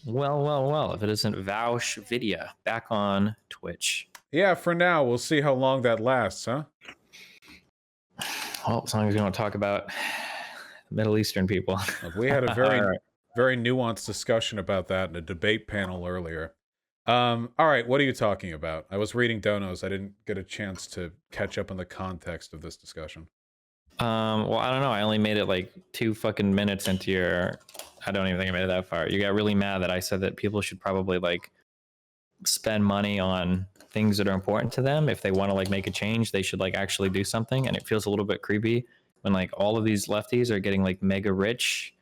Well, if it isn't Vaush Video back on Twitch. Yeah, for now. We'll see how long that lasts, huh? Well, as long as you don't talk about Middle Eastern people. Look, we had a very nuanced discussion about that in a debate panel earlier. All right, what are you talking about? I was reading donos. I didn't get a chance to catch up on the context of this discussion. Well, I don't know. I only made it like 2 fucking minutes into your... I don't even think I made it that far. You got really mad that I said that people should probably like spend money on things that are important to them. If they want to like make a change, they should like actually do something. And it feels a little bit creepy when like all of these lefties are getting like mega rich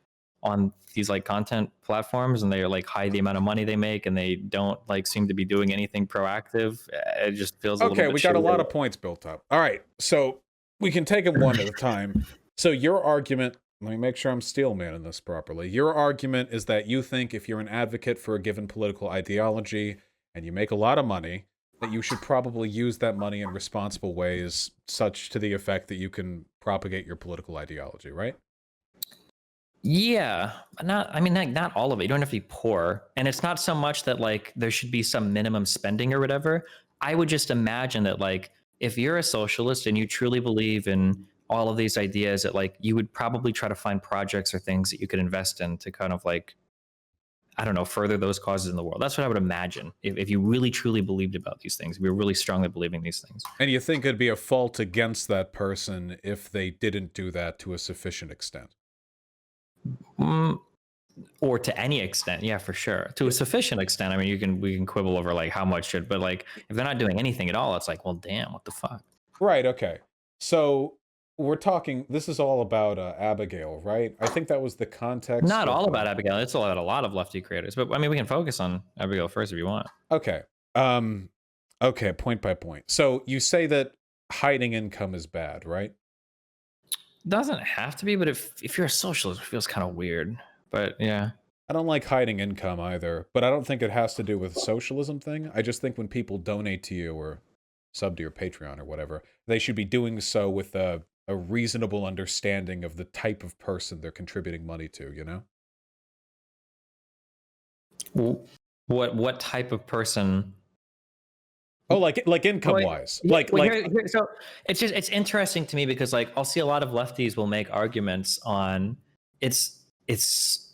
on these like content platforms, and they like hide the amount of money they make, and they don't like seem to be doing anything proactive. It just feels a little bit okay. We got a lot of points built up. All right, so we can take them one at a time. So your argument, let me make sure I'm steelmanning this properly. Your argument is that you think if you're an advocate for a given political ideology and you make a lot of money, that you should probably use that money in responsible ways, such to the effect that you can propagate your political ideology, right? Yeah, not all of it. You don't have to be poor. And it's not so much that like there should be some minimum spending or whatever. I would just imagine that like if you're a socialist and you truly believe in all of these ideas, that like you would probably try to find projects or things that you could invest in to kind of like, I don't know, further those causes in the world. That's what I would imagine if you really truly believed about these things, if you're really strongly believing these things. And you think it'd be a fault against that person if they didn't do that to a sufficient extent? Or to any extent, yeah, for sure. To a sufficient extent, I mean, we can quibble over like how much should, but like if they're not doing anything at all, it's like, well, damn, what the fuck? Right. Okay. So we're talking. This is all about Abigail, right? I think that was the context. Not all about Abigail. It's about a lot of lefty creators, but I mean, we can focus on Abigail first if you want. Okay. Okay. Point by point. So you say that hiding income is bad, right? Doesn't have to be, but if you're a socialist, it feels kind of weird. But yeah. I don't like hiding income either, but I don't think it has to do with socialism thing. I just think when people donate to you or sub to your Patreon or whatever, they should be doing so with a reasonable understanding of the type of person they're contributing money to, you know? What type of person? Oh, like income wise, so it's interesting to me because like I'll see a lot of lefties will make arguments on it's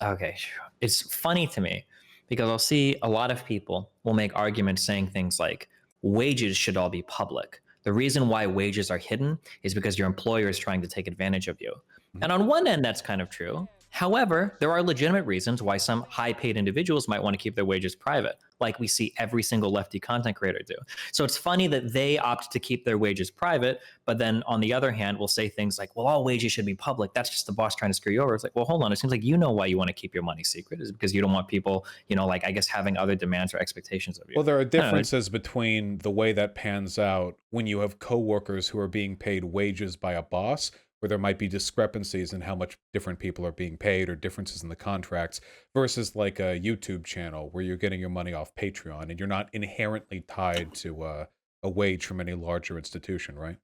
okay. It's funny to me because I'll see a lot of people will make arguments saying things like wages should all be public. The reason why wages are hidden is because your employer is trying to take advantage of you. And on one end, that's kind of true. However, there are legitimate reasons why some high-paid individuals might want to keep their wages private, like we see every single lefty content creator do. So it's funny that they opt to keep their wages private, but then on the other hand, we'll say things like, well, all wages should be public. That's just the boss trying to screw you over. It's like, well, hold on. It seems like you know why you want to keep your money secret is because you don't want people, you know, like I guess having other demands or expectations of you. Well, there are differences between the way that pans out when you have coworkers who are being paid wages by a boss, where there might be discrepancies in how much different people are being paid or differences in the contracts versus like a YouTube channel where you're getting your money off Patreon and you're not inherently tied to a wage from any larger institution, right?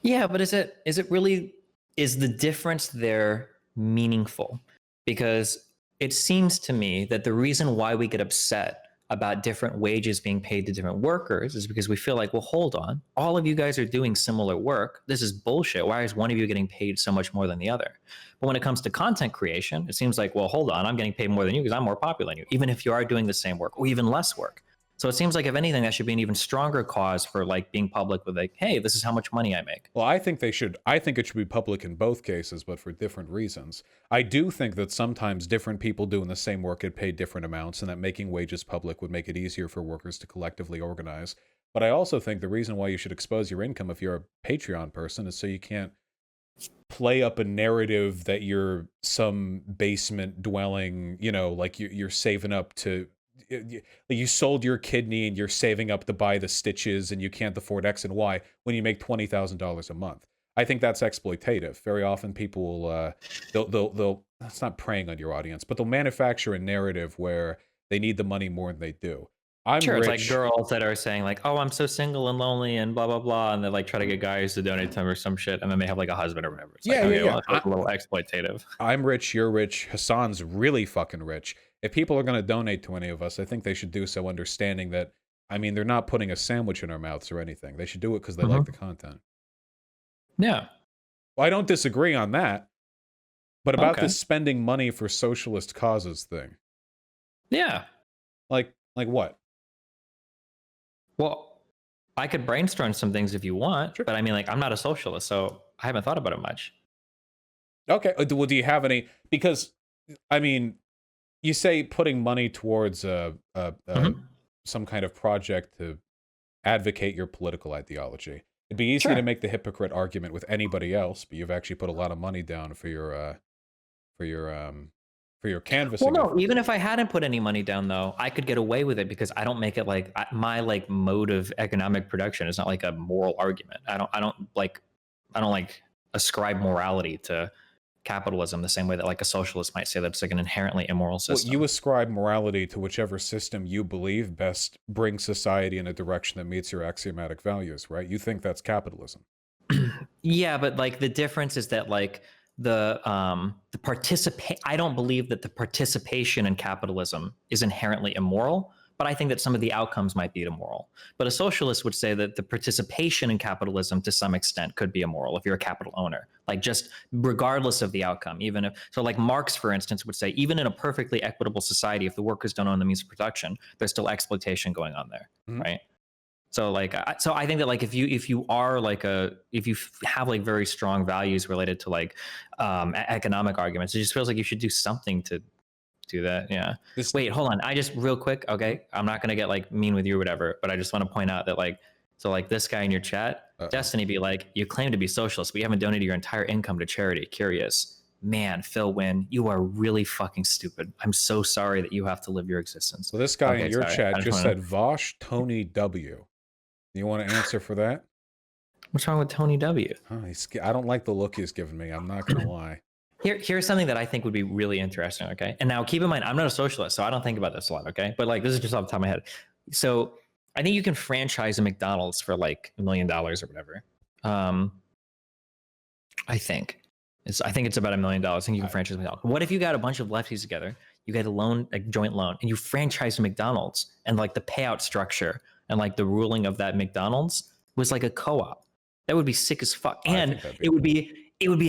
Yeah, but is the difference there meaningful? Because it seems to me that the reason why we get upset about different wages being paid to different workers is because we feel like, well, hold on, all of you guys are doing similar work. This is bullshit. Why is one of you getting paid so much more than the other? But when it comes to content creation, it seems like, well, hold on, I'm getting paid more than you because I'm more popular than you, even if you are doing the same work or even less work. So it seems like, if anything, that should be an even stronger cause for like being public with like, hey, this is how much money I make. Well, I think it should be public in both cases, but for different reasons. I do think that sometimes different people doing the same work get paid different amounts, and that making wages public would make it easier for workers to collectively organize. But I also think the reason why you should expose your income if you're a Patreon person is so you can't play up a narrative that you're some basement dwelling, you know, like you're saving up to... You sold your kidney and you're saving up to buy the stitches and you can't afford X and Y when you make $20,000 a month. I think that's exploitative. Very often people will, they'll that's not preying on your audience, but they'll manufacture a narrative where they need the money more than they do. I'm sure, rich. It's like girls that are saying like, oh, I'm so single and lonely and blah, blah, blah. And they like try to get guys to donate to them or some shit. And then they have like a husband or whatever. It's like, okay, well, that's a little exploitative. I'm rich, you're rich, Hassan's really fucking rich. if people are going to donate to any of us, I think they should do so understanding that, I mean, they're not putting a sandwich in our mouths or anything. They should do it because they like the content. Yeah. Well, I don't disagree on that. But about Okay. this spending money for socialist causes thing. Yeah. Like what? Well, I could brainstorm some things if you want, Sure. but I mean, like, I'm not a socialist, so I haven't thought about it much. Okay. Well, do you have any? Because, I mean, you say putting money towards some kind of project to advocate your political ideology. It'd be easy to make the hypocrite argument with anybody else, but you've actually put a lot of money down for your canvassing. Well, no, even if I hadn't put any money down, though, I could get away with it because I don't make it like my like mode of economic production is not like a moral argument. I don't like ascribe morality to capitalism the same way that like a socialist might say that's like an inherently immoral system. Well, you ascribe morality to whichever system you believe best brings society in a direction that meets your axiomatic values, right? You think that's capitalism. Yeah, but like the difference is that like the I don't believe that the participation in capitalism is inherently immoral, but I think that some of the outcomes might be immoral. But a socialist would say that the participation in capitalism to some extent could be immoral if you're a capital owner, like just regardless of the outcome. Even if so, like Marx, for instance, would say even in a perfectly equitable society, if the workers don't own the means of production, there's still exploitation going on there, right? So like, so I think that like if you are like if you have like very strong values related to like economic arguments, it just feels like you should do something to do that. Yeah. Wait, hold on. I just real quick. Okay, I'm not gonna get like mean with you or whatever, but I just want to point out that like so like this guy in your chat, Destiny, be like, you claim to be socialist, but you haven't donated your entire income to charity. Curious. Man, Phil Wynn, you are really fucking stupid. I'm so sorry that you have to live your existence. So this guy in your chat just said Vaush Tony W. You want to answer for that? What's wrong with Tony W? Oh, I don't like the look he's giving me. I'm not going to lie. Here's something that I think would be really interesting, okay? And now keep in mind, I'm not a socialist, so I don't think about this a lot, okay? But like, this is just off the top of my head. So I think you can franchise a McDonald's for like $1 million or whatever. I think it's about $1 million. I think you can franchise McDonald's. What if you got a bunch of lefties together, you get a joint loan, and you franchise McDonald's, and like the payout structure and like the ruling of that McDonald's was like a co-op? That would be sick as fuck. And it would be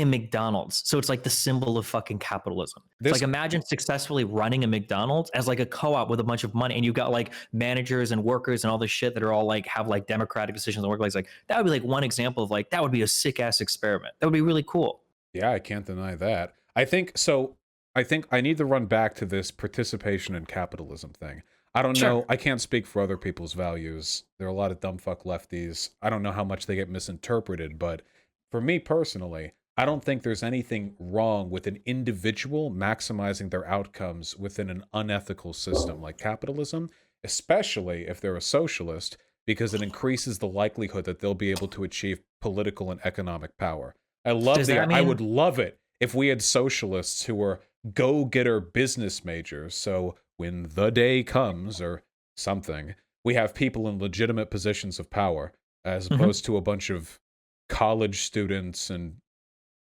a McDonald's. So it's like the symbol of fucking capitalism. It's like imagine successfully running a McDonald's as like a co-op with a bunch of money, and you've got like managers and workers and all this shit that are all like have like democratic decisions in the workplace. Like that would be like one example of like that would be a sick ass experiment. That would be really cool. Yeah, I can't deny that. I think I need to run back to this participation in capitalism thing. I don't know. I can't speak for other people's values. There are a lot of dumb fuck lefties. I don't know how much they get misinterpreted, but for me personally, I don't think there's anything wrong with an individual maximizing their outcomes within an unethical system like capitalism, especially if they're a socialist, because it increases the likelihood that they'll be able to achieve political and economic power. I would love it if we had socialists who were go-getter business majors. So when the day comes or something, we have people in legitimate positions of power as opposed to a bunch of college students and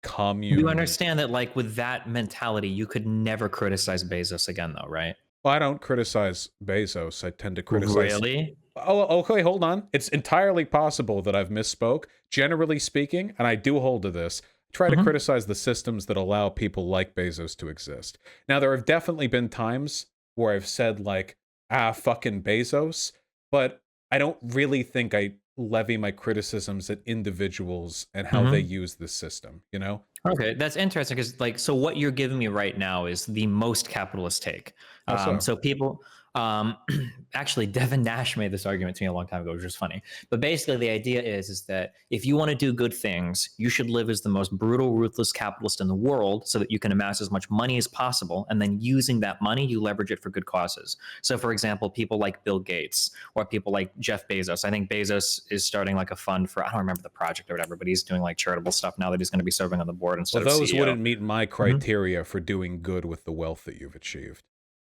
commune. You understand that like with that mentality, you could never criticize Bezos again though, right? Well, I don't criticize Bezos. I tend to criticize... Really? Oh, okay, hold on. It's entirely possible that I've misspoke. Generally speaking, and I do hold to this, try to criticize the systems that allow people like Bezos to exist. Now, there have definitely been times where I've said like, fucking Bezos, but I don't really think I levy my criticisms at individuals and how they use the system, you know? Okay, that's interesting because like, so what you're giving me right now is the most capitalist take. So people, actually, Devin Nash made this argument to me a long time ago, which is funny. But basically, the idea is that if you want to do good things, you should live as the most brutal, ruthless capitalist in the world, so that you can amass as much money as possible, and then using that money, you leverage it for good causes. So, for example, people like Bill Gates or people like Jeff Bezos. I think Bezos is starting like a fund for, I don't remember the project or whatever, but he's doing like charitable stuff now that he's going to be serving on the board instead of CEO. Those wouldn't meet my criteria for doing good with the wealth that you've achieved.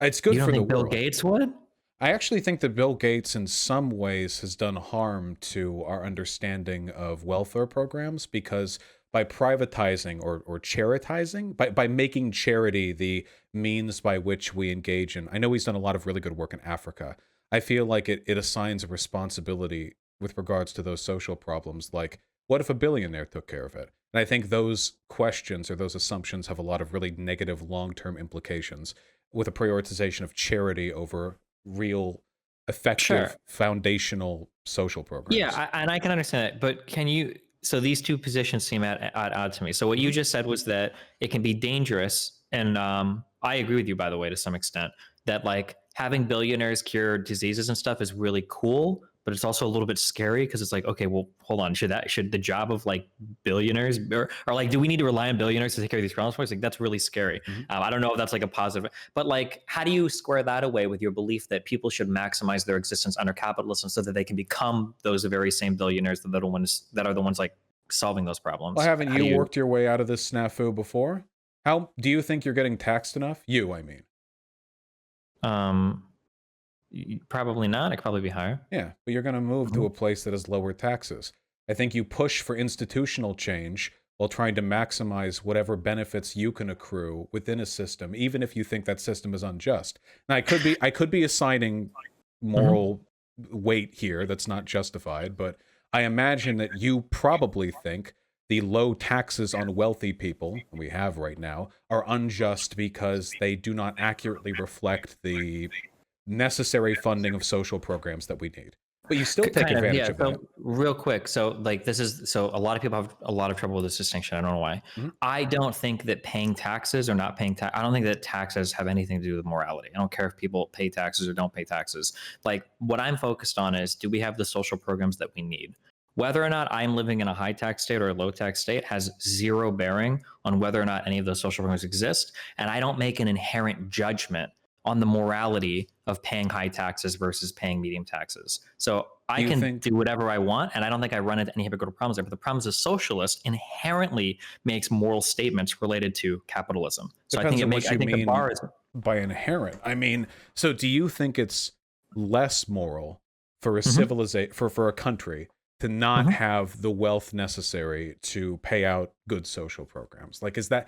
It's good for the world. Bill Gates would? I actually think that Bill Gates in some ways has done harm to our understanding of welfare programs, because by privatizing or charitizing, by making charity the means by which we engage in. I know he's done a lot of really good work in Africa. I feel like it assigns a responsibility with regards to those social problems, like what if a billionaire took care of it? And I think those questions or those assumptions have a lot of really negative long-term implications with a prioritization of charity over real effective foundational social programs. Yeah, and I can understand that, but can you? So these two positions seem at odd to me. So what you just said was that it can be dangerous, and I agree with you, by the way, to some extent, that like having billionaires cure diseases and stuff is really cool, but it's also a little bit scary because it's like, okay, well, hold on, should the job of like billionaires or like, do we need to rely on billionaires to take care of these problems for us? Like, that's really scary. I don't know if that's like a positive, but like, how do you square that away with your belief that people should maximize their existence under capitalism so that they can become those very same billionaires that are the ones like solving those problems? Well, haven't you worked your way out of this snafu before? How do you think you're getting taxed enough? I mean. Probably not. It could probably be higher. Yeah, but you're going to move to a place that has lower taxes. I think you push for institutional change while trying to maximize whatever benefits you can accrue within a system, even if you think that system is unjust. Now, I could be assigning moral weight here that's not justified, but I imagine that you probably think the low taxes on wealthy people we have right now are unjust because they do not accurately reflect the necessary funding of social programs that we need. But you still take advantage of that. So real quick, so like so a lot of people have a lot of trouble with this distinction. I don't know why. I don't think that paying taxes or not paying tax. I don't think that taxes have anything to do with morality. I don't care if people pay taxes or don't pay taxes. Like what I'm focused on is, do we have the social programs that we need? Whether or not I'm living in a high tax state or a low tax state has zero bearing on whether or not any of those social programs exist. And I don't make an inherent judgment on the morality of paying high taxes versus paying medium taxes. So I can do whatever I want, and I don't think I run into any hypocritical problems there. But the problem is a socialist inherently makes moral statements related to capitalism. So I think the bar is by inherent. I mean, so do you think it's less moral for a civilization for a country to not have the wealth necessary to pay out good social programs? Like, is there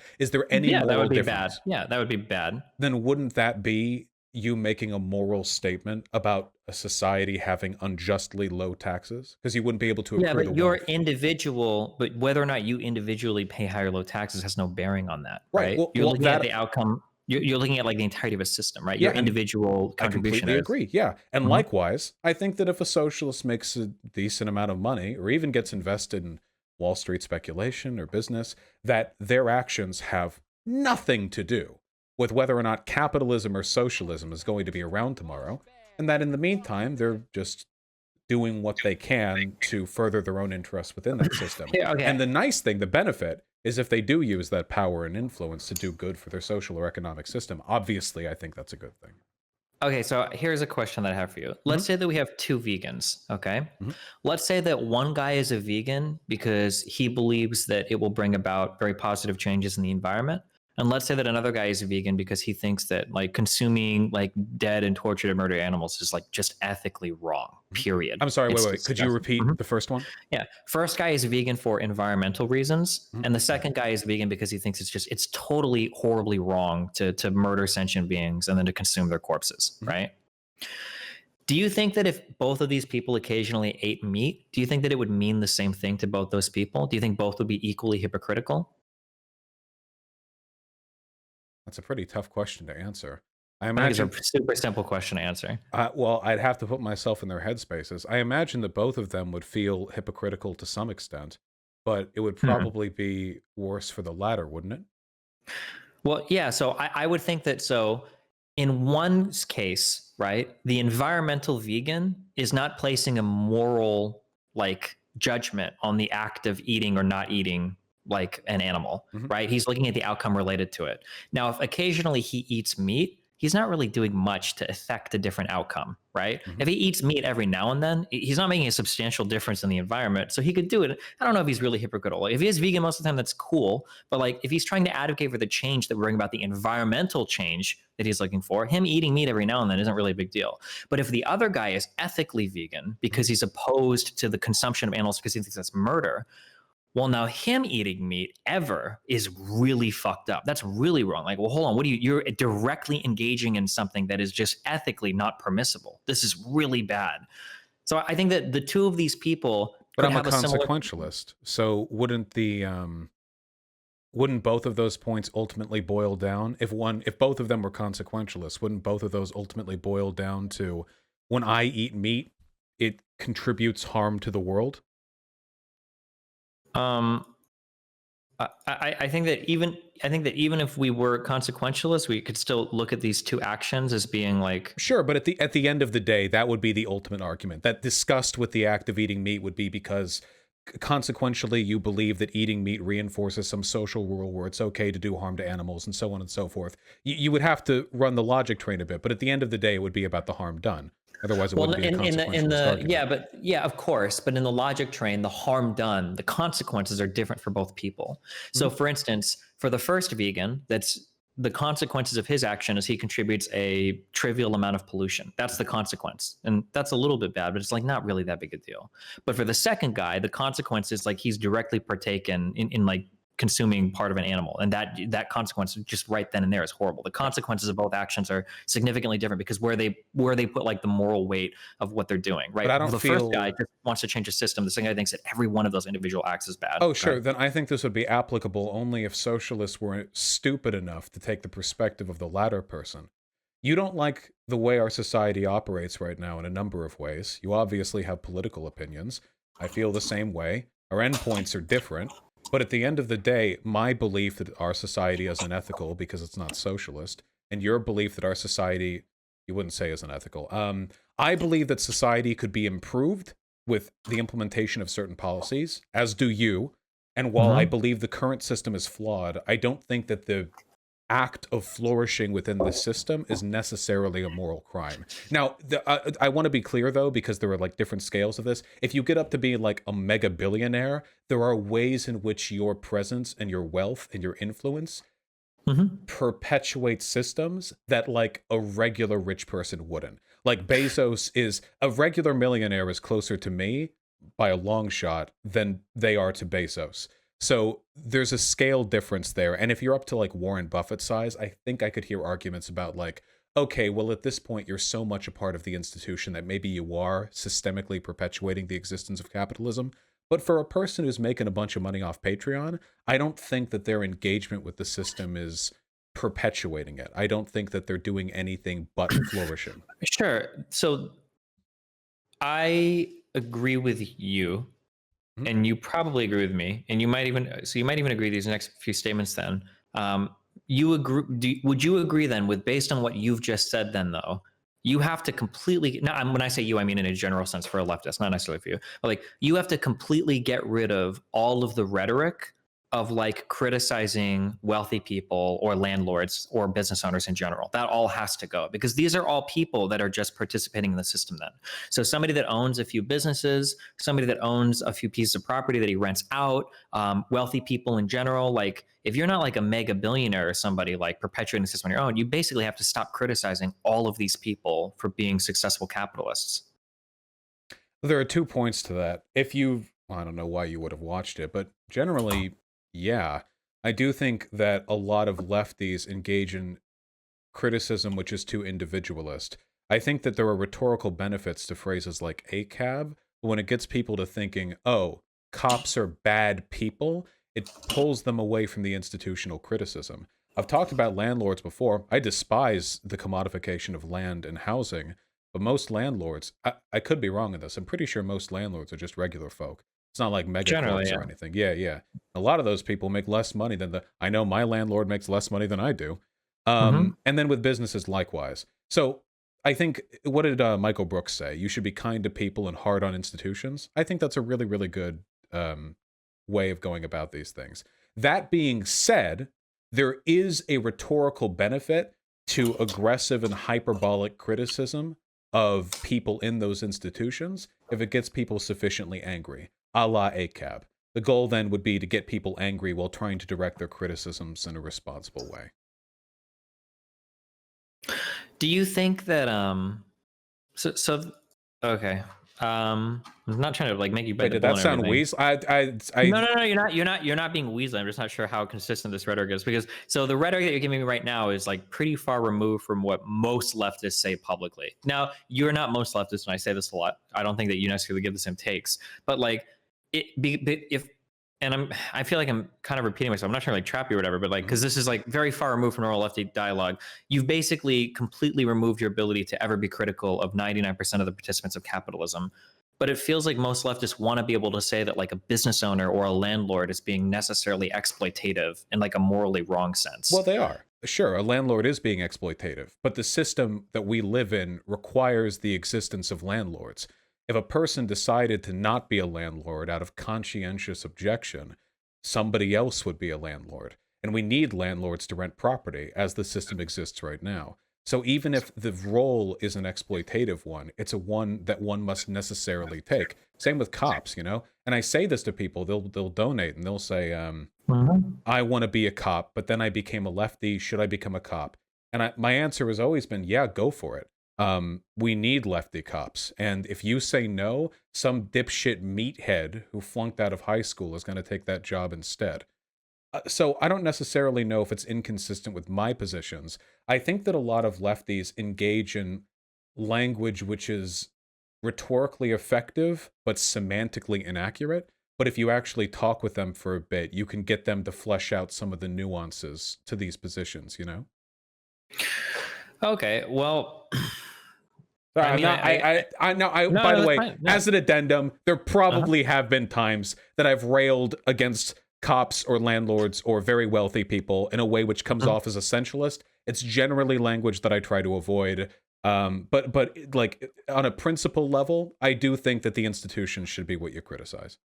any moral that would be difference? bad. Yeah, that would be bad. Then wouldn't that be you making a moral statement about a society having unjustly low taxes? Because you wouldn't be able to accrue but the you're wealth. individual, but whether or not you individually pay high or low taxes has no bearing on that, right? Well, you're looking at the outcome. You're looking at like the entirety of a system, right? Your individual contribution. I completely agree. Yeah. And likewise, I think that if a socialist makes a decent amount of money or even gets invested in Wall Street speculation or business, that their actions have nothing to do with whether or not capitalism or socialism is going to be around tomorrow. And that in the meantime, they're just doing what they can to further their own interests within that system. And the nice thing, the benefit, is if they do use that power and influence to do good for their social or economic system. Obviously, I think that's a good thing. Okay, so here's a question that I have for you. Let's say that we have two vegans, okay? Let's say that one guy is a vegan because he believes that it will bring about very positive changes in the environment. And let's say that another guy is a vegan because he thinks that like consuming like dead and tortured and murdered animals is like just ethically wrong, period. I'm sorry, wait. Could you repeat the first one? Yeah. First guy is vegan for environmental reasons. And the second guy is vegan because he thinks it's totally horribly wrong to murder sentient beings and then to consume their corpses, right? Do you think that if both of these people occasionally ate meat, do you think that it would mean the same thing to both those people? Do you think both would be equally hypocritical? That's a pretty tough question to answer. I imagine it's a super simple question to answer. Well, I'd have to put myself in their headspaces. I imagine that both of them would feel hypocritical to some extent, but it would probably be worse for the latter, wouldn't it? Well, yeah. So I would think that in one case, right, the environmental vegan is not placing a moral like judgment on the act of eating or not eating like an animal, right? He's looking at the outcome related to it. Now, if occasionally he eats meat, he's not really doing much to affect a different outcome, right? If he eats meat every now and then, he's not making a substantial difference in the environment. So he could do it. I don't know if he's really hypocritical. If he is vegan most of the time, that's cool. But like if he's trying to advocate for the change that would bring about the environmental change that he's looking for, him eating meat every now and then isn't really a big deal. But if the other guy is ethically vegan because he's opposed to the consumption of animals because he thinks that's murder, Well, now him eating meat ever is really fucked up. That's really wrong. Like, well, hold on. What do you're directly engaging in something that is just ethically not permissible. This is really bad. So I think that the two of these people But could I'm a have a similar. consequentialist, so wouldn't both of those points ultimately boil down, if both of them were consequentialists, wouldn't both of those ultimately boil down to, when I eat meat, it contributes harm to the world? Um, I think that even if we were consequentialists, we could still look at these two actions as being like, Sure, but at the end of the day, that would be the ultimate argument. That disgust with the act of eating meat would be because consequentially you believe that eating meat reinforces some social rule where it's okay to do harm to animals and so on and so forth. You would have to run the logic train a bit, but at the end of the day, it would be about the harm done. Otherwise, it well, wouldn't be a consequentialist argument. yeah, of course, but in the logic train, the harm done, the consequences are different for both people. So, Mhm. for instance, for the first vegan, that's the consequences of his action is he contributes a trivial amount of pollution. That's the consequence, and that's a little bit bad, but it's like not really that big a deal. But for the second guy, the consequence is like he's directly partaken in like consuming part of an animal, and that consequence just right then and there is horrible. The consequences of both actions are significantly different because where they put like the moral weight of what they're doing, But right? I don't The first guy feel. just wants to change a system. The second guy thinks that every one of those individual acts is bad, Oh, sure. right? Then I think this would be applicable only if socialists were stupid enough to take the perspective of the latter person. You don't like the way our society operates right now in a number of ways. You obviously have political opinions. I feel the same way. Our endpoints are different. But at the end of the day, my belief that our society is unethical because it's not socialist, and your belief that our society, you wouldn't say is unethical. I believe that society could be improved with the implementation of certain policies, as do you. And while I Mm-hmm. believe the current system is flawed, I don't think that the act of flourishing within the system is necessarily a moral crime. Now, I want to be clear though, because there are like different scales of this. If you get up to be like a mega billionaire, there are ways in which your presence and your wealth and your influence Mm-hmm. perpetuate systems that like a regular rich person wouldn't. Like Bezos is a regular millionaire is closer to me by a long shot than they are to Bezos. So there's a scale difference there. And if you're up to like Warren Buffett size, I think I could hear arguments about like, okay, well at this point you're so much a part of the institution that maybe you are systemically perpetuating the existence of capitalism. But for a person who's making a bunch of money off Patreon, I don't think that their engagement with the system is perpetuating it. I don't think that they're doing anything but flourishing. Sure. So I agree with you, Mhm. and you probably agree with me, and you might even agree these next few statements. Then, you agree? Would you agree then with based on what you've just said? Then, though, you have to completely. Now, when I say you, I mean in a general sense for a leftist, not necessarily for you. But like, you have to completely get rid of all of the rhetoric of like criticizing wealthy people or landlords or business owners in general. That all has to go because these are all people that are just participating in the system then. So somebody that owns a few businesses, somebody that owns a few pieces of property that he rents out, wealthy people in general, like if you're not like a mega billionaire or somebody like perpetuating the system on your own, you basically have to stop criticizing all of these people for being successful capitalists. There are 2 points to that. If you've, I don't know why you would have watched it, but generally, yeah. I do think that a lot of lefties engage in criticism which is too individualist. I think that there are rhetorical benefits to phrases like ACAB, but when it gets people to thinking, oh, cops are bad people, it pulls them away from the institutional criticism. I've talked about landlords before. I despise the commodification of land and housing, but most landlords, I could be wrong in this, I'm pretty sure most landlords are just regular folk. It's not like Generally, megacorps or yeah. anything. Yeah, yeah. A lot of those people make less money than I know my landlord makes less money than I do. Mm-hmm. And then with businesses likewise. So I think, what did Michael Brooks say? You should be kind to people and hard on institutions. I think that's a really, really good way of going about these things. That being said, there is a rhetorical benefit to aggressive and hyperbolic criticism of people in those institutions if it gets people sufficiently angry, a la ACAB. The goal then would be to get people angry while trying to direct their criticisms in a responsible way. Do you think that so okay. I'm not trying to like make you Wait, bite the did bullet that and sound everything. weasel? No, you're not being weasel. I'm just not sure how consistent this rhetoric is, because so the rhetoric that you're giving me right now is like pretty far removed from what most leftists say publicly. Now, you're not most leftists, and I say this a lot. I don't think that you necessarily give the same takes, but like if and I feel like I'm kind of repeating myself. I'm not trying to like trap you or whatever, but like because this is like very far removed from normal lefty dialogue. You've basically completely removed your ability to ever be critical of 99% of the participants of capitalism. But it feels like most leftists want to be able to say that like a business owner or a landlord is being necessarily exploitative in like a morally wrong sense. Well, they are. Sure, a landlord is being exploitative, but the system that we live in requires the existence of landlords. If a person decided to not be a landlord out of conscientious objection, somebody else would be a landlord. And we need landlords to rent property as the system exists right now. So even if the role is an exploitative one, it's a one that one must necessarily take. Same with cops, you know? And I say this to people, they'll donate and they'll say, I want to be a cop, but then I became a lefty. Should I become a cop? And my answer has always been, yeah, go for it. We need lefty cops. And if you say no, some dipshit meathead who flunked out of high school is going to take that job instead. So I don't necessarily know if it's inconsistent with my positions. I think that a lot of lefties engage in language which is rhetorically effective, but semantically inaccurate. But if you actually talk with them for a bit, you can get them to flesh out some of the nuances to these positions, you know? Okay, well, I mean, by the way, no. as an addendum, there probably have been times that I've railed against cops or landlords or very wealthy people in a way which comes off as essentialist. It's generally language that I try to avoid. But like on a principle level, I do think that the institution should be what you criticize.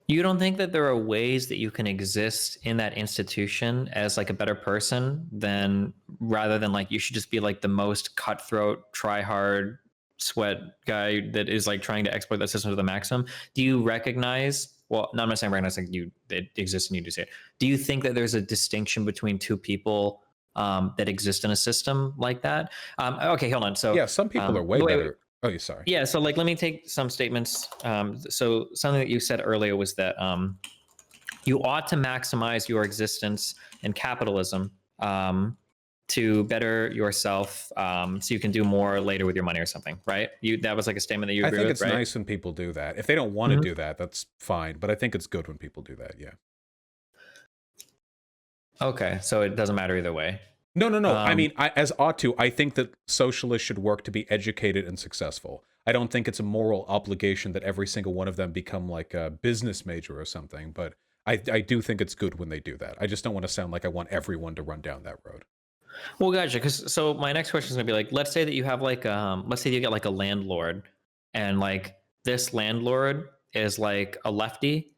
You don't think that there are ways that you can exist in that institution as like a better person than rather than like you should just be like the most cutthroat, try hard, sweat guy that is like trying to exploit that system to the maximum? Do you recognize? Well, no, I'm not saying recognize like you it exists and you do say it. Do you think that there's a distinction between two people that exist in a system like that? Okay, hold on. So yeah, some people are way better. Oh, you sorry. Yeah, so like let me take some statements. So something that you said earlier was that you ought to maximize your existence in capitalism to better yourself, so you can do more later with your money or something, right? That was like a statement that you agree with, right? I think it's nice when people do that. If they don't want to do that, that's fine. But I think it's good when people do that. Yeah. Okay, so it doesn't matter either way. No. I mean, as ought to, I think that socialists should work to be educated and successful. I don't think it's a moral obligation that every single one of them become like a business major or something, but I do think it's good when they do that. I just don't want to sound like I want everyone to run down that road. Well, gotcha. Because so my next question is gonna be like, let's say that you have like, let's say you get like a landlord, and like this landlord is like a lefty,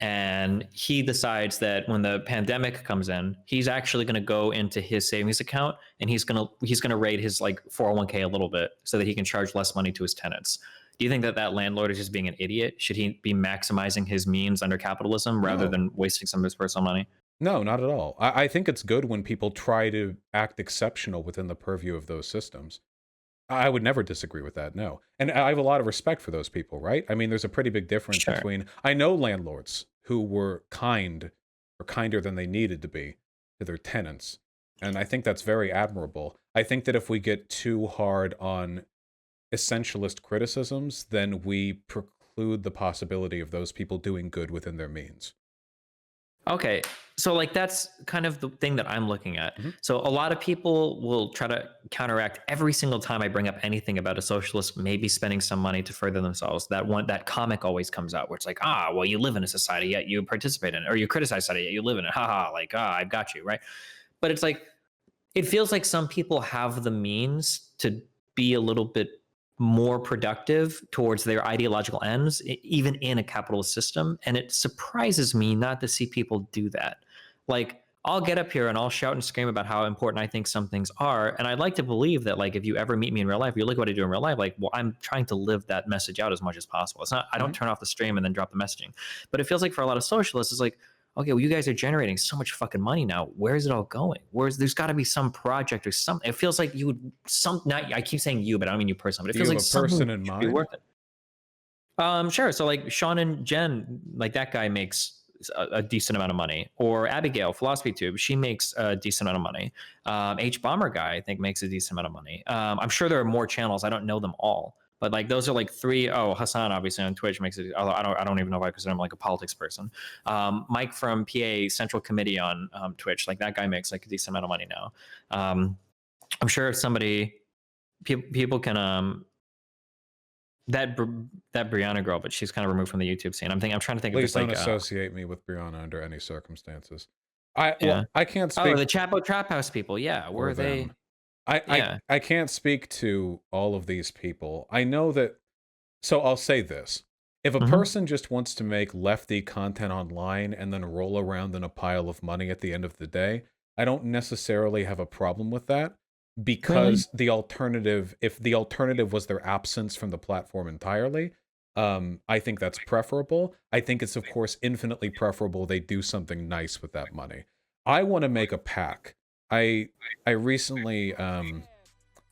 and he decides that when the pandemic comes in, he's actually going to go into his savings account and he's going to raid his like 401k a little bit so that he can charge less money to his tenants. Do you think that that landlord is just being an idiot? Should he be maximizing his means under capitalism rather than wasting some of his personal money? No, not at all. I think it's good when people try to act exceptional within the purview of those systems. I would never disagree with that, no. And I have a lot of respect for those people, right? I mean, there's a pretty big difference between... I know landlords who were kind or kinder than they needed to be to their tenants. And I think that's very admirable. I think that if we get too hard on essentialist criticisms, then we preclude the possibility of those people doing good within their means. Okay, so like that's kind of the thing that I'm looking at. So a lot of people will try to counteract every single time I bring up anything about a socialist maybe spending some money to further themselves. That comic always comes out where it's like, well, you live in a society yet you participate in it, or you criticize society yet you live in it. Haha, like I've got you, right? But it's like it feels like some people have the means to be a little bit more productive towards their ideological ends, even in a capitalist system. And it surprises me not to see people do that. Like, I'll get up here and I'll shout and scream about how important I think some things are. And I'd like to believe that, like, if you ever meet me in real life, you look at what I do in real life, like, well, I'm trying to live that message out as much as possible. It's not, I don't turn off the stream and then drop the messaging. But it feels like for a lot of socialists, it's like, okay, well, you guys are generating so much fucking money now. Where's it all going? There's got to be some project or something. It feels like you would not. I keep saying you, but I don't mean you personally. But it Do you feels have like a something person in should be mind? worth it. Sure. So like Sean and Jen, like that guy makes a decent amount of money. Or Abigail, Philosophy Tube, she makes a decent amount of money. H Bomber guy, I think, makes a decent amount of money. I'm sure there are more channels. I don't know them all, but like those are like three. Oh, Hassan obviously on Twitch makes it. I don't even know if I consider him like a politics person. Mike from PA Central Committee on Twitch, like that guy makes like a decent amount of money now. I'm sure if somebody people can that Breonna girl, but she's kind of removed from the YouTube scene. I'm trying to think Please of don't just like associate me with Breonna under any circumstances. yeah. I can't Oh, speak the Chapo Trap House people. Yeah, for were they? them. Yeah. I can't speak to all of these people. I know that. So I'll say this: if a Mm-hmm. person just wants to make lefty content online and then roll around in a pile of money at the end of the day, I don't necessarily have a problem with that, Really? because the alternative, if the alternative was their absence from the platform entirely, I think that's preferable. I think it's, of course, infinitely preferable they do something nice with that money. I want to make a pack. I recently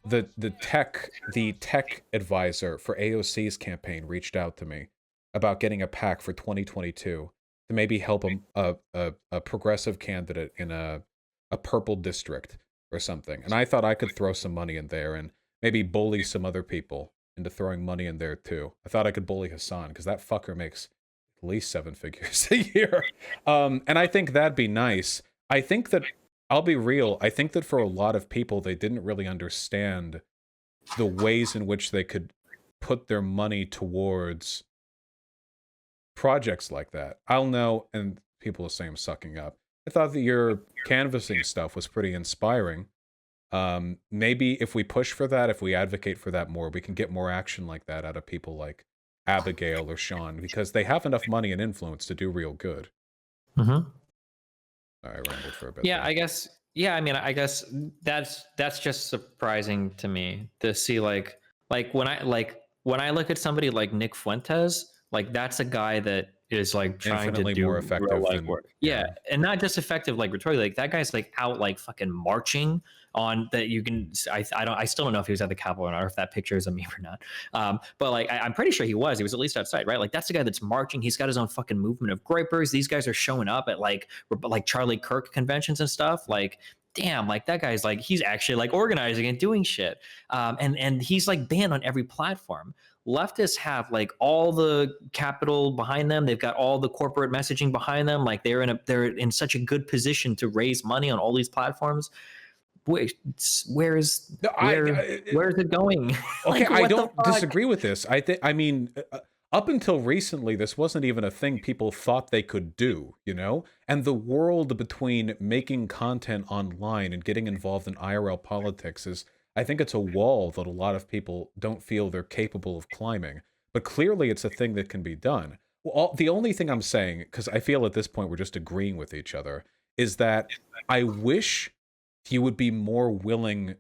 the tech advisor for AOC's campaign reached out to me about getting a pack for 2022 to maybe help a progressive candidate in a purple district or something. And I thought I could throw some money in there and maybe bully some other people into throwing money in there too. I thought I could bully Hassan because that fucker makes at least 7 figures a year. And I think that'd be nice. I think that, I'll be real, I think that for a lot of people, they didn't really understand the ways in which they could put their money towards projects like that. I'll know, and people will say I'm sucking up. I thought that your canvassing stuff was pretty inspiring. Maybe if we push for that, if we advocate for that more, we can get more action like that out of people like Abigail or Sean, because they have enough money and influence to do real good. Mm-hmm. I rambled for a bit Yeah, there. I guess. Yeah, I mean, I guess that's just surprising to me to see when I look at somebody like Nick Fuentes, like that's a guy that is like trying to Infinitely more do real effective life than, work. Yeah, yeah. and not just effective like rhetorically. Like that guy's like out like fucking marching on that. You can I still don't know if he was at the Capitol or not, or if that picture is a meme or not. But like I'm pretty sure he was. He was at least outside, right? Like that's the guy that's marching. He's got his own fucking movement of gripers. These guys are showing up at like Charlie Kirk conventions and stuff. Like damn, like that guy's like he's actually like organizing and doing shit. And he's like banned on every platform. Leftists have like all the capital behind them. They've got all the corporate messaging behind them. Like they're in such a good position to raise money on all these platforms. Where is No, it going? okay, Like I what the don't fuck? disagree with this. I mean, up until recently, this wasn't even a thing people thought they could do, you know? And the world between making content online and getting involved in IRL politics is, I think it's a wall that a lot of people don't feel they're capable of climbing. But clearly it's a thing that can be done. Well, the only thing I'm saying, because I feel at this point we're just agreeing with each other, is that I wish you would be more willing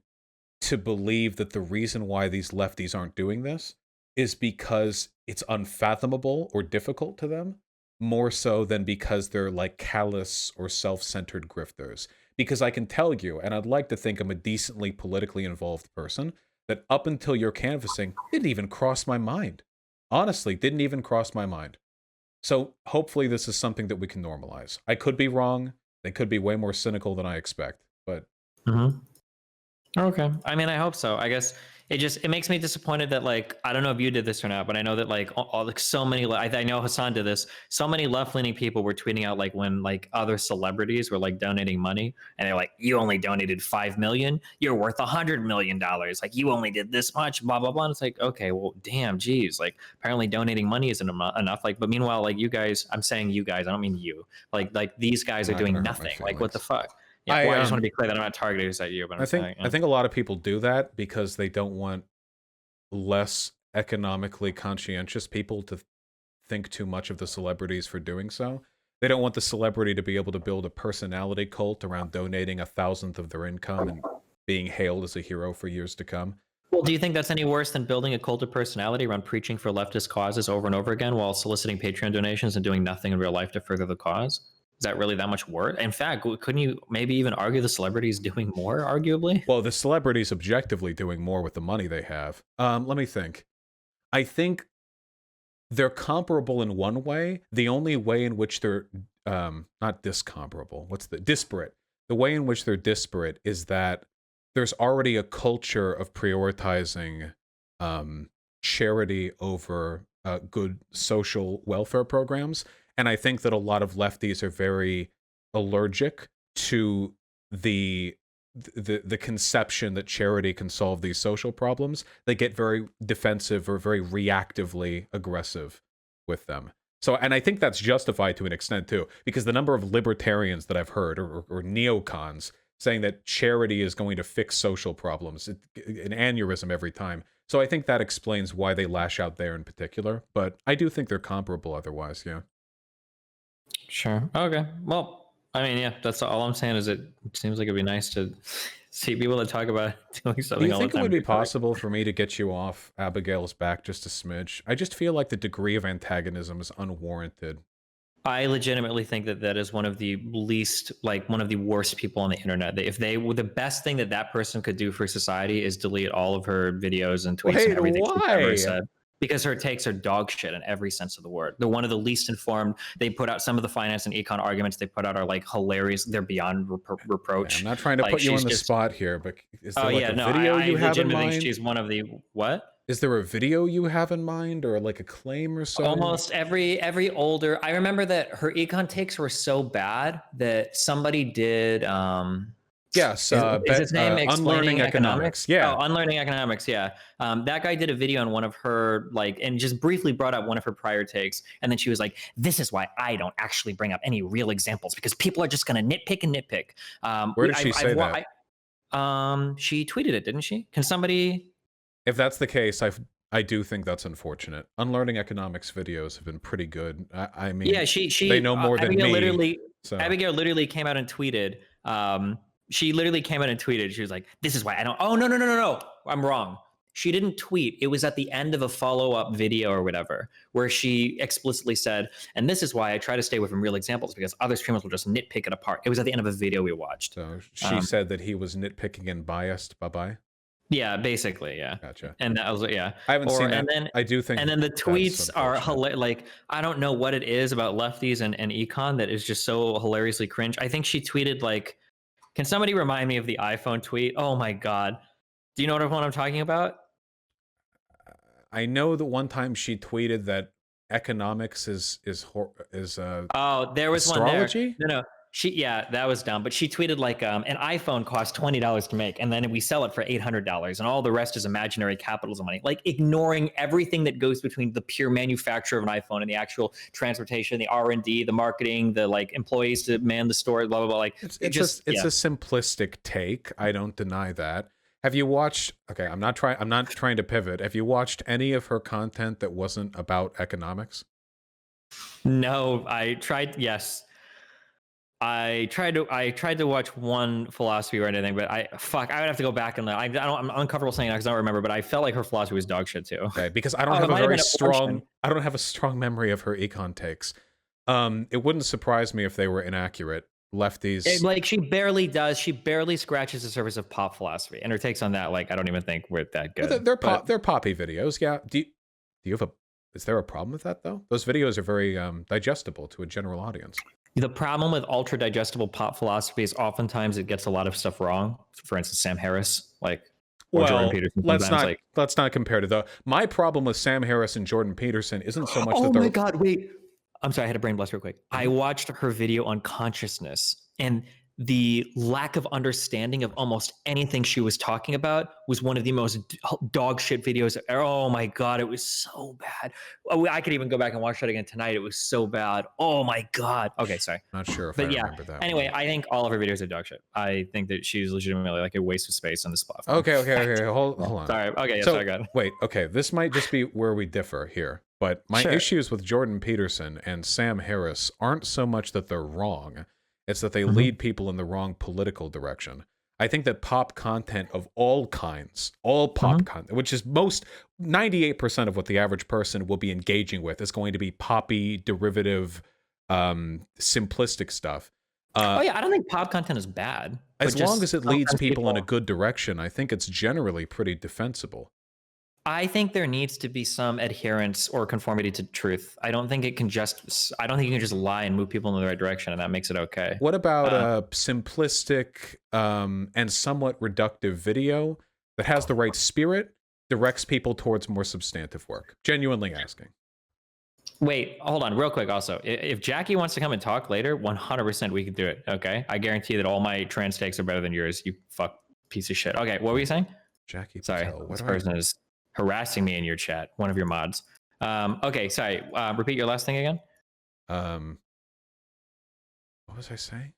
to believe that the reason why these lefties aren't doing this is because it's unfathomable or difficult to them, more so than because they're like callous or self-centered grifters. Because I can tell you, and I'd like to think I'm a decently politically involved person, that up until your canvassing, didn't even cross my mind. Honestly, didn't even cross my mind. So hopefully this is something that we can normalize. I could be wrong. They could be way more cynical than I expect, but Mm-hmm. Okay. I mean, I hope so. I guess it makes me disappointed that like I don't know if you did this or not, but I know that like like so many I know Hassan did this. So many left leaning people were tweeting out like when like other celebrities were like donating money, and they're like, "You only donated 5 million. You're worth $100 million. Like you only did this much." Blah blah blah. And it's like, okay, well, damn, geez. Like apparently donating money isn't enough. Like, but meanwhile, like you guys, I'm saying you guys, I don't mean you. Like these guys I'm are not doing gonna hurt my nothing. Like what the feelings. fuck? Yeah. I Well, I just want to be clear that I'm not targeting this at you, but I'm saying. I think a lot of people do that because they don't want less economically conscientious people to think too much of the celebrities for doing so. They don't want the celebrity to be able to build a personality cult around donating 1,000th of their income and being hailed as a hero for years to come. Well, do you think that's any worse than building a cult of personality around preaching for leftist causes over and over again while soliciting Patreon donations and doing nothing in real life to further the cause? Is that really that much worse? In fact, couldn't you maybe even argue the celebrities doing more, arguably? Well, the celebrities objectively doing more with the money they have. Let me think. I think they're comparable in one way. The only way in which they're not discomparable. What's the disparate? The way in which they're disparate is that there's already a culture of prioritizing charity over good social welfare programs, and I think that a lot of lefties are very allergic to the conception that charity can solve these social problems. They get very defensive or very reactively aggressive with them. So, and I think that's justified to an extent too, because the number of libertarians that I've heard, or neocons, saying that charity is going to fix social problems, an aneurysm every time. So I think that explains why they lash out there in particular. But I do think they're comparable otherwise, yeah. Sure. Okay. Well, I mean, yeah, that's all I'm saying is it seems like it'd be nice to see people that talk about doing something Do you all think the it time. would be possible for me to get you off Abigail's back just a smidge? I just feel like the degree of antagonism is unwarranted. I legitimately think that that is one of the least, like one of the worst people on the internet. If they were the best thing that that person could do for society is delete all of her videos and tweets and everything she's ever said. Because her takes are dog shit in every sense of the word. They're one of the least informed. They put out some of the finance and econ arguments they put out are like hilarious. They're beyond reproach. I'm not trying to like, put you on the spot here, but is there like a video I you have in legitimately mind? think she's one of the what? Is there a video you have in mind, or like a claim or so? Almost every older. I remember that her econ takes were so bad that somebody did. Yes, is his name Unlearning Economics? Yeah, Unlearning Economics. Yeah, that guy did a video on one of her and just briefly brought up one of her prior takes, and then she was like, "This is why I don't actually bring up any real examples because people are just going to nitpick and nitpick." Where did she say that? She tweeted it, didn't she? Can somebody? If that's the case, I do think that's unfortunate. Unlearning Economics videos have been pretty good. I mean, yeah, she they know more than me. Abigail literally came out and tweeted. She literally came out and tweeted. She was like, "This is why I don't." Oh no! I'm wrong. She didn't tweet. It was at the end of a follow-up video or whatever, where she explicitly said, "And this is why I try to stay away from real examples because other streamers will just nitpick it apart." It was at the end of a video we watched. So she said that he was nitpicking and biased. Bye-bye. Yeah, basically, yeah. Gotcha. And that was yeah. I haven't seen that. And then, I do think. And then the tweets are like I don't know what it is about lefties and econ that is just so hilariously cringe. I think she tweeted like, "Can somebody remind me of the iPhone tweet?" Oh my god, do you know what I'm talking about? I know that one time she tweeted that economics is oh, there was astrology? One there. No. That was dumb. But she tweeted like an iPhone costs $20 to make, and then we sell it for $800, and all the rest is imaginary capitalism money. Like ignoring everything that goes between the pure manufacture of an iPhone and the actual transportation, the R&D, the marketing, the like employees to man the store, blah blah blah. Like it's a simplistic take. I don't deny that. Have you watched? Okay, I'm not trying to pivot. Have you watched any of her content that wasn't about economics? No, I tried. Yes. I tried to watch one philosophy or anything, but I would have to go back and I'm uncomfortable saying that because I don't remember, but I felt like her philosophy was dog shit too. Okay, because I don't have a strong memory of her econ takes. It wouldn't surprise me if they were inaccurate. Lefties, like she barely scratches the surface of pop philosophy, and her takes on that, like I don't even think we're that good. Well, they're poppy videos, yeah. Is there a problem with that though? Those videos are very digestible to a general audience. The problem with ultra digestible pop philosophy is oftentimes it gets a lot of stuff wrong. For instance, Sam Harris, Jordan Peterson. Let's not compare to though. My problem with Sam Harris and Jordan Peterson isn't so much. Oh my god! Wait, I'm sorry. I had a brain blast real quick. I watched her video on consciousness, and the lack of understanding of almost anything she was talking about was one of the most dog shit videos. Oh my god, it was so bad. I could even go back and watch that again tonight. It was so bad. Oh my god. Okay, sorry. Not sure if I remember that. Anyway, I think all of her videos are dog shit. I think that she's legitimately like a waste of space on this platform. Okay. Hold on. Sorry. Okay. Yeah, sorry, God. Wait. Okay. This might just be where we differ here, but my issues with Jordan Peterson and Sam Harris aren't so much that they're wrong. It's that they lead people in the wrong political direction. I think that pop content of all kinds, content, which is 98% of what the average person will be engaging with, is going to be poppy, derivative, simplistic stuff. Oh yeah, I don't think pop content is bad. As long as it leads sometimes people in a good direction, I think it's generally pretty defensible. I think there needs to be some adherence or conformity to truth. I don't think you can just lie and move people in the right direction, and that makes it okay. What about a simplistic and somewhat reductive video that has the right spirit, directs people towards more substantive work? Genuinely asking. Wait, hold on, real quick. Also, if Jackie wants to come and talk later, 100% we can do it. Okay, I guarantee that all my trans takes are better than yours. You fuck piece of shit. Okay, what were you saying? Jackie, sorry, Patel, this person is harassing me in your chat. One of your mods. Okay, sorry. Repeat your last thing again. What was I saying?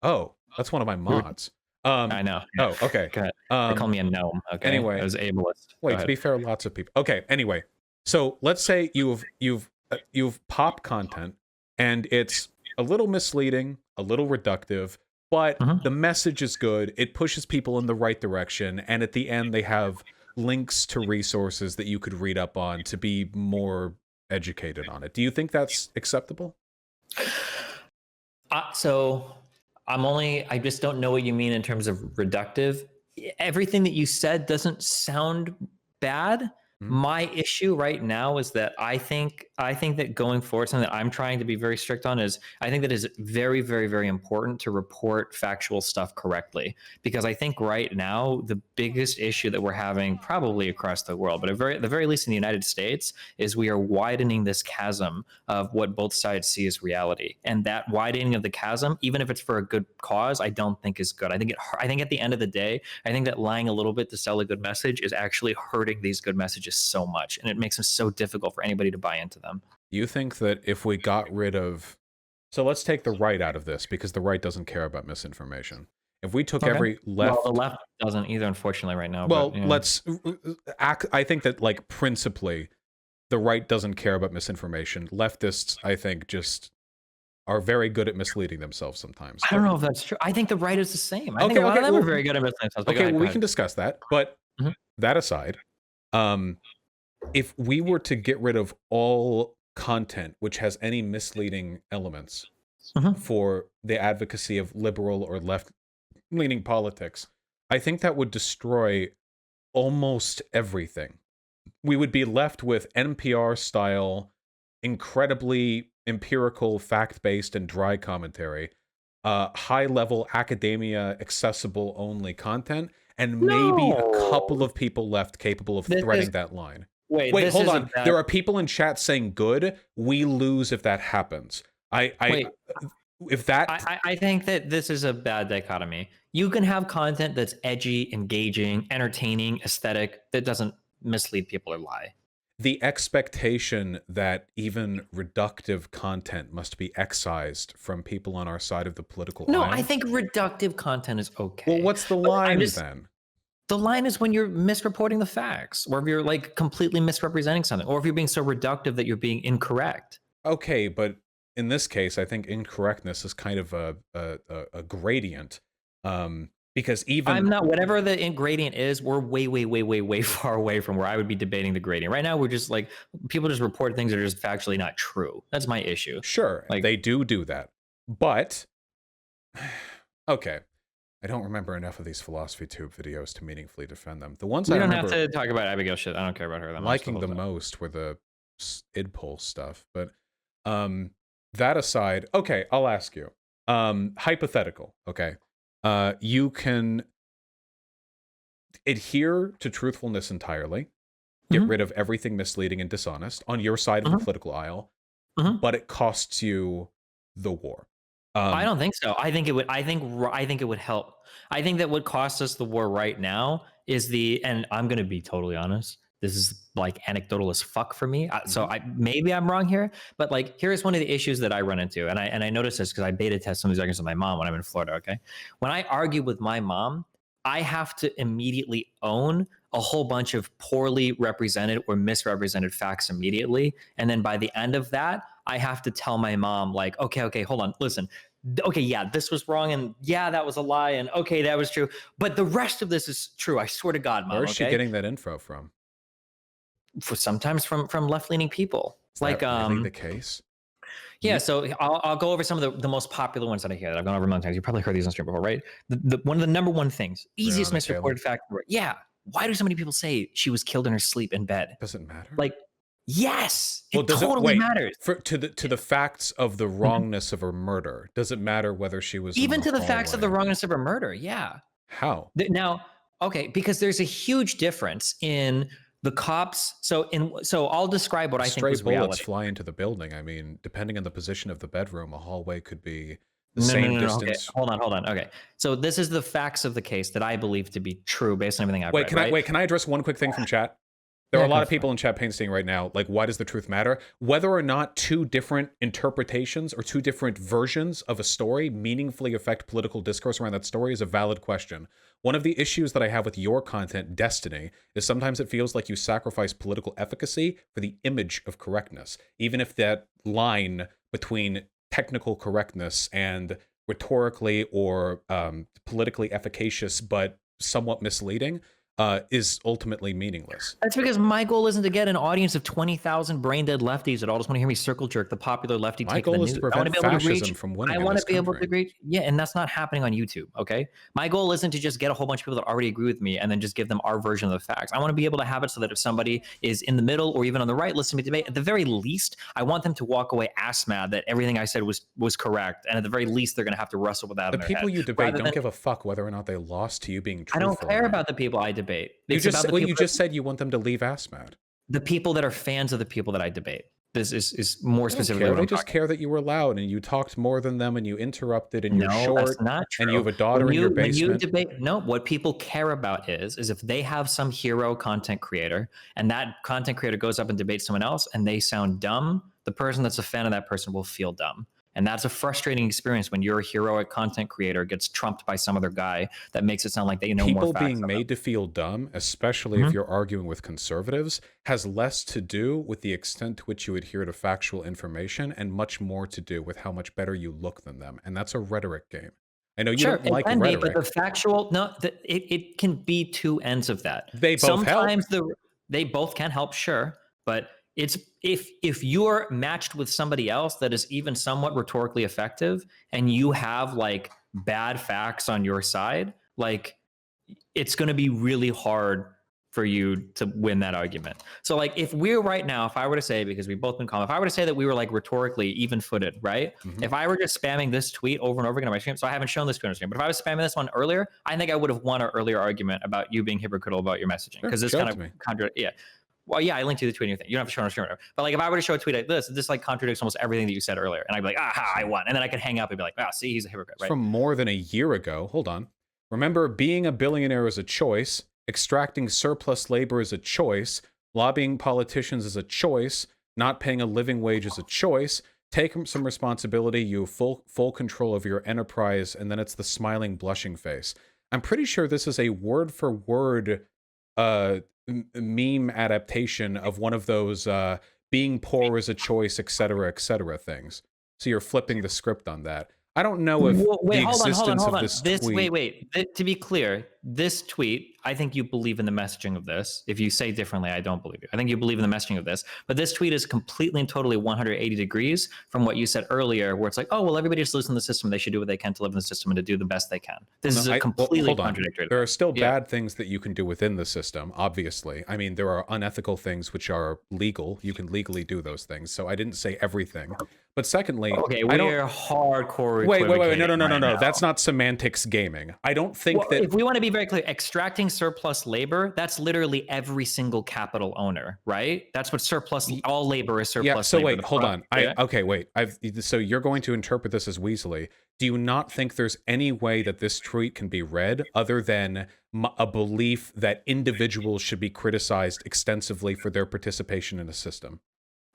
Oh, that's one of my mods. I know. Oh, okay. They call me a gnome. Okay. Anyway, I was ableist. Wait, to be fair, lots of people. Okay. Anyway, so let's say you've pop content and it's a little misleading, a little reductive, but the message is good. It pushes people in the right direction, and at the end they have links to resources that you could read up on to be more educated on it. Do you think that's acceptable? So I just don't know what you mean in terms of reductive. Everything that you said doesn't sound bad. My issue right now is that I think that going forward, something that I'm trying to be very strict on is I think that is very, very, very important to report factual stuff correctly. Because I think right now the biggest issue that we're having probably across the world, but at the very least in the United States, is we are widening this chasm of what both sides see as reality. And that widening of the chasm, even if it's for a good cause, I don't think is good. I think at the end of the day, I think that lying a little bit to sell a good message is actually hurting these good messages so much, and it makes them so difficult for anybody to buy into them. You think that if we got rid of, so let's take the right out of this, because the right doesn't care about misinformation. If we took every left, well, the left doesn't either, unfortunately, right now. Well, but, yeah. let's act. I think that, like, principally, the right doesn't care about misinformation. Leftists, I think, just are very good at misleading themselves sometimes. I don't know if that's true. I think the right is the same. I think a lot of them are very good at misleading themselves. Okay, well, we can discuss that. But that aside, if we were to get rid of all content which has any misleading elements for the advocacy of liberal or left-leaning politics, I think that would destroy almost everything. We would be left with NPR-style, incredibly empirical, fact-based, and dry commentary, high-level academia, accessible-only content, and maybe a couple of people left capable of threading that line. Wait, hold on. There are people in chat saying good. We lose if that happens. I think that this is a bad dichotomy. You can have content that's edgy, engaging, entertaining, aesthetic, that doesn't mislead people or lie. The expectation that even reductive content must be excised from people on our side of the political aisle. No, I think reductive content is okay. Well, what's the line then? The line is when you're misreporting the facts, or if you're like completely misrepresenting something, or if you're being so reductive that you're being incorrect. Okay, but in this case, I think incorrectness is kind of a gradient. Because even I'm not, whatever the gradient is, we're way far away from where I would be debating the gradient. Right now, we're just like, people just report things that are just factually not true. That's my issue. Sure, like, they do that. But, okay. I don't remember enough of these philosophy tube videos to meaningfully defend them. The ones I remember, have to talk about Abigail shit. I don't care about her that much. Liking the most were the idpol stuff. But that aside, okay, I'll ask you. Hypothetical, okay. You can adhere to truthfulness entirely, get rid of everything misleading and dishonest on your side of the political aisle, but it costs you the war. I don't think so. I think it would. I think it would help. I think that what costs us the war right now is and I'm going to be totally honest. This is like anecdotal as fuck for me. So maybe I'm wrong here, but like, here's one of the issues that I run into. And I noticed this because I beta test some of these arguments with my mom when I'm in Florida. Okay. When I argue with my mom, I have to immediately own a whole bunch of poorly represented or misrepresented facts immediately. And then by the end of that, I have to tell my mom, like, okay, hold on, listen. Okay, yeah, this was wrong, and yeah, that was a lie, and okay, that was true. But the rest of this is true. I swear to God, Mom. Where's she getting that info from? Sometimes from left-leaning people. Is that really the case? Yeah, so I'll go over some of the most popular ones that I hear that I've gone over a million times. You've probably heard these on stream before, right? One of the number one things, easiest Breonna Taylor. misreported fact. Yeah. Why do so many people say she was killed in her sleep in bed? Does it matter? Like, yes, well, it totally matters. To the facts of the wrongness of her murder? Does it matter whether she was even to the facts of the wrongness of her murder? Yeah. How? Now, okay, because there's a huge difference in the cops. So I'll describe what I think was stray bullets reality. fly into the building. I mean, depending on the position of the bedroom, a hallway could be the same distance. Okay. Hold on. Okay, so this is the facts of the case that I believe to be true based on everything I've read. Can I address one quick thing from chat? There are a lot of people in chat painting right now, like, why does the truth matter? Whether or not two different interpretations or two different versions of a story meaningfully affect political discourse around that story is a valid question. One of the issues that I have with your content, Destiny, is sometimes it feels like you sacrifice political efficacy for the image of correctness, even if that line between technical correctness and rhetorically or politically efficacious but somewhat misleading is ultimately meaningless. That's because my goal isn't to get an audience of 20,000 brain dead lefties that all just want to hear me circle jerk the popular lefty take the news. My goal is to prevent fascism from winning. I want to be able to reach, yeah, and that's not happening on YouTube. Okay, my goal isn't to just get a whole bunch of people that already agree with me and then just give them our version of the facts. I want to be able to have it so that if somebody is in the middle or even on the right listening to debate, at the very least, I want them to walk away ass mad that everything I said was correct, and at the very least, they're going to have to wrestle with that. The people you debate don't give a fuck whether or not they lost to you being truthful. I don't care about the people I debate. You just said you want them to leave ass mad. The people that are fans of the people that I debate. This is more specifically. They just care that you were loud and you talked more than them and you interrupted and you're short. That's not true. And you have a daughter in your basement. When you debate, what people care about is if they have some hero content creator and that content creator goes up and debates someone else and they sound dumb, the person that's a fan of that person will feel dumb. And that's a frustrating experience when your heroic content creator gets trumped by some other guy that makes it sound like they know more facts. People being made to feel dumb, especially if you're arguing with conservatives, has less to do with the extent to which you adhere to factual information and much more to do with how much better you look than them. And that's a rhetoric game. I know you don't like rhetoric. But the factual, it can be two ends of that. They both help. They both can help, sure, but it's if you're matched with somebody else that is even somewhat rhetorically effective and you have like bad facts on your side, like it's going to be really hard for you to win that argument. So like if I were to say, because we've both been calm, if I were to say that we were like rhetorically even footed, right? If I were just spamming this tweet over and over again on my stream, so I haven't shown this tweet on stream, but if I was spamming this one earlier, I think I would have won our earlier argument about you being hypocritical about your messaging. Because this kind of well, yeah, I linked you the tweet and everything. You don't have to show it on stream. But like if I were to show a tweet like this like contradicts almost everything that you said earlier. And I'd be like, aha, I won. And then I could hang up and be like, wow, see, he's a hypocrite, right? From more than a year ago. Hold on. Remember, being a billionaire is a choice. Extracting surplus labor is a choice. Lobbying politicians is a choice. Not paying a living wage is a choice. Take some responsibility. You have full control of your enterprise. And then it's the smiling, blushing face. I'm pretty sure this is a word for word meme adaptation of one of those being poor is a choice, etc., things. So you're flipping the script on that. I don't know if the existence of this tweet... To be clear, this tweet, I think you believe in the messaging of this. If you say differently, I don't believe you. I think you believe in the messaging of this. But this tweet is completely and totally 180 degrees from what you said earlier, where it's like, oh, well, everybody just lives in the system. They should do what they can to live in the system and to do the best they can. This is completely contradictory. There are still bad things that you can do within the system, obviously. I mean, there are unethical things which are legal. You can legally do those things. So I didn't say everything. But secondly, okay, we're hardcore. Wait, no. That's not semantics gaming. I don't think that. If we want to be very clear, extracting surplus labor, that's literally every single capital owner, right? That's what surplus, all labor is surplus labor. Yeah, so wait, hold on. So you're going to interpret this as weaselly. Do you not think there's any way that this tweet can be read other than a belief that individuals should be criticized extensively for their participation in a system?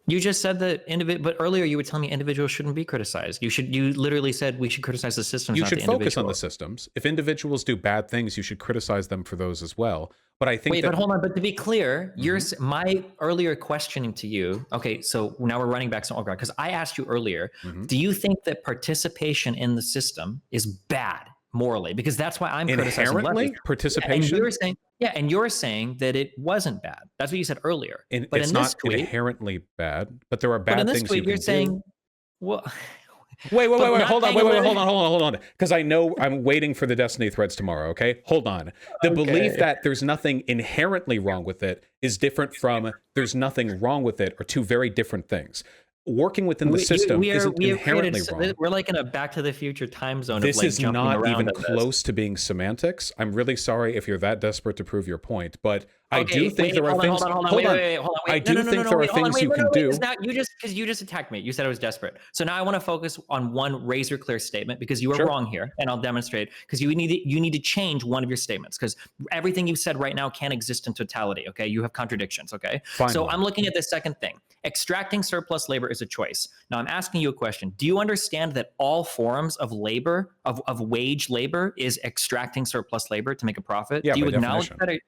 You just said that but earlier you were telling me individuals shouldn't be criticized. You literally said we should criticize the systems. You should focus on the systems. If individuals do bad things, you should criticize them for those as well. But I think but hold on. But to be clear, my earlier questioning to you. Okay, so now we're running back to because I asked you earlier. Do you think that participation in the system is bad morally? Because that's why I'm criticizing participation. And you're saying that it wasn't bad. That's what you said earlier. But it's not inherently bad, but there are bad things you can do. Well, Wait, but not hold on, paying a hold on. Because I know I'm waiting for the Destiny threads tomorrow, okay? Hold on. The belief Okay. that there's nothing inherently wrong with it is different from there's nothing wrong with it are two very different things. Working within the system isn't We have created. inherently wrong. We're like in a Back to the Future time zone of This like is jumping not around even on this. close to being semantics. I'm really sorry if you're that desperate to prove your point, but I Okay, do think there are things. hold on, wait. I do think there are things you can do. Now you just attacked me. You said I was desperate. So now I want to focus on one razor clear statement because you were Sure. wrong here, and I'll demonstrate. Because you need to change one of your statements because everything you've said right now can't exist in totality. Okay, you have contradictions. Okay, Fine. So I'm looking at the second thing. Extracting surplus labor is a choice. Now I'm asking you a question. Do you understand that all forms of labor, of wage labor, is extracting surplus labor to make a profit? Yeah, do you by acknowledge definition.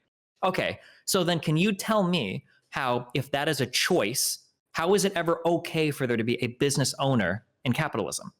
that? Okay. So then can you tell me how, if that is a choice, how is it ever okay for there to be a business owner in capitalism?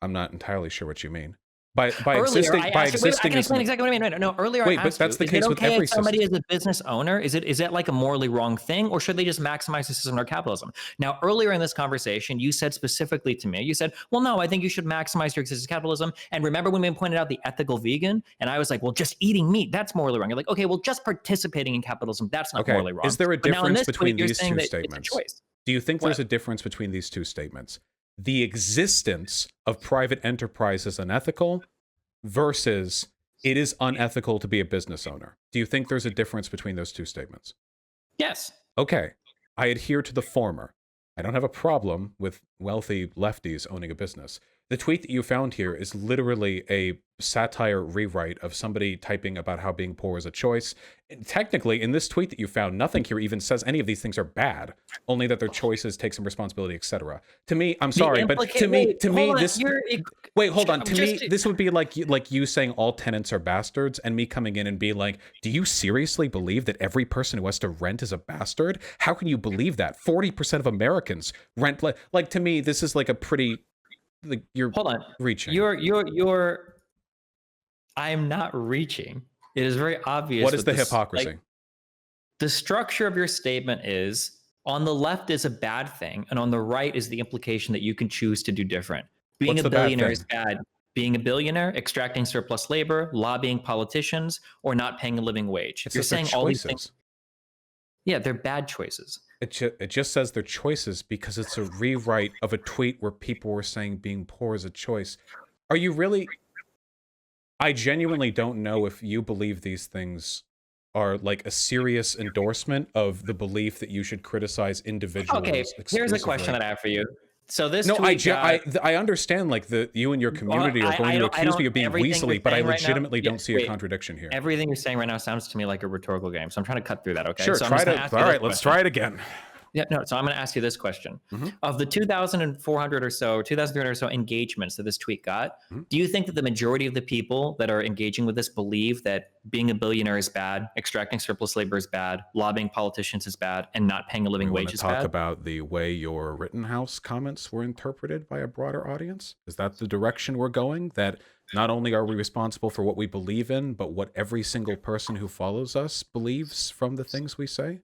I'm not entirely sure what you mean. By Earlier, existing, I by asked you, wait, I existing can is explain exactly what I mean. No, earlier wait, I but asked that's you, the is case it with okay every if somebody system. is a business owner? Is that like a morally wrong thing, or should they just maximize the system or capitalism? Now, earlier in this conversation, you said specifically to me, you said, well, no, I think you should maximize your existence capitalism. And remember when we pointed out the ethical vegan? And I was like, well, just eating meat, that's morally wrong. You're like, okay, well, just participating in capitalism, that's not Okay. morally wrong. Is there a But now in difference this between tweet, you're these saying two that statements? it's a choice. Do you think What? there's a difference between these two statements? The existence of private enterprise is unethical versus it is unethical to be a business owner. Do you think there's a difference between those two statements? Yes. Okay. I adhere to the former. I don't have a problem with wealthy lefties owning a business. The tweet that you found here is literally a satire rewrite of somebody typing about how being poor is a choice. And technically, in this tweet that you found, nothing here even says any of these things are bad, only that their choices take some responsibility, etc. To me, I'm sorry, but to me, this. Wait, hold on. To me, this would be like you saying all tenants are bastards, and me coming in and being like, "Do you seriously believe that every person who has to rent is a bastard? How can you believe that? 40% of Americans rent." Like to me, this is like a pretty. Like you're hold on. reaching. You're. I'm not reaching. It is very obvious. What is the hypocrisy? Like, the structure of your statement is on the left is a bad thing, and on the right is the implication that you can choose to do different. Being a billionaire is bad. Being a billionaire, extracting surplus labor, lobbying politicians, or not paying a living wage. If you're saying all these things, yeah, they're bad choices. It just says they're choices because it's a rewrite of a tweet where people were saying being poor is a choice. Are you really? I genuinely don't know if you believe these things are like a serious endorsement of the belief that you should criticize individuals. Okay, here's a question that I have for you. So this I understand like you and your community are going to accuse me of being weaselly, but I legitimately don't see a contradiction here. Everything you're saying right now sounds to me like a rhetorical game, so I'm trying to cut through that. Okay, sure. So all right, let's try it again. Yeah, no. So I'm going to ask you this question: of the 2,400 or so, 2,300 or so engagements that this tweet got, do you think that the majority of the people that are engaging with this believe that being a billionaire is bad, extracting surplus labor is bad, lobbying politicians is bad, and not paying a living wage is bad? Talk about the way your Rittenhouse comments were interpreted by a broader audience. Is that the direction we're going? That not only are we responsible for what we believe in, but what every single person who follows us believes from the things we say?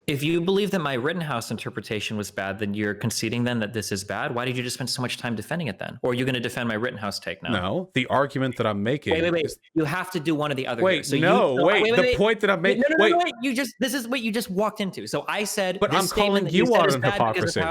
If you believe that my Rittenhouse interpretation was bad, then you're conceding then that this is bad. Why did you just spend so much time defending it then? Or are you going to defend my Rittenhouse take now? No, the argument that I'm making. Wait. You have to do one or the other. Wait, so the point that I'm making. Wait. This is what you just walked into. So I said, but I'm calling you out on hypocrisy.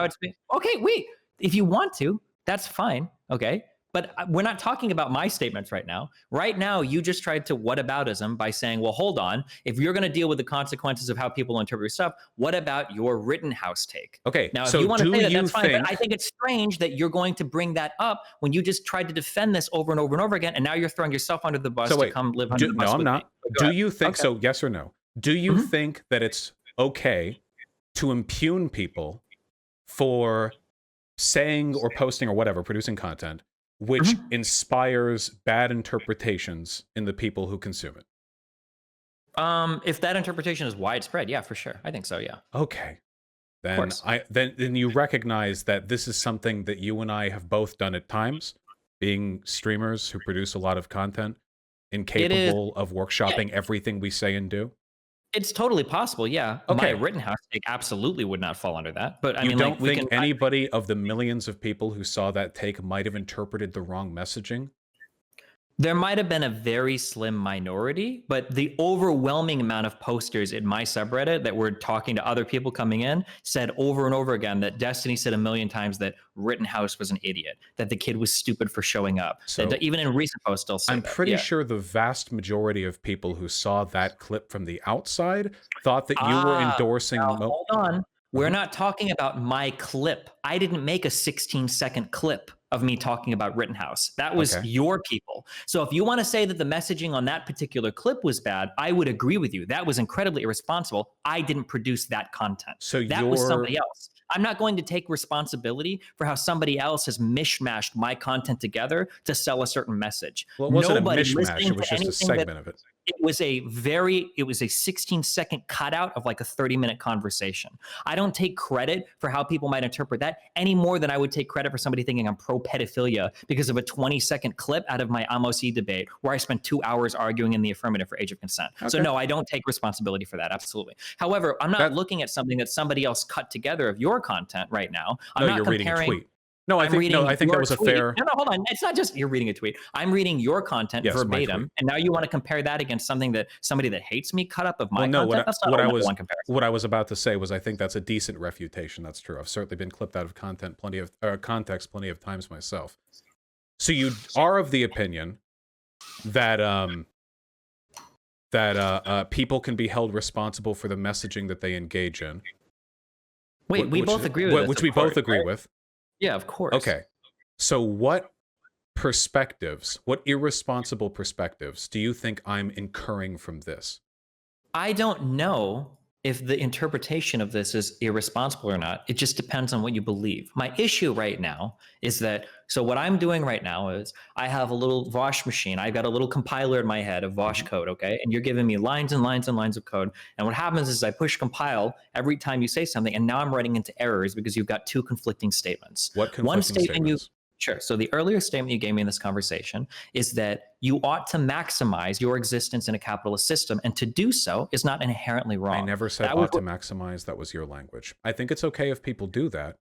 Okay, wait. If you want to, that's fine. Okay. But we're not talking about my statements right now. Right now, you just tried to whataboutism by saying, well, hold on. If you're going to deal with the consequences of how people interpret your stuff, what about your Rittenhouse take? Okay, now, if you want to say that, that's fine. But I think it's strange that you're going to bring that up when you just tried to defend this over and over and over again, and now you're throwing yourself under the bus to come live under the bus. No, I'm not. Do you think, okay. So yes or no, do you think that it's okay to impugn people for saying or posting or whatever, producing content, which inspires bad interpretations in the people who consume it? If that interpretation is widespread, yeah, for sure. I think so, yeah. Okay. Then you recognize that this is something that you and I have both done at times, being streamers who produce a lot of content, incapable of workshopping everything we say and do. It's totally possible, yeah. My Okay. Rittenhouse take absolutely would not fall under that. But I You mean, like, don't we think can. anybody of the millions of people who saw that take might have interpreted the wrong messaging? There might have been a very slim minority, but the overwhelming amount of posters in my subreddit that were talking to other people coming in said over and over again that Destiny said a million times that Rittenhouse was an idiot, that the kid was stupid for showing up. So that even in recent posts, still say I'm that. pretty Yeah. sure the vast majority of people who saw that clip from the outside thought that you were endorsing. Now hold on. We're Mhm. not talking about my clip. I didn't make a 16-second clip of me talking about Rittenhouse. That was Okay. your people. So if you want to say that the messaging on that particular clip was bad, I would agree with you. That was incredibly irresponsible. I didn't produce that content. So That was you're somebody else. I'm not going to take responsibility for how somebody else has mishmashed my content together to sell a certain message. well, it wasn't a Nobody mishmash. listening It was to just a anything that segment of it. it was a 16-second cutout of like a 30-minute conversation. I don't take credit for how people might interpret that any more than I would take credit for somebody thinking I'm pro pedophilia because of a 20-second clip out of my Amos debate where I spent 2 hours arguing in the affirmative for age of consent. So Okay. no, I don't take responsibility for that. Absolutely. However, I'm not looking at something that somebody else cut together of your content right now. I'm not you're reading a comparing. tweet. No, I think that your was a tweet. fair. No, hold on. It's not just you're reading a tweet. I'm reading your content Yes, my verbatim, tweet. and now you want to compare that against something that somebody that hates me cut up of my Well, no, content. That's not a one comparison. what I was about to say was I think that's a decent refutation. That's true. I've certainly been clipped out of context plenty of times myself. So you are of the opinion that people can be held responsible for the messaging that they engage in. Wait, we both agree with this, which we both agree with. Yeah, of course. Okay. So what perspectives, what irresponsible perspectives do you think I'm incurring from this? I don't know if the interpretation of this is irresponsible or not. It just depends on what you believe. My issue right now is that, so what I'm doing right now is I have a little Vaush machine. I've got a little compiler in my head of Vaush code, okay? And you're giving me lines and lines and lines of code. And what happens is I push compile every time you say something, and now I'm running into errors because you've got two conflicting statements. What conflicting One statement statements? Sure. So the earlier statement you gave me in this conversation is that you ought to maximize your existence in a capitalist system, and to do so is not inherently wrong. I never said ought to maximize. That was your language. I think it's okay if people do that.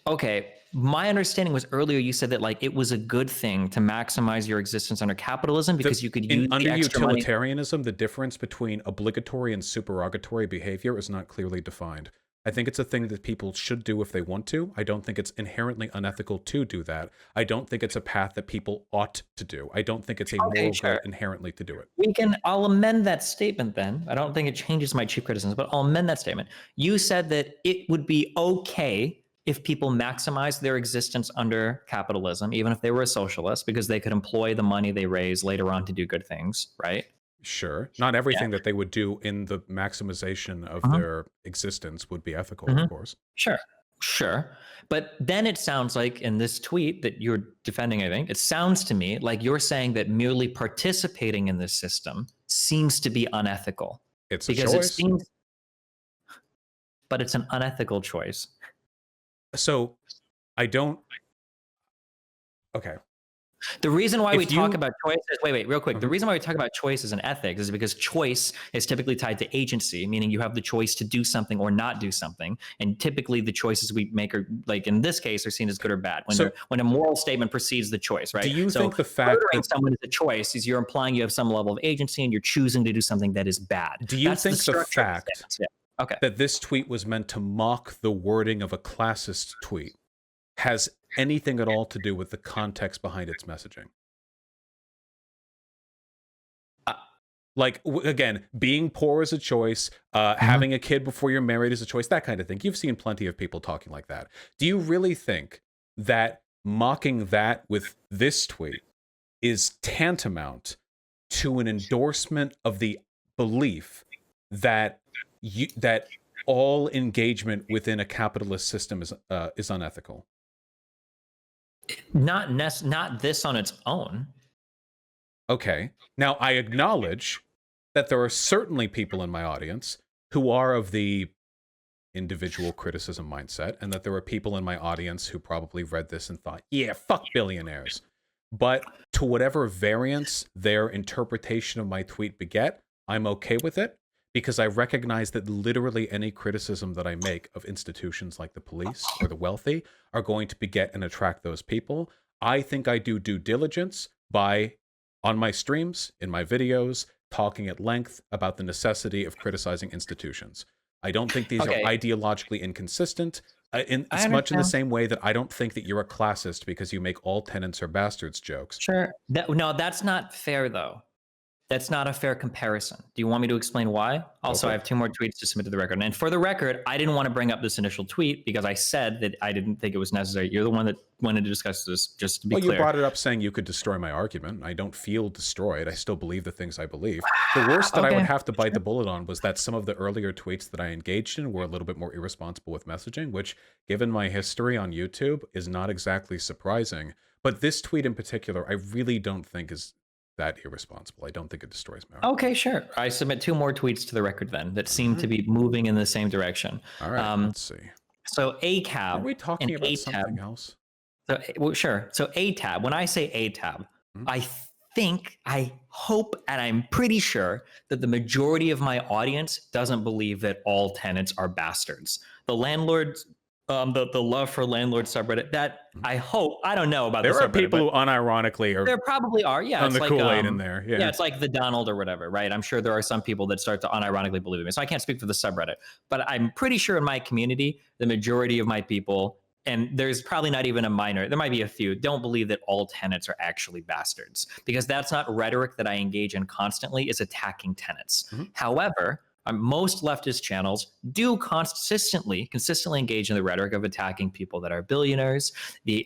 Okay. My understanding was earlier you said that like it was a good thing to maximize your existence under capitalism because you could use under the extra money. utilitarianism, the difference between obligatory and supererogatory behavior is not clearly defined. I think it's a thing that people should do if they want to. I don't think it's inherently unethical to do that. I don't think it's a path that people ought to do. I don't think it's a moral right inherently to do it. I'll amend that statement then. I don't think it changes my chief criticism, but I'll amend that statement. You said that it would be okay if people maximize their existence under capitalism, even if they were a socialist, because they could employ the money they raise later on to do good things, right? Sure. Not everything that they would do in the maximization of their existence would be ethical, of course. Sure. But then it sounds like in this tweet that you're defending, I think, it sounds to me like you're saying that merely participating in this system seems to be unethical. It's a choice. But it's an unethical choice. So I don't. Okay. The reason why we talk about choice is, wait, real quick. The reason why we talk about choice as an ethics is because choice is typically tied to agency, meaning you have the choice to do something or not do something. And typically the choices we make are, like in this case, are seen as good or bad when a moral statement precedes the choice, right? Do you think the fact that someone is a choice is you're implying you have some level of agency and you're choosing to do something that is bad? Do you think the fact that this tweet was meant to mock the wording of a classist tweet has anything at all to do with the context behind its messaging? Like, again, being poor is a choice, having a kid before you're married is a choice, that kind of thing. You've seen plenty of people talking like that. Do you really think that mocking that with this tweet is tantamount to an endorsement of the belief that that all engagement within a capitalist system is unethical? Not this on its own. Okay. Now, I acknowledge that there are certainly people in my audience who are of the individual criticism mindset, and that there are people in my audience who probably read this and thought, yeah, fuck billionaires. But to whatever variance their interpretation of my tweet beget, I'm okay with it because I recognize that literally any criticism that I make of institutions like the police or the wealthy are going to beget and attract those people. I think I do due diligence by, on my streams, in my videos, talking at length about the necessity of criticizing institutions. I don't think these are Okay, ideologically inconsistent. In I as much in the understand. same way that I don't think that you're a classist because you make all tenants are bastards jokes. Sure. No, that's not fair though. That's not a fair comparison. Do you want me to explain why? Go Also, I for it. have 2 more tweets to submit to the record. And for the record, I didn't want to bring up this initial tweet because I said that I didn't think it was necessary. You're the one that wanted to discuss this, just to be Well, you clear. brought it up saying you could destroy my argument. I don't feel destroyed. I still believe the things I believe. The worst that I would Okay, have to bite the sure. bullet on was that some of the earlier tweets that I engaged in were a little bit more irresponsible with messaging, which, given my history on YouTube, is not exactly surprising. But this tweet in particular, I really don't think is that irresponsible. I don't think it destroys my argument. Okay, sure. I submit 2 more tweets to the record then that seem to be moving in the same direction. All right, let's see. So Are ACAB we and talking about ATAB. something else? So, well, sure. So ATAB, when I say ATAB, Mhm. I hope, and I'm pretty sure that the majority of my audience doesn't believe that all tenants are bastards. The landlords, the love for landlord subreddit, that I hope, I don't know about the There are subreddit, people who but unironically are there probably are. Yeah, on it's the like Kool-Aid in there. Yeah. it's like the Donald or whatever, right? I'm sure there are some people that start to unironically believe in me. So I can't speak for the subreddit, but I'm pretty sure in my community, the majority of my people, and there's probably not even a minor, there might be a few, don't believe that all tenants are actually bastards, because that's not rhetoric that I engage in constantly, is attacking tenants. Mhm. However, most leftist channels do consistently engage in the rhetoric of attacking people that are billionaires,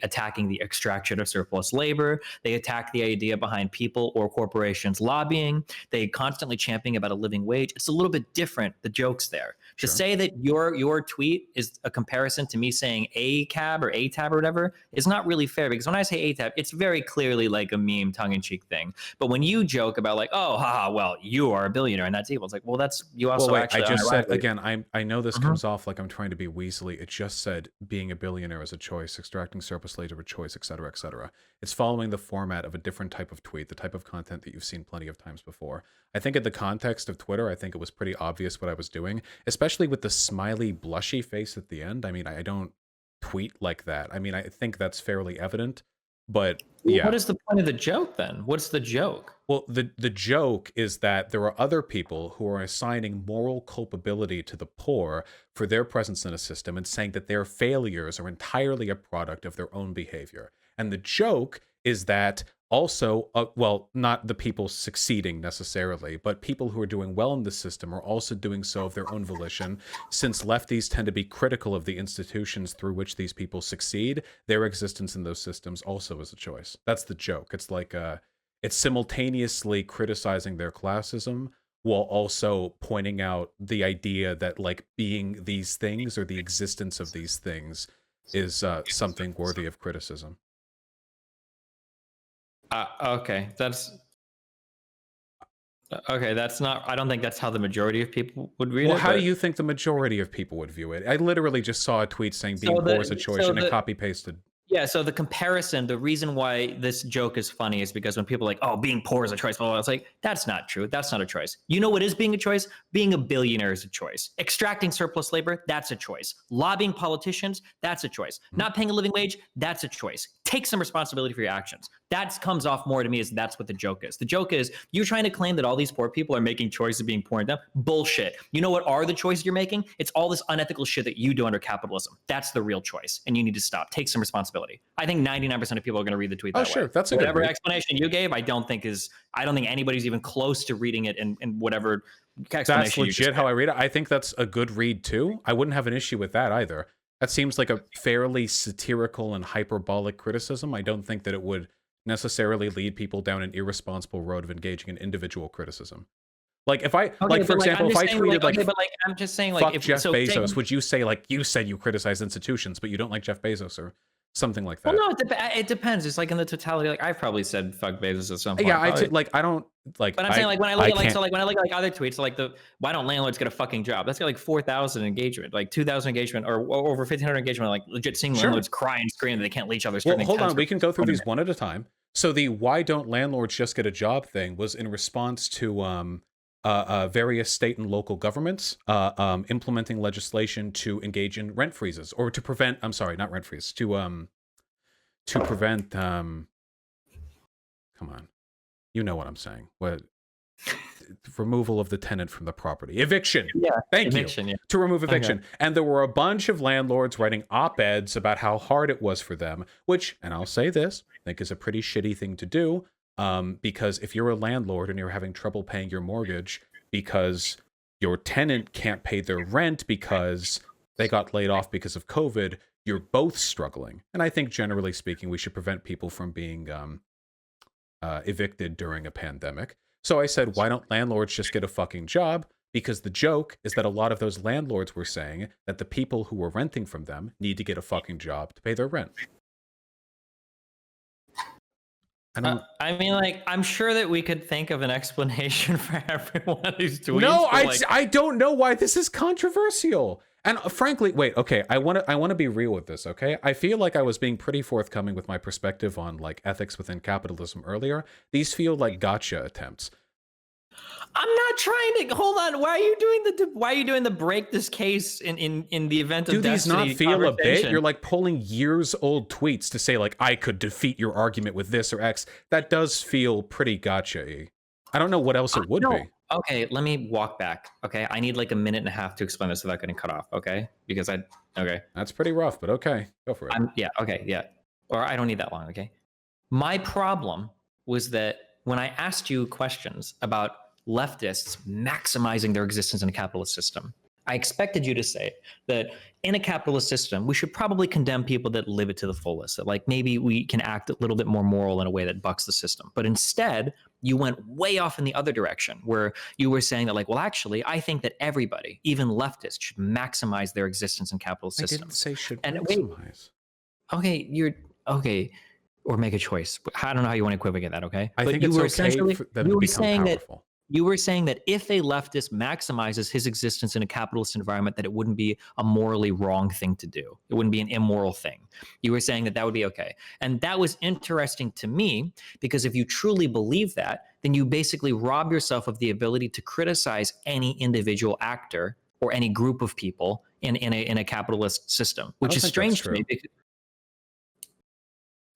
attacking the extraction of surplus labor. They attack the idea behind people or corporations lobbying. They constantly championing about a living wage. It's a little bit different, the jokes there. Sure. To say that your tweet is a comparison to me saying ACAB or ATAB or whatever is not really fair, because when I say ATAB, it's very clearly like a meme, tongue-in-cheek thing. But when you joke about like, oh, haha, well, you are a billionaire and that's evil, it's like, well, that's you also Well, wait, actually. I just said unironically. again. I know this comes off like I'm trying to be weaselly. It just said being a billionaire is a choice, extracting surplus labor a choice, etc., etc. It's following the format of a different type of tweet, the type of content that you've seen plenty of times before. I think in the context of Twitter, I think it was pretty obvious what I was doing, especially with the smiley, blushy face at the end. I mean, I don't tweet like that. I mean, I think that's fairly evident, but yeah. What is the point of the joke then? What's the joke? Well, the joke is that there are other people who are assigning moral culpability to the poor for their presence in a system and saying that their failures are entirely a product of their own behavior. And the joke is that also, well, not the people succeeding necessarily, but people who are doing well in the system are also doing so of their own volition. Since lefties tend to be critical of the institutions through which these people succeed, their existence in those systems also is a choice. That's the joke. It's like it's simultaneously criticizing their classism while also pointing out the idea that like being these things or the existence of these things is something worthy of criticism. Okay, that's not. I don't think that's how the majority of people would read it. Well, how do but- you think the majority of people would view it? I literally just saw a tweet saying being So poor is a choice and it copy pasted. Yeah, so the comparison, the reason why this joke is funny is because when people are like, oh, being poor is a choice, blah, blah, blah, it's like, that's not true. That's not a choice. You know what is being a choice? Being a billionaire is a choice. Extracting surplus labor, that's a choice. Lobbying politicians, that's a choice. Not paying a living wage, that's a choice. Take some responsibility for your actions. That comes off more to me as that's what the joke is. The joke is you're trying to claim that all these poor people are making choices being poor and dumb. Bullshit. You know what are the choices you're making? It's all this unethical shit that you do under capitalism. That's the real choice, and you need to stop. Take some responsibility. I think 99% of people are going to read the tweet that way. Sure, that's a good whatever read. explanation you gave. I don't think anybody's even close to reading it in whatever explanation. That's legit how I read it. I think that's a good read too. I wouldn't have an issue with that either. That seems like a fairly satirical and hyperbolic criticism. I don't think that it would necessarily lead people down an irresponsible road of engaging in individual criticism. Like if I, like for example, if I tweeted like, I'm just saying fuck like, if Jeff Bezos, would you say like you said you criticize institutions, but you don't like Jeff Bezos or something like that? Well, no, it depends. It's like in the totality. Like I've probably said fuck Bezos at some point. Yeah, I don't like. But I'm saying like when I look at like when I look at like other tweets, like why don't landlords get a fucking job? That's got like 4,000 engagement, like 2,000 engagement, or over 1,500 engagement. Like legit seeing landlords cry and scream that they can't leech other. Well, hold on, we can go through these one at a time. So the why don't landlords just get a job thing was in response to various state and local governments implementing legislation to engage in rent freezes or to prevent. I'm sorry, not rent freeze. To prevent. Come on, you know what I'm saying. What removal of the tenant from the property, eviction. Yeah, Thank eviction, you. yeah. To remove eviction. Okay. And there were a bunch of landlords writing op-eds about how hard it was for them, which, and I'll say this, I think is a pretty shitty thing to do, because if you're a landlord and you're having trouble paying your mortgage because your tenant can't pay their rent because they got laid off because of COVID, you're both struggling. And I think generally speaking, we should prevent people from being evicted during a pandemic. So I said, why don't landlords just get a fucking job? Because the joke is that a lot of those landlords were saying that the people who were renting from them need to get a fucking job to pay their rent. I mean, like, I'm sure that we could think of an explanation for everyone who's tweets. No, like, I don't know why this is controversial. And frankly, wait, okay, I want to be real with this, okay? I feel like I was being pretty forthcoming with my perspective on like ethics within capitalism earlier. These feel like gotcha attempts. I'm not trying to hold on. Why are you doing the break this case in the event of do these not destiny feel a bit? You're like pulling years old tweets to say like I could defeat your argument with this or X. That does feel pretty gotcha-y. I don't know what else it would be. Okay, let me walk back. Okay, I need like a minute and a half to explain this without getting cut off. Okay, because That's pretty rough, but okay, go for it. Or I don't need that long. Okay, my problem was that when I asked you questions about leftists maximizing their existence in a capitalist system, I expected you to say that in a capitalist system, we should probably condemn people that live it to the fullest. That like maybe we can act a little bit more moral in a way that bucks the system. But instead, you went way off in the other direction where you were saying that like, well, actually, I think that everybody, even leftists, should maximize their existence in capitalist systems. I didn't say should maximize. Okay, or make a choice. I don't know how you want to equivocate that, okay? I think it's okay for them to become powerful. You were saying that if a leftist maximizes his existence in a capitalist environment, that it wouldn't be a morally wrong thing to do. It wouldn't be an immoral thing. You were saying that that would be okay. And that was interesting to me because if you truly believe that, then you basically rob yourself of the ability to criticize any individual actor or any group of people in a capitalist system, which is strange to me.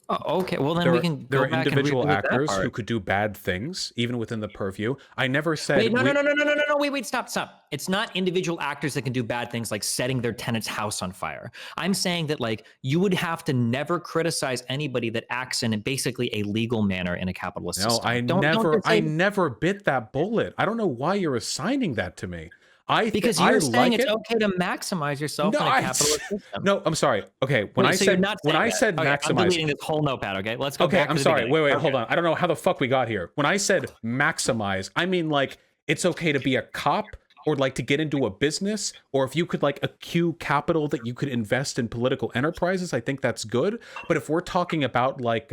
Oh, okay. Well, then we can go back and revisit that part. There are individual actors who could do bad things, even within the purview. I never said. Wait, no. Wait, stop. It's not individual actors that can do bad things like setting their tenant's house on fire. I'm saying that like you would have to never criticize anybody that acts in basically a legal manner in a capitalist system. No, I never bit that bullet. I don't know why you're assigning that to me. Because you're saying it's okay to maximize yourself in a capitalist system. No, I'm sorry. Okay, when I said maximize, I'm deleting this whole notepad. Okay, let's go. Okay, back I'm to the sorry. beginning. Wait, hold on. I don't know how the fuck we got here. When I said maximize, I mean like it's okay to be a cop or like to get into a business, or if you could like accrue capital that you could invest in political enterprises, I think that's good. But if we're talking about like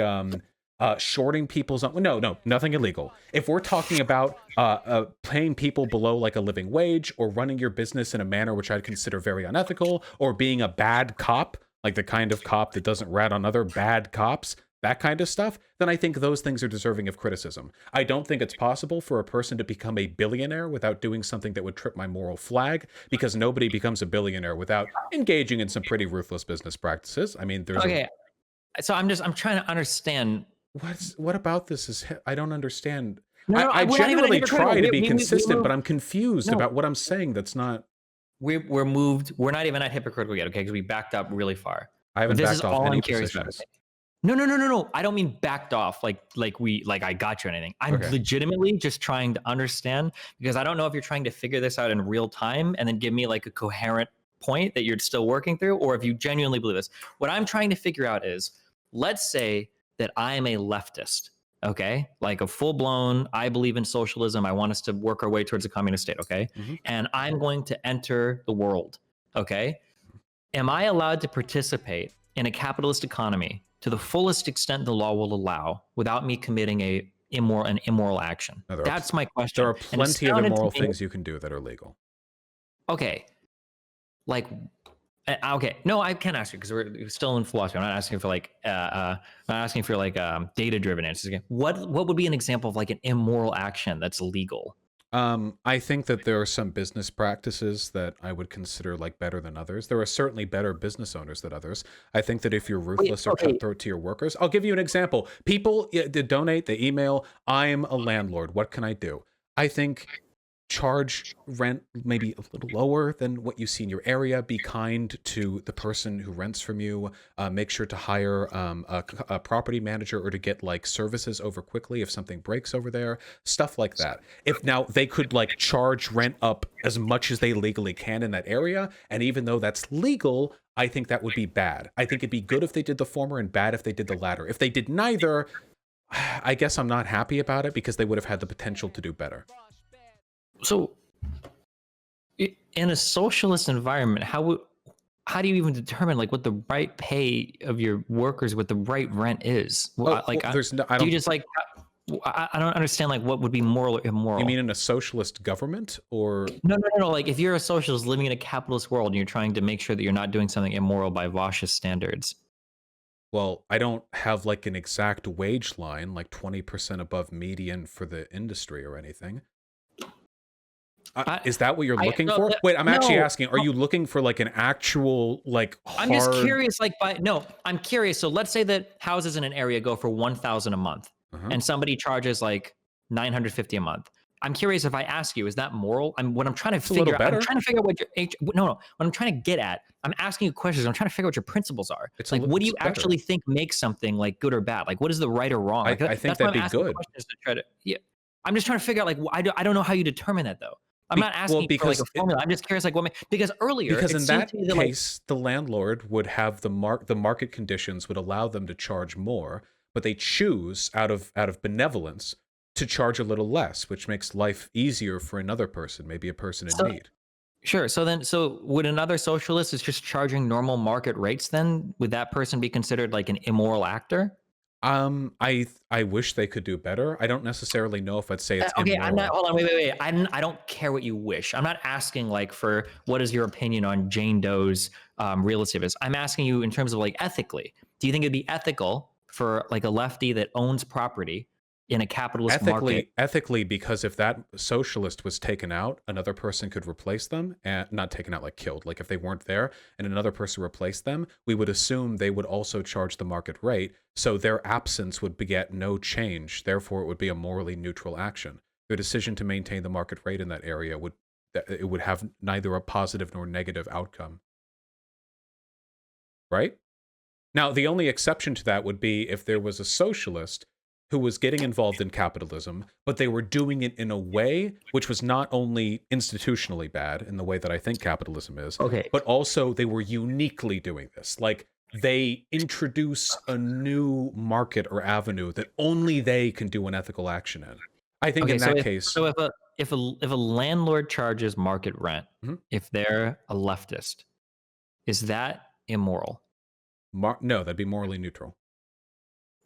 shorting people's no, nothing illegal. If we're talking about paying people below like a living wage or running your business in a manner which I'd consider very unethical, or being a bad cop, like the kind of cop that doesn't rat on other bad cops, that kind of stuff, then I think those things are deserving of criticism. I don't think it's possible for a person to become a billionaire without doing something that would trip my moral flag, because nobody becomes a billionaire without engaging in some pretty ruthless business practices. I mean, there's so I'm trying to understand. What about this is I don't understand. No, I generally try to be consistent, but I'm confused about what I'm saying. That's not. We're moved. We're not even at hypocritical yet, okay? Because we backed up really far. I haven't backed off any positions. No. I don't mean backed off like I got you or anything. I'm legitimately just trying to understand, because I don't know if you're trying to figure this out in real time and then give me like a coherent point that you're still working through, or if you genuinely believe this. What I'm trying to figure out is, let's say that I am a leftist, okay? Like a full-blown, I believe in socialism. I want us to work our way towards a communist state, okay? Mm-hmm. And I'm going to enter the world, okay? Am I allowed to participate in a capitalist economy to the fullest extent the law will allow without me committing an immoral action? That's my question. There are plenty of immoral things you can do that are legal. Okay. Like... Okay, no, I can ask you because we're still in philosophy. I'm not asking for like, data-driven answers. Again, what would be an example of like an immoral action that's legal? I think that there are some business practices that I would consider like better than others. There are certainly better business owners than others. I think that if you're Wait, ruthless or okay. cutthroat to your workers, I'll give you an example. People donate, they email, I'm a landlord. What can I do? I think charge rent maybe a little lower than what you see in your area. Be kind to the person who rents from you. Make sure to hire a property manager or to get like services over quickly if something breaks over there. Stuff like that. If now they could like charge rent up as much as they legally can in that area, and even though that's legal, I think that would be bad. I think it'd be good if they did the former and bad if they did the latter. If they did neither, I guess I'm not happy about it because they would have had the potential to do better. So, in a socialist environment, how do you even determine like what the right pay of your workers, what the right rent is? There's no. I Do don't. you just like? I don't understand like what would be moral or immoral. You mean in a socialist government or? No. Like if you're a socialist living in a capitalist world and you're trying to make sure that you're not doing something immoral by Vaush's standards. Well, I don't have like an exact wage line, like 20% above median for the industry or anything. Is that what you're looking for? Wait, I'm actually asking, are you looking for like an actual like hard... I'm just curious, like I'm curious. So let's say that houses in an area go for $1,000 a month and somebody charges like $950 a month. I'm curious if I ask you, is that moral? What I'm trying to figure out what your what I'm trying to get at. I'm asking you questions. I'm trying to figure out what your principles are. It's like, what do you actually think makes something like good or bad? Like, what is the right or wrong? Like, I think that'd be good. I'm just trying to figure out, like, I don't know how you determine that though. I'm not asking for like a formula. I'm just curious, like, because earlier, because in that case, the landlord would have the market conditions would allow them to charge more, but they choose out of benevolence to charge a little less, which makes life easier for another person, maybe a person in need. Sure. So would another socialist is just charging normal market rates? Then would that person be considered like an immoral actor? I wish they could do better. I don't necessarily know if I'd say it's okay. immoral. I'm not. Hold on. Wait. I don't care what you wish. I'm not asking like for what is your opinion on Jane Doe's relativism. I'm asking you in terms of like ethically. Do you think it'd be ethical for like a lefty that owns property in a capitalist market? Ethically, because if that socialist was taken out, another person could replace them, and not taken out like killed. Like if they weren't there and another person replaced them, we would assume they would also charge the market rate. So their absence would beget no change. Therefore, it would be a morally neutral action. Their decision to maintain the market rate in that area would have neither a positive nor negative outcome. Right? Now, the only exception to that would be if there was a socialist who was getting involved in capitalism, but they were doing it in a way which was not only institutionally bad in the way that I think capitalism is, but also they were uniquely doing this. Like they introduce a new market or avenue that only they can do an ethical action in. I think in that case. So if a landlord charges market rent, if they're a leftist, is that immoral? No, that'd be morally neutral.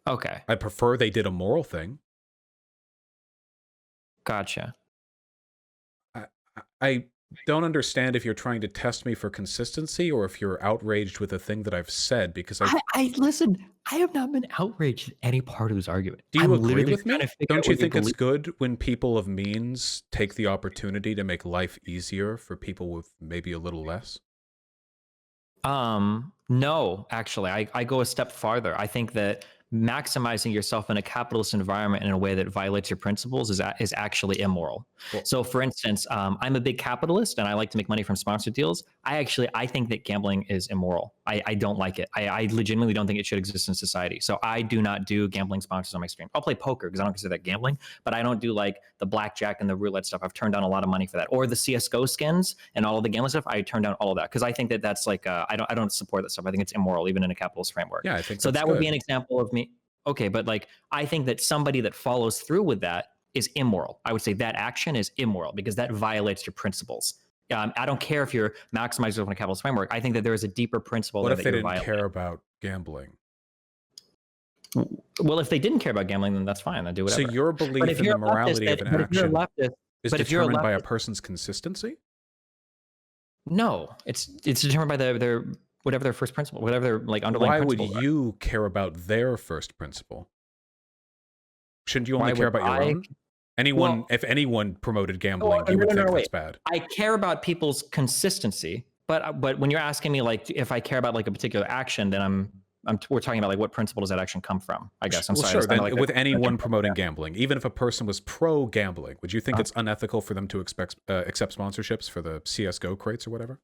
Okay. I prefer they did a moral thing. Gotcha. I don't understand if you're trying to test me for consistency or if you're outraged with a thing that I've said, because I listen, I have not been outraged at any part of this argument. Do you agree with me? Don't you think it's good when people of means take the opportunity to make life easier for people with maybe a little less? No, actually, I go a step farther. I think that maximizing yourself in a capitalist environment in a way that violates your principles is actually immoral. Cool. So for instance, I'm a big capitalist and I like to make money from sponsored deals. I think that gambling is immoral. I don't like it. I legitimately don't think it should exist in society. So I do not do gambling sponsors on my stream. I'll play poker because I don't consider that gambling, but I don't do like the blackjack and the roulette stuff. I've turned down a lot of money for that, or the CSGO skins and all of the gambling stuff. I turned down all of that because I think that that's like I don't support that stuff. I think it's immoral even in a capitalist framework. Yeah, I think so. That would be an example of me. Okay, but like I think that somebody that follows through with that is immoral. I would say that action is immoral because that violates your principles. I don't care if you're maximizing yourself in a capitalist framework. I think that there is a deeper principle. What if they didn't care about gambling? Well, if they didn't care about gambling, then that's fine. I do whatever. So your belief in the morality of an action is determined by a person's consistency? No, it's determined by their whatever their first principle, whatever their like underlying principle. Why would you care about their first principle? Shouldn't you only care about your own? Anyone, Well, if anyone promoted oh, gambling, no, you would no, think no, wait. that's bad. I care about people's consistency, but when you're asking me like if I care about like a particular action, then we're talking about like what principle does that action come from? I guess I'm Well, sorry. sure. That's kind Then of like with the anyone promoting gambling, even if a person was pro gambling, would you think uh, it's unethical for them to accept sponsorships for the CS:GO crates or whatever?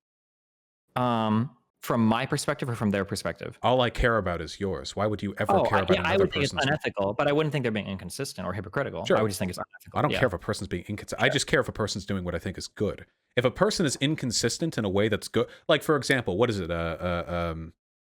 from my perspective or from their perspective? All I care about is yours. Why would you ever Oh, care about yeah, I another would think it's person's? unethical, but I wouldn't think they're being inconsistent or hypocritical. I Sure. would just think it's I unethical. don't care Yeah, if a person's being inconsistent. I sure. just care if a person's doing what I think is good. If a person is inconsistent in a way that's good, like for example, what is it?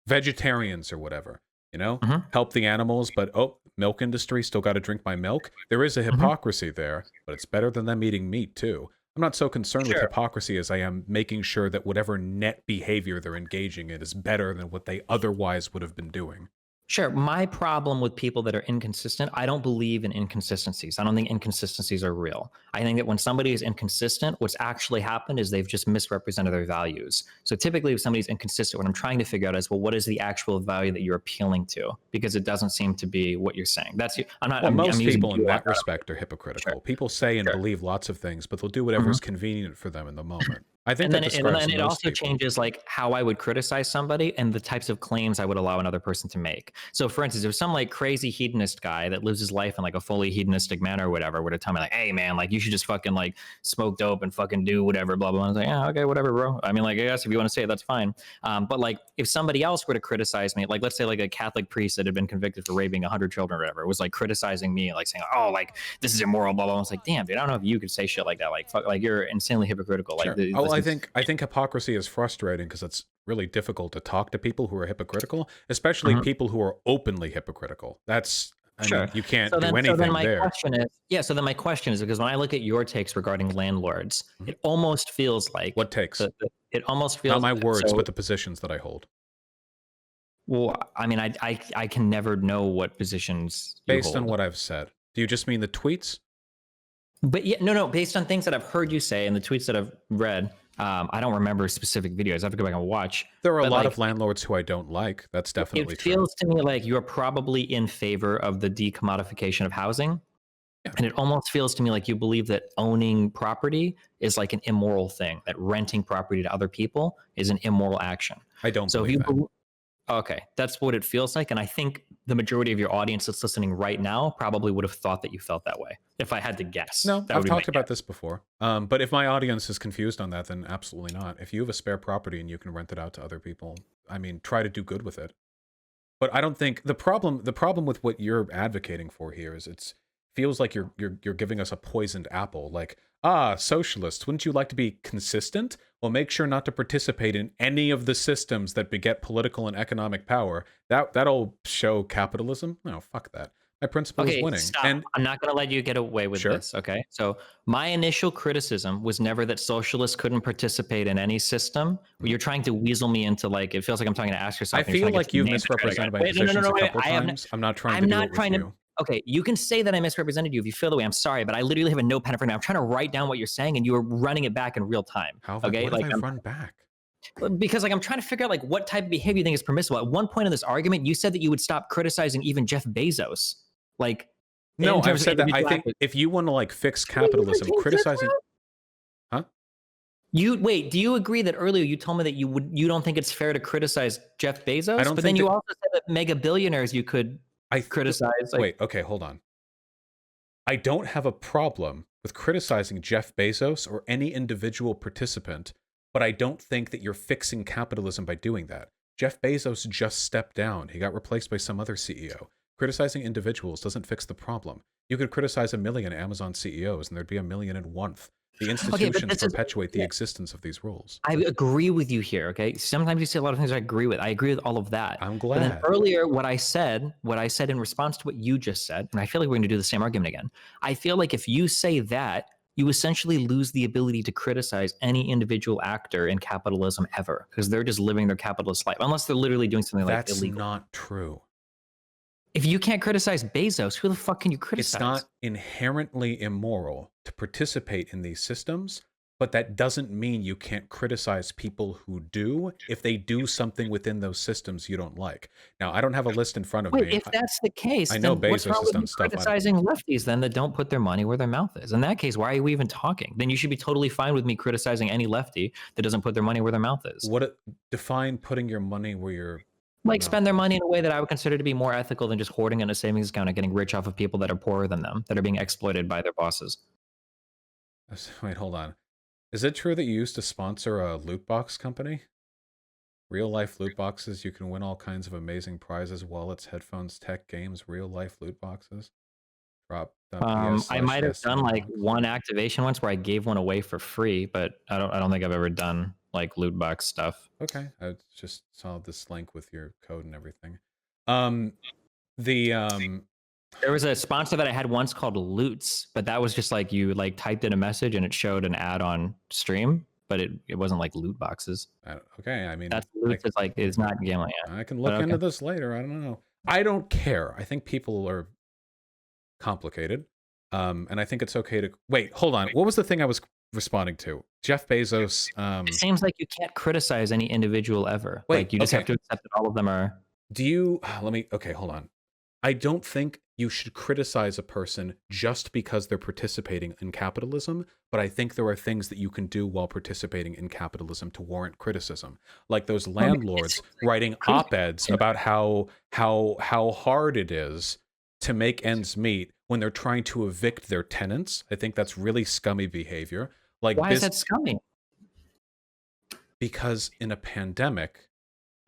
Vegetarians or whatever, you know, Hmm. help the animals, but oh, milk industry still got to drink my milk. There is a Hmm. hypocrisy there, but it's better than them eating meat too. I'm not so concerned with Sure. hypocrisy as I am making sure that whatever net behavior they're engaging in is better than what they otherwise would have been doing. Sure. My problem with people that are inconsistent, I don't believe in inconsistencies. I don't think inconsistencies are real. I think that when somebody is inconsistent, what's actually happened is they've just misrepresented their values. So typically, if somebody's inconsistent, what I'm trying to figure out is, well, what is the actual value that you're appealing to? Because it doesn't seem to be what you're saying. That's I'm not. Well, I'm most using people in you that like respect are Sure. hypocritical. People say and Sure. believe lots of things, but they'll do whatever Mhm. is convenient for them in the moment. I think And that then describes it most also people. changes like how I would criticize somebody and the types of claims I would allow another person to make. So for instance, if some like crazy hedonist guy that lives his life in like a fully hedonistic manner or whatever were to tell me like, hey man, like you should just fucking like smoke dope and fucking do whatever, blah blah blah. I was like, yeah, okay, whatever, bro. I mean, like, I guess if you want to say it, that's fine. But like if somebody else were to criticize me, like let's say like a Catholic priest that had been convicted for raping 100 children or whatever, was like criticizing me, like saying, oh, like this is immoral, blah blah. I was like, damn, dude, I don't know if you could say shit like that. Like fuck, like you're insanely hypocritical. Like Sure. Oh, I this is. think hypocrisy is frustrating because it's really difficult to talk to people who are hypocritical, especially Mhm. people who are openly hypocritical. That's, I Sure. mean, you can't So do then anything my there. question is, yeah, so then my question is because when I look at your takes regarding landlords, Mhm. it almost feels like What takes? it almost Not feels my words, so but the positions that I hold. well, I mean, I can never know what positions you Based on hold. what I've said. Do you just mean the tweets? But yeah, no, based on things that I've heard you say and the tweets that I've read, I don't remember specific videos. I have to go back and watch. There are a But lot like of landlords who I don't like. That's it definitely true. feels to me like you're probably in favor of the decommodification of housing. Yeah, And it almost feels to me like you believe that owning property is like an immoral thing, that renting property to other people is an immoral action. I don't So if believe you, that. okay, that's what it feels like. And I think the majority of your audience that's listening right now probably would have thought that you felt that way. If I had to guess, No, that I've would be my talked about this before. But if my audience is confused on that, then absolutely not. If you have a spare property and you can rent it out to other people, I mean, try to do good with it. But I don't think the problem with what you're advocating for here is it's feels like you're giving us a poisoned apple. Like, socialists, wouldn't you like to be consistent? Well, make sure not to participate in any of the systems that beget political and economic power. That'll show capitalism. No, fuck that. My principle is Okay, winning. stop. And I'm not going to let you get away with sure, this. Okay. So, my initial criticism was never that socialists couldn't participate in any system. mhm. You're trying to weasel me into like, it feels like I'm talking to ask yourself. I And you're feel trying to get like to the you've name to try to get misrepresented it. my Wait, no, positions a wait. couple times. I'm not trying to I'm do not it with trying to. you. Okay. You can say that I misrepresented you if you feel the way. I'm sorry, but I literally have a notepad in front of me. I'm trying to write down what you're saying and you are running it back in real time. Okay. What have Like, I run back? because like I'm trying to figure out like what type of behavior you think is permissible. At one point in this argument, you said that you would stop criticizing even Jeff Bezos. Like, No, in I've terms of said that. I individual think actors. if you want to like fix Wait, you even capitalism, changed this criticizing, now? huh? You wait. Do you agree that earlier you told me that you don't think it's fair to criticize Jeff I Bezos, don't but then think you that also said that mega billionaires you could criticize. Like, wait, okay, hold on. I don't have a problem with criticizing Jeff Bezos or any individual participant, but I don't think that you're fixing capitalism by doing that. Jeff Bezos just stepped down. He got replaced by some other CEO. Criticizing individuals doesn't fix the problem. You could criticize 1,000,000 Amazon CEOs and there'd be 1,000,001. The okay, but institutions this is. perpetuate the existence of these rules. I agree with you here. Okay, sometimes you say a lot of things I agree with. I agree with all of that. I'm But then glad. earlier, what I said in response to what you just said, and I feel like we're going to do the same argument again. I feel like if you say that, you essentially lose the ability to criticize any individual actor in capitalism ever, because they're just living their capitalist life, unless they're literally doing something like That's illegal. not true. If you can't criticize Bezos, who the fuck can you criticize? It's not inherently immoral to participate in these systems but that doesn't mean you can't criticize people who do if they do something within those systems you don't like. Now, I don't have a list in front of Wait, me. if that's the case, I know then what's Bezos wrong has with done you stuff on. criticizing lefties then that don't put their money where their mouth is? In that case, why are we even talking? Then you should be totally fine with me criticizing any lefty that doesn't put their money where their mouth is. Define putting your money where your Like mouth spend their is. money in a way that I would consider to be more ethical than just hoarding in a savings account and getting rich off of people that are poorer than them, that are being exploited by their bosses. Wait, hold on. Is it true that you used to sponsor a loot box company? Real life loot boxes, you can win all kinds of amazing prizes, wallets, headphones, tech, games, real life loot boxes. I might have Drop.ps/yes done like loot box. one activation once where I gave one away for free, but I don't think I've ever done like loot box stuff. Okay, I just saw this link with your code and everything. There was a sponsor that I had once called Loots, but that was just like you like typed in a message and it showed an ad on stream, but it wasn't like loot boxes. Okay, I mean that's Loots is like it's not gambling. I can look into this later. I don't know. I don't care. I think people are complicated, and I think it's okay to wait. Hold on. What was the thing I was responding to? Jeff Bezos. It seems like you can't criticize any individual ever. Wait, like you just have to accept that all of them are. Do you? Let me. Okay, hold on. I don't think you should criticize a person just because they're participating in capitalism, but I think there are things that you can do while participating in capitalism to warrant criticism. Like those landlords writing op-eds about how hard it is to make ends meet when they're trying to evict their tenants. I think that's really scummy behavior. Like, why is that scummy? Because in a pandemic,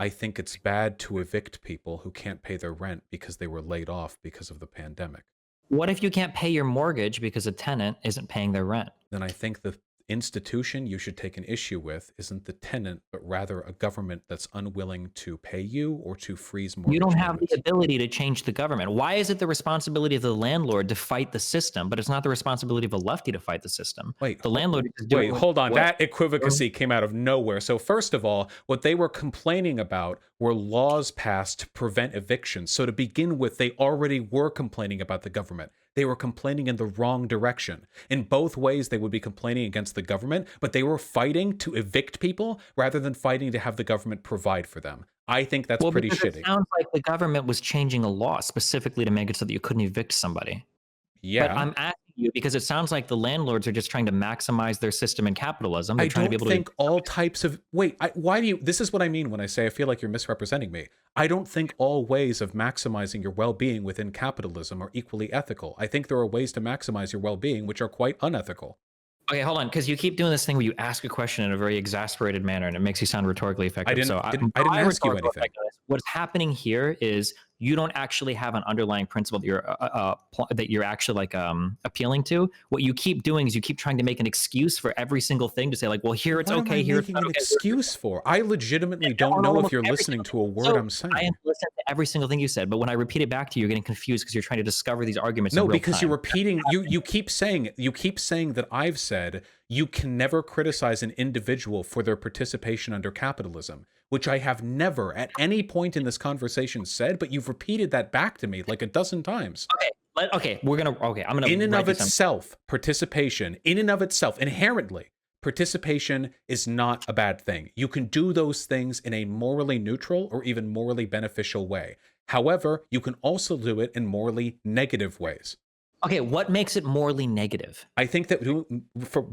I think it's bad to evict people who can't pay their rent because they were laid off because of the pandemic. What if you can't pay your mortgage because a tenant isn't paying their rent? Then I think the institution you should take an issue with isn't the tenant, but rather a government that's unwilling to pay you or to freeze mortgage You don't have payments. the ability to change the government. Why is it the responsibility of the landlord to fight the system, but it's not the responsibility of a lefty to fight the system? Wait, the landlord is doing. Wait, hold on. That equivocacy came out of nowhere. So first of all, what they were complaining about were laws passed to prevent evictions. So to begin with, they already were complaining about the government. They were complaining in the wrong direction. In both ways, they would be complaining against the government, but they were fighting to evict people rather than fighting to have the government provide for them. I think that's pretty shitty. It sounds like the government was changing a law specifically to make it so that you couldn't evict somebody. Yeah. But I'm asking you because it sounds like the landlords are just trying to maximize their system in capitalism. They're trying to be able think all types of why do you? This is what I mean when I say I feel like you're misrepresenting me. I don't think all ways of maximizing your well-being within capitalism are equally ethical. I think there are ways to maximize your well-being which are quite unethical. Okay, hold on, because you keep doing this thing where you ask a question in a very exasperated manner and it makes you sound rhetorically effective. I didn't ask you anything. What's happening here is you don't actually have an underlying principle that you're actually like appealing to. What you keep doing is you keep trying to make an excuse for every single thing to say like, well, here it's okay, here it's not okay. What am I making an excuse for? I legitimately don't know if you're listening to a word I'm saying. I listen to every single thing you said, but when I repeat it back to you, you're getting confused because you're trying to discover these arguments. No, because you're repeating. You keep saying that I've said you can never criticize an individual for their participation under capitalism, which I have never at any point in this conversation said, but you've repeated that back to me like a dozen times. I'm gonna. In and of itself, participation, in and of itself, inherently, participation is not a bad thing. You can do those things in a morally neutral or even morally beneficial way. However, you can also do it in morally negative ways. Okay, what makes it morally negative? I think that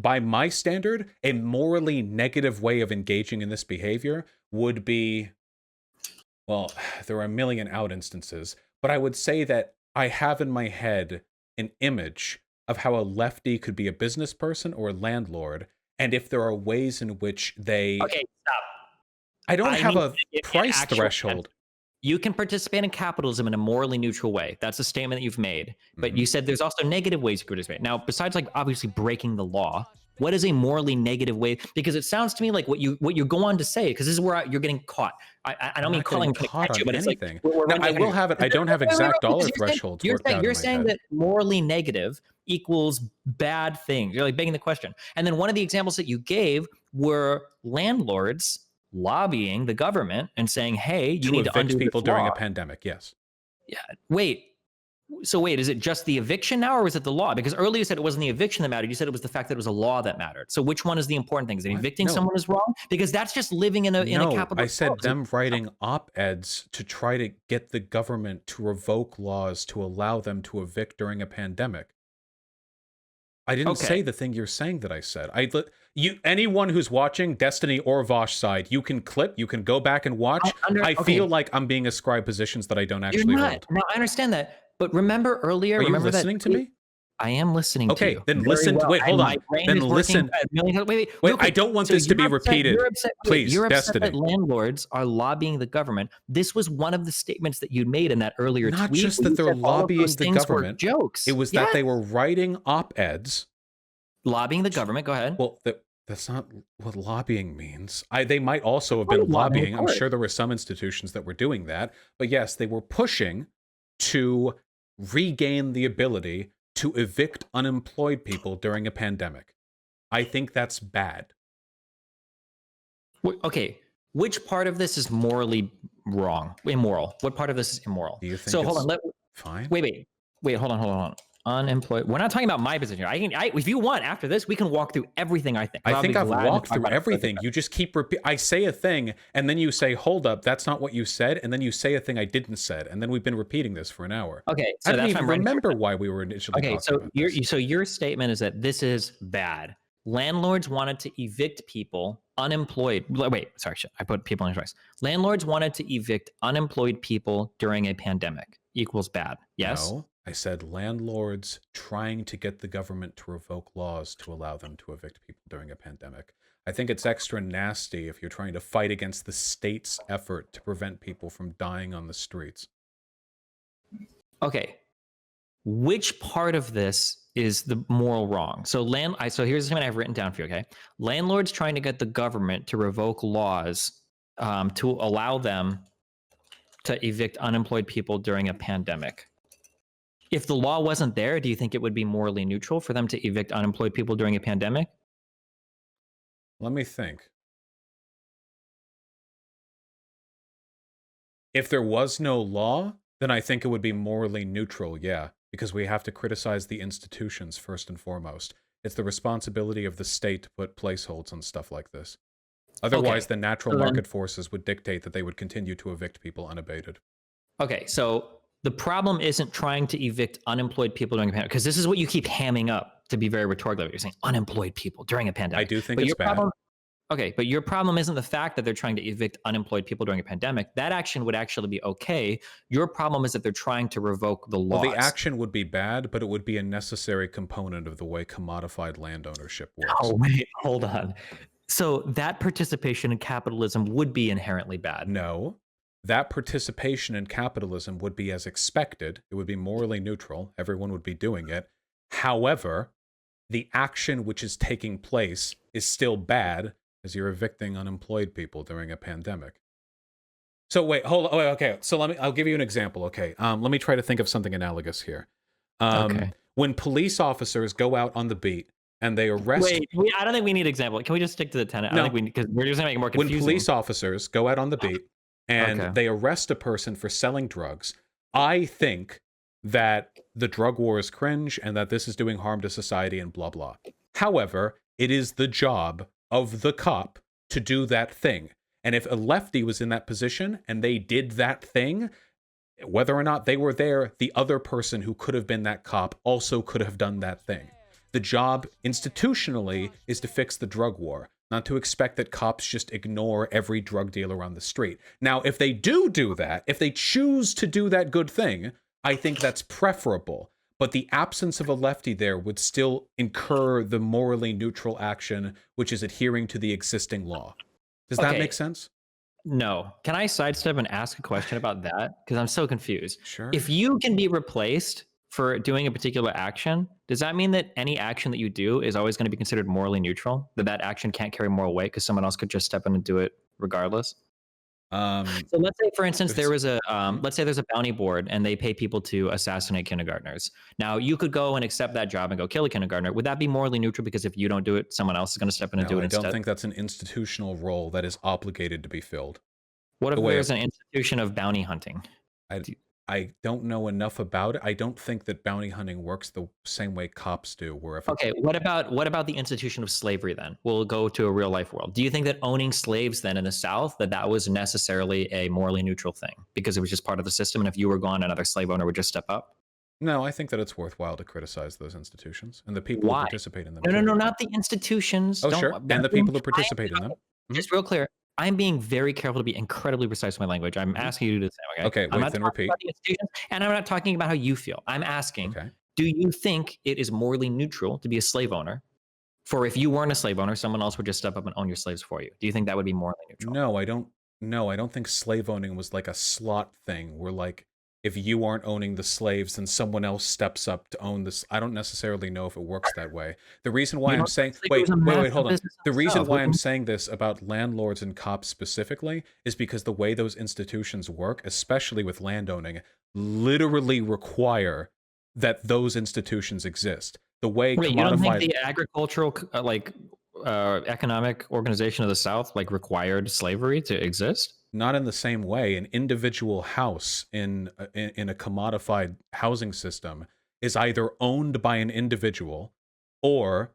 by my standard, a morally negative way of engaging in this behavior would be, well, there are a million out instances, but I would say that I have in my head an image of how a lefty could be a business person or a landlord, and if there are ways in which they... Okay, stop. I don't have a price threshold. You can participate in capitalism in a morally neutral way. That's a statement that you've made. But you said there's also negative ways to participate. Now, besides like obviously breaking the law, what is a morally negative way? Because it sounds to me like what you go on to say, because this is where you're getting caught. I don't mean calling caught you, but it's anything. Like I will have it. I don't have exact dollar thresholds. You're saying that morally negative equals bad things. You're like begging the question. And then one of the examples that you gave were landlords lobbying the government and saying, hey, you need to undo people this law. during a pandemic. Yes. Yeah. Wait, So wait, is it just the eviction now, or is it the law? Because earlier you said it wasn't the eviction that mattered. You said it was the fact that it was a law that mattered. So which one is the important thing? Is it What? evicting No. someone is wrong? Because that's just living in a capital. I said them writing op-eds to try to get the government to revoke laws to allow them to evict during a pandemic. I didn't say the thing you're saying that I said. Anyone who's watching, Destiny or Vaush side, you can go back and watch. I feel like I'm being ascribed positions that I don't actually hold. No, I understand that. But remember earlier, Are you listening to me? I am listening to you. Okay, then listen. Wait, hold on. Then listen. Wait, I don't want this to be repeated. Please, you're upset Destiny. that landlords are lobbying the government. This was one of the statements that you made in that earlier tweet. Not just that they're lobbying the government. Jokes. It was that they were writing op-eds. Lobbying the government. Go ahead. Well, that's not what lobbying means. They might also have been lobbying. I'm sure there were some institutions that were doing that. But yes, they were pushing to regain the ability to evict unemployed people during a pandemic. I think that's bad. Okay, which part of this is morally wrong? Immoral. What part of this is immoral? Do you think so? Hold on. Fine. Wait. Hold on. Unemployed. We're not talking about my position. If you want, after this, we can walk through everything. I think I've walked through everything. You just keep I say a thing, and then you say, "Hold up, that's not what you said," and then you say a thing I didn't said, and then we've been repeating this for an hour. Okay, so I don't even remember why we were initially. Okay, talking about this. So your statement is that this is bad. Landlords wanted to evict people unemployed. Wait, sorry, I put people in choice. Landlords wanted to evict unemployed people during a pandemic. Equals bad. Yes. No. I said landlords trying to get the government to revoke laws to allow them to evict people during a pandemic. I think it's extra nasty if you're trying to fight against the state's effort to prevent people from dying on the streets. Okay. Which part of this is the moral wrong? So here's something I've written down for you, okay? Landlords trying to get the government to revoke laws to allow them to evict unemployed people during a pandemic. If the law wasn't there, do you think it would be morally neutral for them to evict unemployed people during a pandemic? Let me think. If there was no law, then I think it would be morally neutral, yeah, because we have to criticize the institutions first and foremost. It's the responsibility of the state to put placeholds on stuff like this. Otherwise, the natural market forces would dictate that they would continue to evict people unabated. Okay, so the problem isn't trying to evict unemployed people during a pandemic, because this is what you keep hamming up to be very rhetorical. You're saying unemployed people during a pandemic. I do think it's bad. Okay, but your problem isn't the fact that they're trying to evict unemployed people during a pandemic. That action would actually be okay. Your problem is that they're trying to revoke the laws. Well, the action would be bad, but it would be a necessary component of the way commodified land ownership works. Oh, wait, hold on. So that participation in capitalism would be inherently bad. No. That participation in capitalism would be as expected. It would be morally neutral. Everyone would be doing it. However, the action which is taking place is still bad, as you're evicting unemployed people during a pandemic. So wait, hold on. Oh, okay. So I'll give you an example. Okay. Let me try to think of something analogous here. Okay. When police officers go out on the beat and they arrest... Wait, I don't think we need an example. Can we just stick to the tenant? No. I don't think because we're just going to make it more confusing. When police officers go out on the beat and they arrest a person for selling drugs, I think that the drug war is cringe and that this is doing harm to society and blah, blah. However, it is the job of the cop to do that thing. And if a lefty was in that position and they did that thing, whether or not they were there, the other person who could have been that cop also could have done that thing. The job institutionally is to fix the drug war, not to expect that cops just ignore every drug dealer on the street. Now, if they do that, if they choose to do that good thing, I think that's preferable. But the absence of a lefty there would still incur the morally neutral action, which is adhering to the existing law. Does that make sense? No. Can I sidestep and ask a question about that? Because I'm so confused. Sure. If you can be replaced for doing a particular action, does that mean that any action that you do is always going to be considered morally neutral? That action can't carry moral weight because someone else could just step in and do it regardless? So let's say, for instance, there was let's say there's a bounty board and they pay people to assassinate kindergartners. Now, you could go and accept that job and go kill a kindergartner. Would that be morally neutral? Because if you don't do it, someone else is going to step in and do it instead? I don't think that's an institutional role that is obligated to be filled. What if there's an institution of bounty hunting? I don't know enough about it. I don't think that bounty hunting works the same way cops do, where if Okay, what about the institution of slavery then? We'll go to a real life world. Do you think that owning slaves then in the South, that was necessarily a morally neutral thing because it was just part of the system, and if you were gone, another slave owner would just step up? no, I think that it's worthwhile to criticize those institutions and the people who Why? participate in them No, no, too. no, not the institutions. Oh, Don't. sure, and the people who participate in them. Mhm, Just real clear. I'm being very careful to be incredibly precise with my language. I'm mhm. asking you to do the same. Okay. Okay, I'm wait, not then talking repeat. about the institutions, and I'm not talking about how you feel. I'm asking, Okay. do you think it is morally neutral to be a slave owner? For if you weren't a slave owner, someone else would just step up and own your slaves for you. Do you think that would be morally neutral? No, I don't. No, I don't think slave owning was like a slot thing where like if you aren't owning the slaves, then someone else steps up to own this. I don't necessarily know if it works that way. The reason why You I'm don't think saying slavery was a wait, massive hold on. business in The the reason South? why I'm saying this about landlords and cops specifically is because the way those institutions work, especially with landowning, literally require that those institutions exist. The way Wait, you don't think commodified the agricultural economic organization of the South required slavery to exist? not in the same way. An individual house in a commodified housing system is either owned by an individual or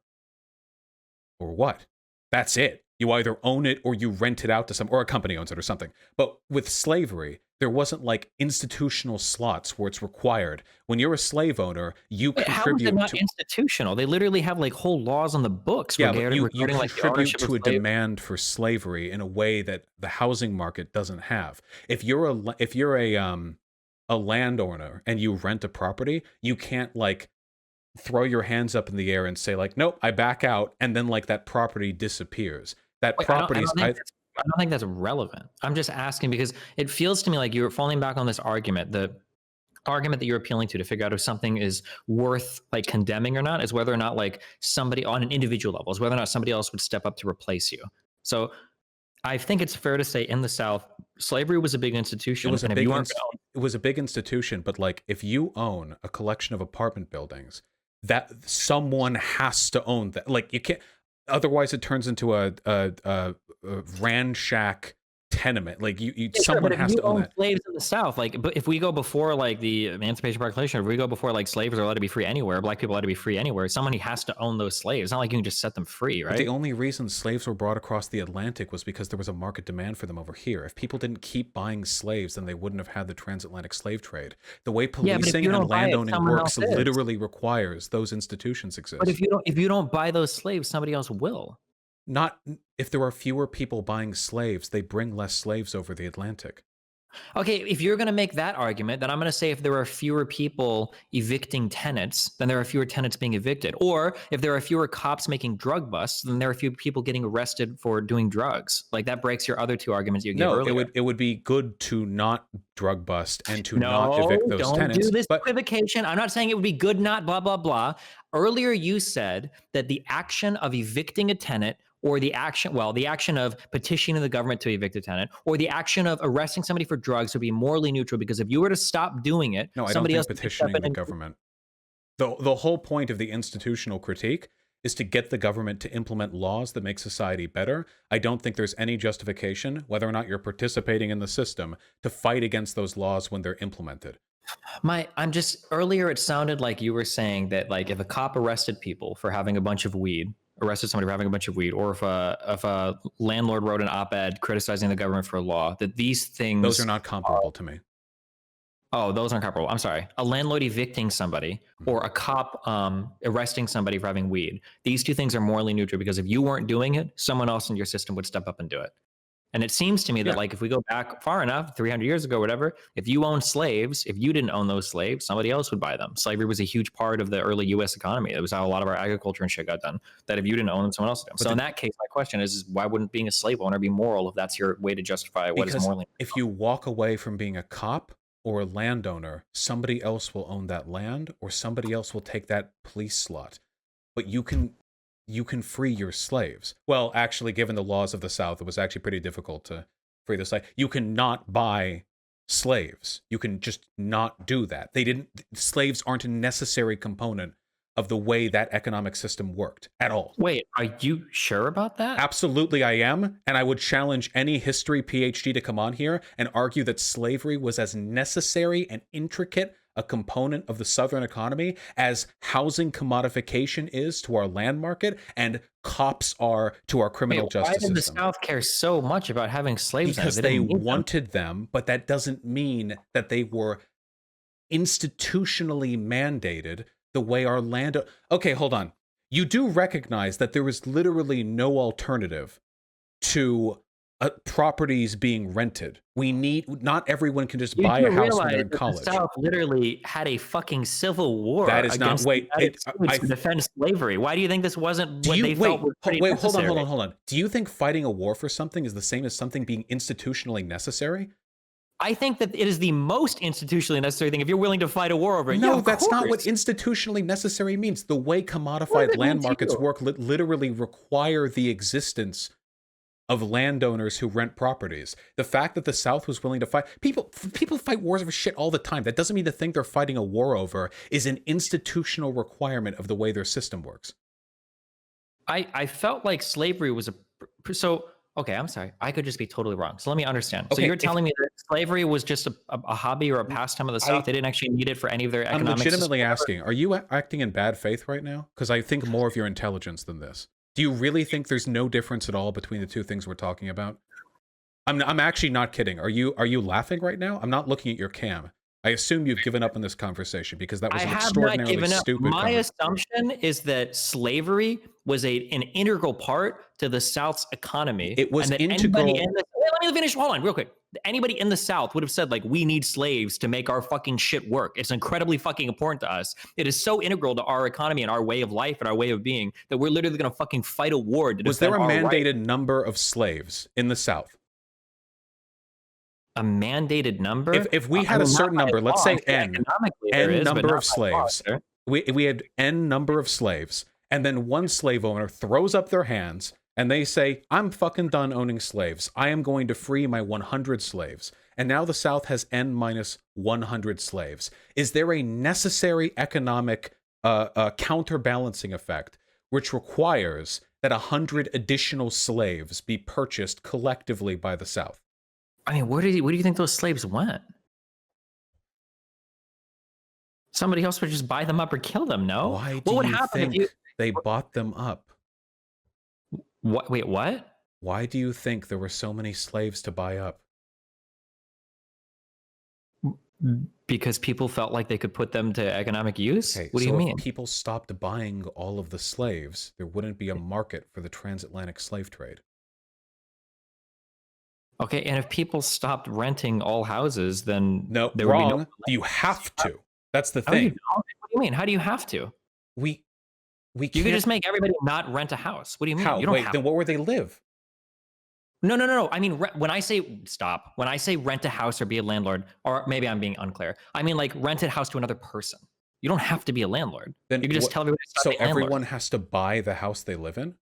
what? That's it. You either own it or you rent it out to some, or a company owns it or something. But with slavery, there wasn't like institutional slots where it's required. When you're a slave owner, you Wait, how is it contribute not to. institutional? They literally have whole laws on the books Yeah, but you regarding the contribute ownership of to a slaves. demand for slavery in a way that the housing market doesn't have. If you're a landowner and you rent a property, you can't like throw your hands up in the air and say like, nope, I back out, and then like that property disappears. That Wait, I don't, I property don't is think that's, I don't think that's relevant. I'm just asking because it feels to me like you're falling back on this argument. The argument that you're appealing to figure out if something is worth condemning or not is whether or not somebody on an individual level is whether or not somebody else would step up to replace you. So I think it's fair to say in the South, slavery was a big it institution, was a and if you big weren't it was a big institution, but like if you own a collection of apartment buildings, that someone has to own that. Like you can't, otherwise it turns into a Shack tenement. Like yeah, sure, someone but if has you to own own that. slaves in the South, but if we go before the Emancipation Proclamation, if we go before slaves are allowed to be free anywhere, black people are allowed to be free anywhere, somebody has to own those slaves. It's not like you can just set them free, But the right? only reason slaves were brought across the Atlantic was because there was a market demand for them over here. If people didn't keep buying slaves, then they wouldn't have had the transatlantic slave trade. The way Yeah, but if policing you and don't buy it, landowning someone else works is. literally requires those institutions But exist. if you don't buy those slaves, somebody else will. Not if there are fewer people buying slaves, they bring less slaves over the Atlantic. Okay, if you're going to make that argument, then I'm going to say if there are fewer people evicting tenants, then there are fewer tenants being evicted. Or if there are fewer cops making drug busts, then there are fewer people getting arrested for doing drugs. Like that breaks your other two arguments you gave No, earlier. it would be good to not drug bust and to not No, evict those don't tenants. do this But equivocation. I'm not saying it would be good, not blah, blah, blah. Earlier, you said that the action of evicting a tenant or the action of petitioning the government to evict a tenant or the action of arresting somebody for drugs would be morally neutral because if you were to stop doing it, no, I don't somebody think else would step petitioning in the and government. The whole point of the institutional critique is to get the government to implement laws that make society better. I don't think there's any justification, whether or not you're participating in the system, to fight against those laws when they're implemented. I'm just earlier it sounded like you were saying that if a cop arrested people for having a bunch of weed, arrested somebody for having a bunch of weed, or if a landlord wrote an op-ed criticizing the government for a law, that these things Those are not comparable to me. Oh, those aren't comparable. I'm sorry. A landlord evicting somebody or a cop arresting somebody for having weed. These two things are morally neutral because if you weren't doing it, someone else in your system would step up and do it. And it seems to me that Yeah. if we go back far enough, 300 years ago, whatever, if you owned slaves, if you didn't own those slaves, somebody else would buy them. Slavery was a huge part of the early U.S. economy. It was how a lot of our agriculture and shit got done. That if you didn't own them, someone else would. So in that case, my question is why wouldn't being a slave owner be moral if that's your way to justify what is Because morally? if you walk away from being a cop or a landowner, somebody else will own that land or somebody else will take that police slot. But you can free your slaves. Well, actually, given the laws of the South, it was actually pretty difficult to free the slave. You cannot buy slaves. You can just not do that. Slaves aren't a necessary component of the way that economic system worked at all. Wait, are you sure about that? Absolutely, I am. And I would challenge any history PhD to come on here and argue that slavery was as necessary and intricate a component of the Southern economy as housing commodification is to our land market and cops are to our criminal justice system. Why did the South care so much about having slaves? Because they wanted them, but that doesn't mean that they were institutionally mandated the way our land... Okay, hold on. You do recognize that there is literally no alternative to properties being rented. Not everyone can just buy a house when they're in college. The South literally had a fucking civil war. That is not... Wait, to defend slavery. Why do you think this wasn't what they felt was pretty necessary? Hold on. Do you think fighting a war for something is the same as something being institutionally necessary? I think that it is the most institutionally necessary thing if you're willing to fight a war over it. No, that's not what institutionally necessary means. The way commodified land markets work literally require the existence of landowners who rent properties. The fact that the South was willing to fight... People fight wars over shit all the time. That doesn't mean the thing they're fighting a war over is an institutional requirement of the way their system works. I felt like slavery was okay, I'm sorry. I could just be totally wrong. So let me understand. Okay, so you're telling me that slavery was just a hobby or a pastime of the South? They didn't actually need it for any of their economic... I'm legitimately asking, are you acting in bad faith right now? Because I think more of your intelligence than this. Do you really think there's no difference at all between the two things we're talking about? I'm actually not kidding. Are you laughing right now? I'm not looking at your cam. I assume you've given up on this conversation because that was an extraordinarily stupid My assumption is that slavery was an integral part to the South's economy. It was integral. Let me finish. Hold on, real quick. Anybody in the South would have said, like, we need slaves to make our fucking shit work. It's incredibly fucking important to us. It is so integral to our economy and our way of life and our way of being that we're literally going to fucking fight a war to defend our rights. Was there a mandated number of slaves in the South? A mandated number? If we had a certain number, let's say N number of slaves. We had N number of slaves, and then one slave owner throws up their hands and they say, I'm fucking done owning slaves. I am going to free my 100 slaves. And now the South has N minus 100 slaves. Is there a necessary economic counterbalancing effect which requires that 100 additional slaves be purchased collectively by the South? I mean, where do you think those slaves went? Somebody else would just buy them up or kill them, no? Why do you think they bought them up? What? Wait, what? Why do you think there were so many slaves to buy up? Because people felt like they could put them to economic use? Okay, what do you mean? If people stopped buying all of the slaves, there wouldn't be a market for the transatlantic slave trade. Okay, and if people stopped renting all houses, then no, there wrong. Would be no... You have to. That's the thing. What do you mean? How do you have to? We can't... You could just make everybody not rent a house. What do you mean? How? You don't Wait, then what would they live? No. I mean, when I say rent a house or be a landlord, or maybe I'm being unclear. I mean, like, rent a house to another person. You don't have to be a landlord. Then you can just tell everybody. So everyone has to buy the house they live in?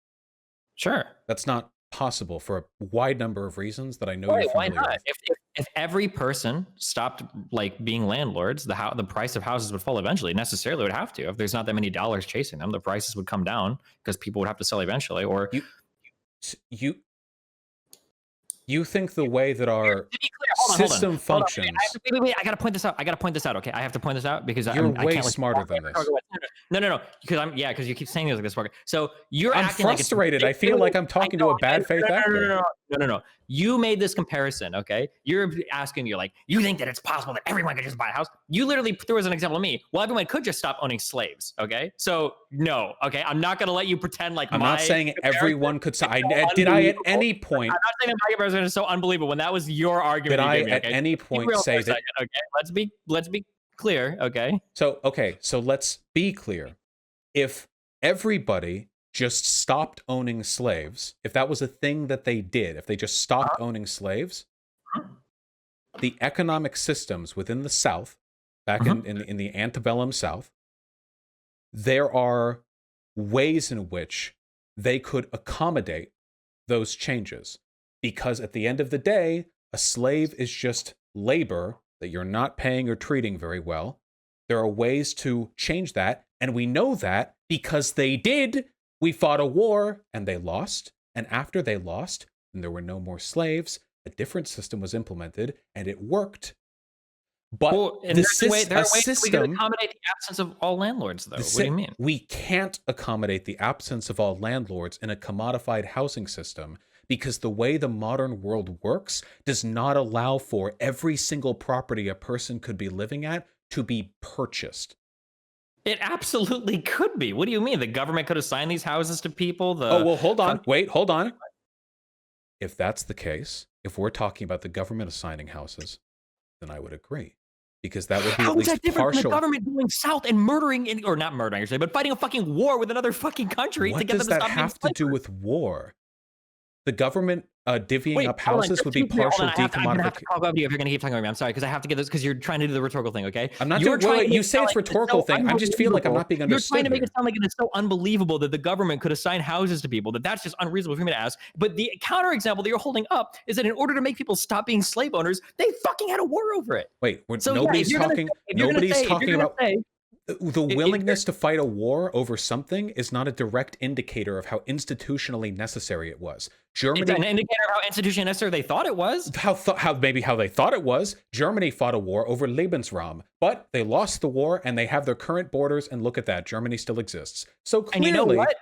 Sure. That's not possible for a wide number of reasons that I know you're familiar why not? with. If every person stopped like being landlords, the price of houses would fall eventually. Necessarily would have to. If there's not that many dollars chasing them, the prices would come down because people would have to sell eventually. Or you think the way that our system functions... Wait, I gotta point this out. Okay, I have to point this out because you're I way can't, smarter than this. No, because you keep saying this like this. So I'm frustrated. I feel like I'm talking to a bad faith actor. No. You made this comparison, okay? You're like, you think that it's possible that everyone could just buy a house? You literally threw as an example of me. Well, everyone could just stop owning slaves, okay? So no, okay? I'm not gonna let you pretend like I'm not saying everyone could. Did I at any point? I'm not saying that my comparison is so unbelievable when that was your argument. Did I at any point say that? Okay, let's be clear, okay? So let's be clear. If everybody just stopped owning slaves, if that was a thing that they did, if they just stopped owning slaves, the economic systems within the South, back in the antebellum South, there are ways in which they could accommodate those changes. Because at the end of the day, a slave is just labor that you're not paying or treating very well. There are ways to change that And we know that because they did. We fought a war and they lost. And after they lost, and there were no more slaves, a different system was implemented and it worked. But well, there are ways we can accommodate the absence of all landlords, though. What do you mean? We can't accommodate the absence of all landlords in a commodified housing system because the way the modern world works does not allow for every single property a person could be living at to be purchased. It absolutely could be. What do you mean? The government could assign these houses to people? Oh, well, hold on. Wait, hold on. If that's the case, if we're talking about the government assigning houses, then I would agree. Because that would be at least partial. The government going south and murdering, or not murdering, but fighting a fucking war with another fucking country to get them to stop. What does that have to do with war? The government divvying up houses would be partial decommodification. I'm gonna have to talk about you if you're gonna keep talking about me. I'm sorry, because I have to get this because you're trying to do the rhetorical thing. Okay, I'm not doing. You say it's rhetorical thing. I just feel like I'm not being understood. You're trying to make it sound like it's so unbelievable that the government could assign houses to people that's just unreasonable for me to ask. But the counterexample that you're holding up is that in order to make people stop being slave owners, they fucking had a war over it. Wait, nobody's talking. Nobody's talking about. The willingness to fight a war over something is not a direct indicator of how institutionally necessary it was. Germany, it's an indicator of how institutionally necessary they thought it was. How they thought it was. Germany fought a war over Lebensraum, but they lost the war and they have their current borders. And look at that, Germany still exists. So clearly, and you know what?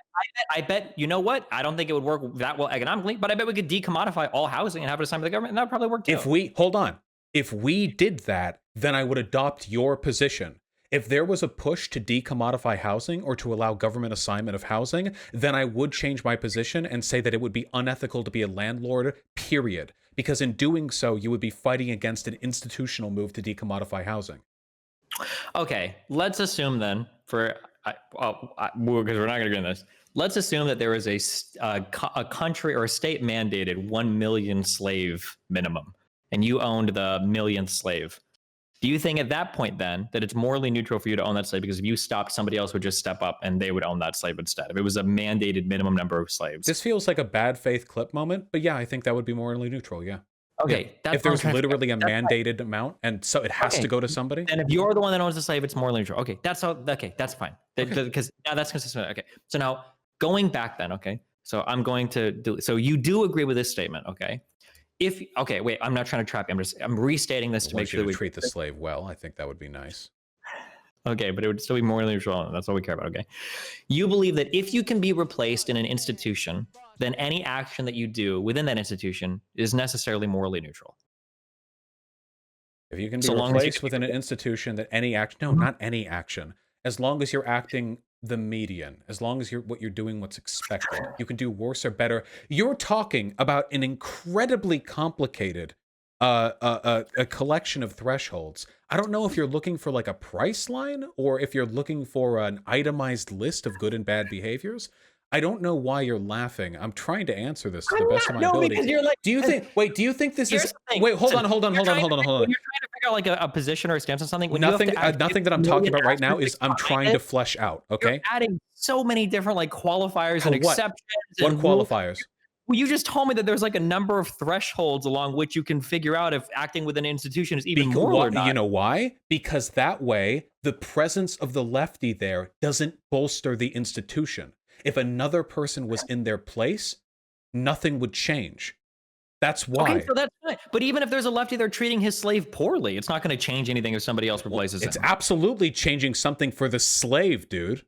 I bet. You know what? I don't think it would work that well economically, but I bet we could decommodify all housing and have it assigned by the government, and that would probably work too. If we did that, then I would adopt your position. If there was a push to decommodify housing or to allow government assignment of housing, then I would change my position and say that it would be unethical to be a landlord, period. Because in doing so, you would be fighting against an institutional move to decommodify housing. Okay, let's assume then, because we're not going to get into this, let's assume that there is a country or a state mandated 1 million slave minimum, and you owned the millionth slave. Do you think at that point then that it's morally neutral for you to own that slave because if you stopped, somebody else would just step up and they would own that slave instead? If it was a mandated minimum number of slaves. This feels like a bad faith clip moment, but yeah, I think that would be morally neutral, yeah. Okay. Yeah. If there's literally a mandated amount and so it has to go to somebody. And if you're the one that owns the slave, it's morally neutral. Okay, that's fine. Because now that's consistent. Okay. So now going back then, okay. So I'm going to do, so you do agree with this statement, okay? Wait, I'm not trying to trap you. I'm restating this to make sure that we treat the slave well. I think that would be nice. Okay, but it would still be morally neutral. That's all we care about. Okay, you believe that if you can be replaced in an institution, then any action that you do within that institution is necessarily morally neutral. If you can be replaced within an institution, that any action, no, not any action, as long as you're acting the median, as long as what you're doing what's expected, you can do worse or better. You're talking about an incredibly complicated a collection of thresholds. I don't know if you're looking for like a price line or if you're looking for an itemized list of good and bad behaviors. I don't know why you're laughing. I'm trying to answer this to the best of my ability. Because you're like, do you think this is? Wait, hold on. You're trying to figure out like a position or a stance on something. Nothing that I'm talking about right now is I'm trying to flesh out. Okay. You're adding so many different like qualifiers and exceptions. What qualifiers? Well, you just told me that there's like a number of thresholds along which you can figure out if acting with an institution is even moral or not. You know why? Because that way, the presence of the lefty there doesn't bolster the institution. If another person was in their place, nothing would change. That's why. Okay, so that's fine. But even if there's a lefty, they're treating his slave poorly. It's not going to change anything if somebody else replaces him. It's absolutely changing something for the slave, dude.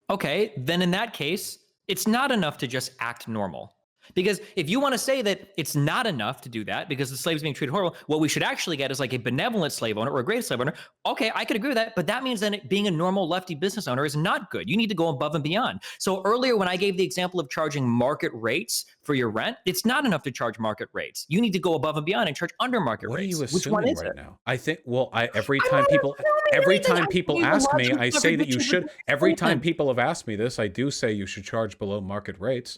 Okay, then in that case, it's not enough to just act normal. Because if you want to say that it's not enough to do that because the slave's being treated horrible, what we should actually get is like a benevolent slave owner or a great slave owner. Okay, I could agree with that, but that means then being a normal lefty business owner is not good. You need to go above and beyond. So earlier when I gave the example of charging market rates for your rent, it's not enough to charge market rates. You need to go above and beyond and charge under market rates. What are you assuming right now? I think, every time people ask me, I say that you should. Every time people have asked me this, I do say you should charge below market rates.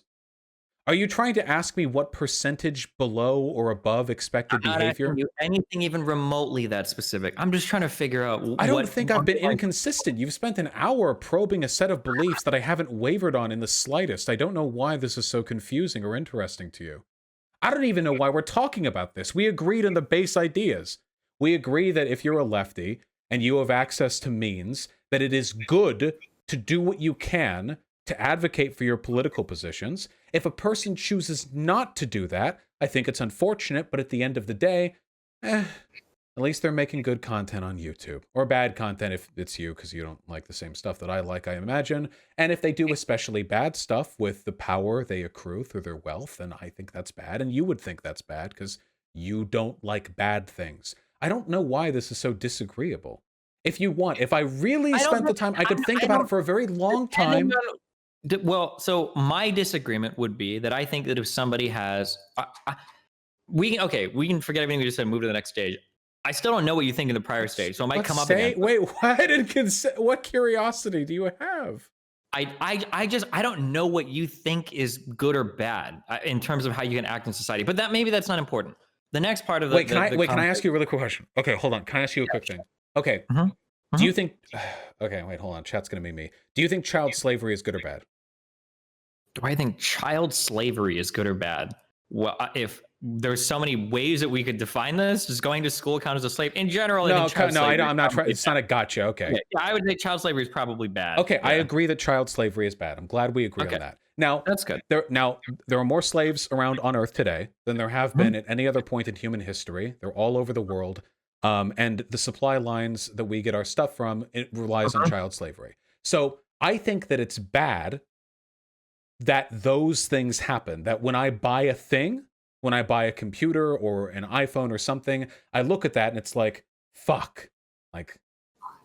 Are you trying to ask me what percentage below or above expected behavior? Anything even remotely that specific. I'm just trying to figure out. I don't think I've been inconsistent. You've spent an hour probing a set of beliefs that I haven't wavered on in the slightest. I don't know why this is so confusing or interesting to you. I don't even know why we're talking about this. We agreed on the base ideas. We agree that if you're a lefty and you have access to means, that it is good to do what you can to advocate for your political positions. If a person chooses not to do that, I think it's unfortunate, but at the end of the day, at least they're making good content on YouTube. Or bad content if it's you, because you don't like the same stuff that I like, I imagine. And if they do especially bad stuff with the power they accrue through their wealth, then I think that's bad. And you would think that's bad because you don't like bad things. I don't know why this is so disagreeable. If you want, if I really spent the time, I could think about it for a very long time. Well, so my disagreement would be that I think that if somebody has, we can forget everything we just said and move to the next stage. I still don't know what you think in the prior stage, so it might come up again. Wait, what curiosity do you have? I don't know what you think is good or bad in terms of how you can act in society, but maybe that's not important. The next part of the can I ask you a really quick question? Okay, hold on. Can I ask you a quick thing? Okay. Do you think? Okay, wait, hold on. Chat's gonna be me. Do you think child slavery is good or bad? Do I think child slavery is good or bad? Well, if there's so many ways that we could define this, does going to school count as a slave? In general, I'm not trying. It's not a gotcha. Okay. Yeah, I would say child slavery is probably bad. Okay, yeah. I agree that child slavery is bad. I'm glad we agree on that. Now, that's good. There are more slaves around on Earth today than there have been at any other point in human history. They're all over the world. And the supply lines that we get our stuff from, it relies on child slavery. So I think that it's bad that those things happen. That when I buy a thing, when I buy a computer or an iPhone or something, I look at that and it's like, fuck, like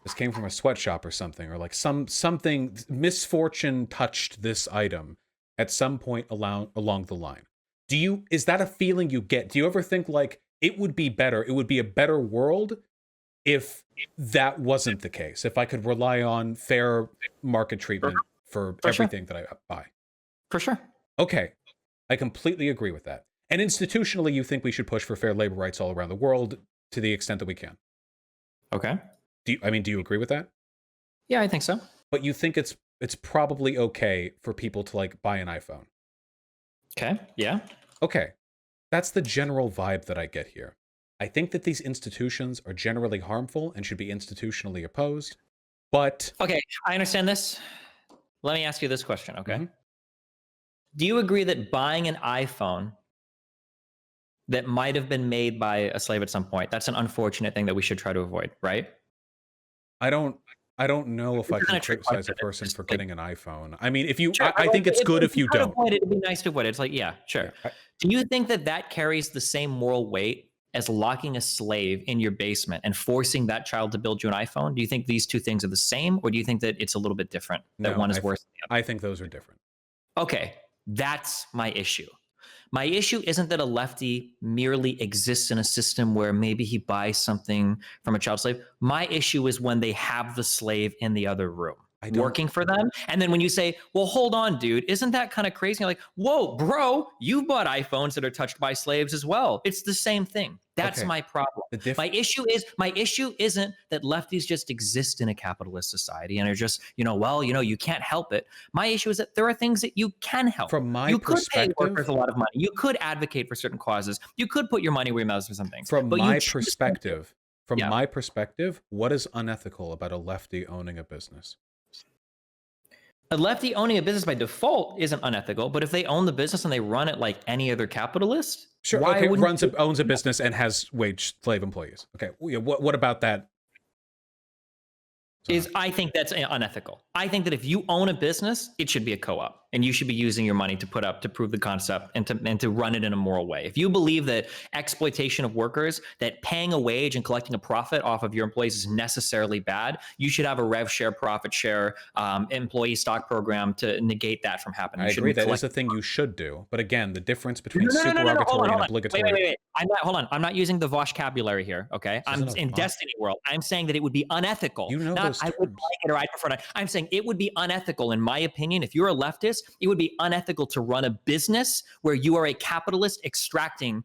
this came from a sweatshop or something, or like something misfortune touched this item at some point along the line. Is that a feeling you get? Do you ever think like it would be a better world if that wasn't the case, if I could rely on fair market treatment for everything that I buy? For sure. Okay. I completely agree with that. And institutionally, you think we should push for fair labor rights all around the world to the extent that we can. Okay. Do you agree with that? Yeah, I think so. But you think it's probably okay for people to like buy an iPhone? Okay. Yeah. Okay. That's the general vibe that I get here. I think that these institutions are generally harmful and should be institutionally opposed. But okay, I understand this. Let me ask you this question, okay? Do you agree that buying an iPhone that might have been made by a slave at some point, that's an unfortunate thing that we should try to avoid, right? I don't know if I can criticize a person for getting an iPhone. I mean, I think it's good if you don't. It'd be nice to avoid it. It's like, yeah, sure. Do you think that carries the same moral weight as locking a slave in your basement and forcing that child to build you an iPhone? Do you think these two things are the same, or do you think that it's a little bit different? That one is worse than the other? I think those are different. Okay, that's my issue. My issue isn't that a lefty merely exists in a system where maybe he buys something from a child slave. My issue is when they have the slave in the other room working for them. And then when you say, well, hold on, dude, isn't that kind of crazy? You're like, whoa, bro, you bought iPhones that are touched by slaves as well. It's the same thing. That's my problem. My issue isn't that lefties just exist in a capitalist society and are just, you can't help it. My issue is that there are things that you can help. From my perspective, could pay workers a lot of money. You could advocate for certain causes. You could put your money where your mouth is for something. From my perspective, what is unethical about a lefty owning a business? A lefty owning a business by default isn't unethical, but if they own the business and they run it like any other capitalist, sure, owns a business and has wage slave employees. Okay, what about that? I think that's unethical. I think that if you own a business, it should be a co-op, and you should be using your money to prove the concept and to run it in a moral way. If you believe that exploitation of workers, that paying a wage and collecting a profit off of your employees is necessarily bad, you should have a rev share, profit share, employee stock program to negate that from happening. I agree that is a thing you should do. But again, the difference between supererogatory and obligatory. Wait. Hold on. I'm not using the vocabulary here. Okay, I'm in Destiny world. I'm saying that it would be unethical. I would like it or I'd prefer not. I'm saying it would be unethical, in my opinion. If you're a leftist, it would be unethical to run a business where you are a capitalist extracting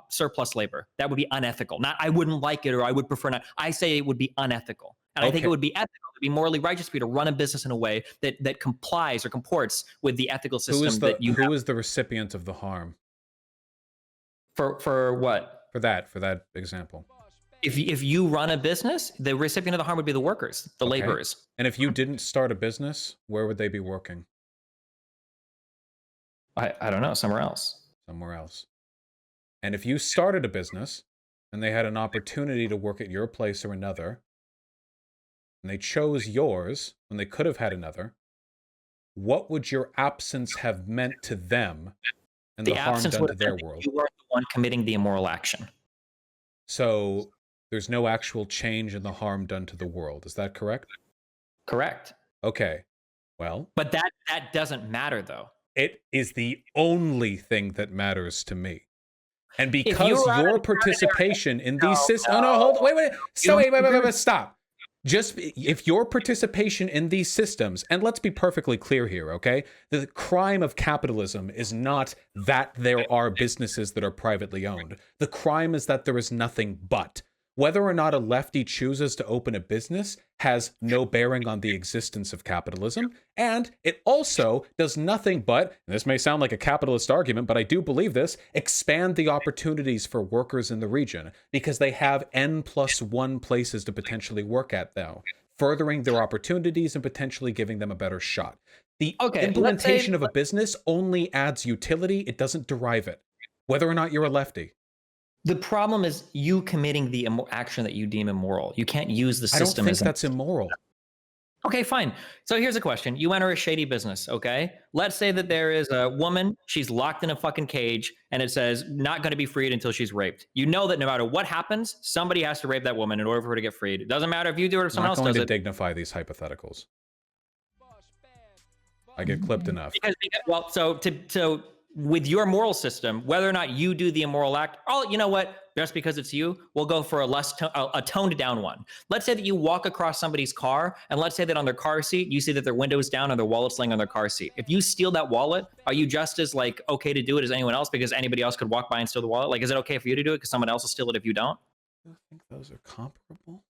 surplus labor. That would be unethical. Not I wouldn't like it or I would prefer not. I say it would be unethical. And I think it would be ethical, to be morally righteous for you to run a business in a way that complies or comports with the ethical system that you have. Who is the recipient of the harm? For what? For that example. If you run a business, the recipient of the harm would be the workers, the laborers. And if you didn't start a business, where would they be working? I don't know, somewhere else. Somewhere else. And if you started a business and they had an opportunity to work at your place or another, and they chose yours when they could have had another, what would your absence have meant to them and the harm done to their world? You weren't the one committing the immoral action. So there's no actual change in the harm done to the world. Is that correct? Correct. Okay. Well, but that doesn't matter, though. It is the only thing that matters to me. And because your participation in these systems... Oh, no, hold on. Wait. Stop. Just if your participation in these systems, and let's be perfectly clear here, okay? The crime of capitalism is not that there are businesses that are privately owned. The crime is that there is nothing but. Whether or not a lefty chooses to open a business has no bearing on the existence of capitalism, and it also does nothing but, and this may sound like a capitalist argument, but I do believe this, expand the opportunities for workers in the region, because they have N+1 places to potentially work at now, furthering their opportunities and potentially giving them a better shot. The implementation of a business only adds utility, it doesn't derive it, whether or not you're a lefty. The problem is you committing the action that you deem immoral. You can't use the system. I don't think that's immoral. Okay, fine. So here's a question. You enter a shady business, okay? Let's say that there is a woman, she's locked in a fucking cage, and it says not going to be freed until she's raped. You know that no matter what happens, somebody has to rape that woman in order for her to get freed. It doesn't matter if you do it or someone else does it. I'm not going to dignify these hypotheticals. I get clipped enough. Well, so with your moral system, whether or not you do the immoral act, oh, you know what? Just because it's you, we'll go for a toned down one. Let's say that you walk across somebody's car, and let's say that on their car seat, you see that their window's down and their wallet's laying on their car seat. If you steal that wallet, are you just as okay to do it as anyone else because anybody else could walk by and steal the wallet? Is it okay for you to do it because someone else will steal it if you don't? I think those are comparable.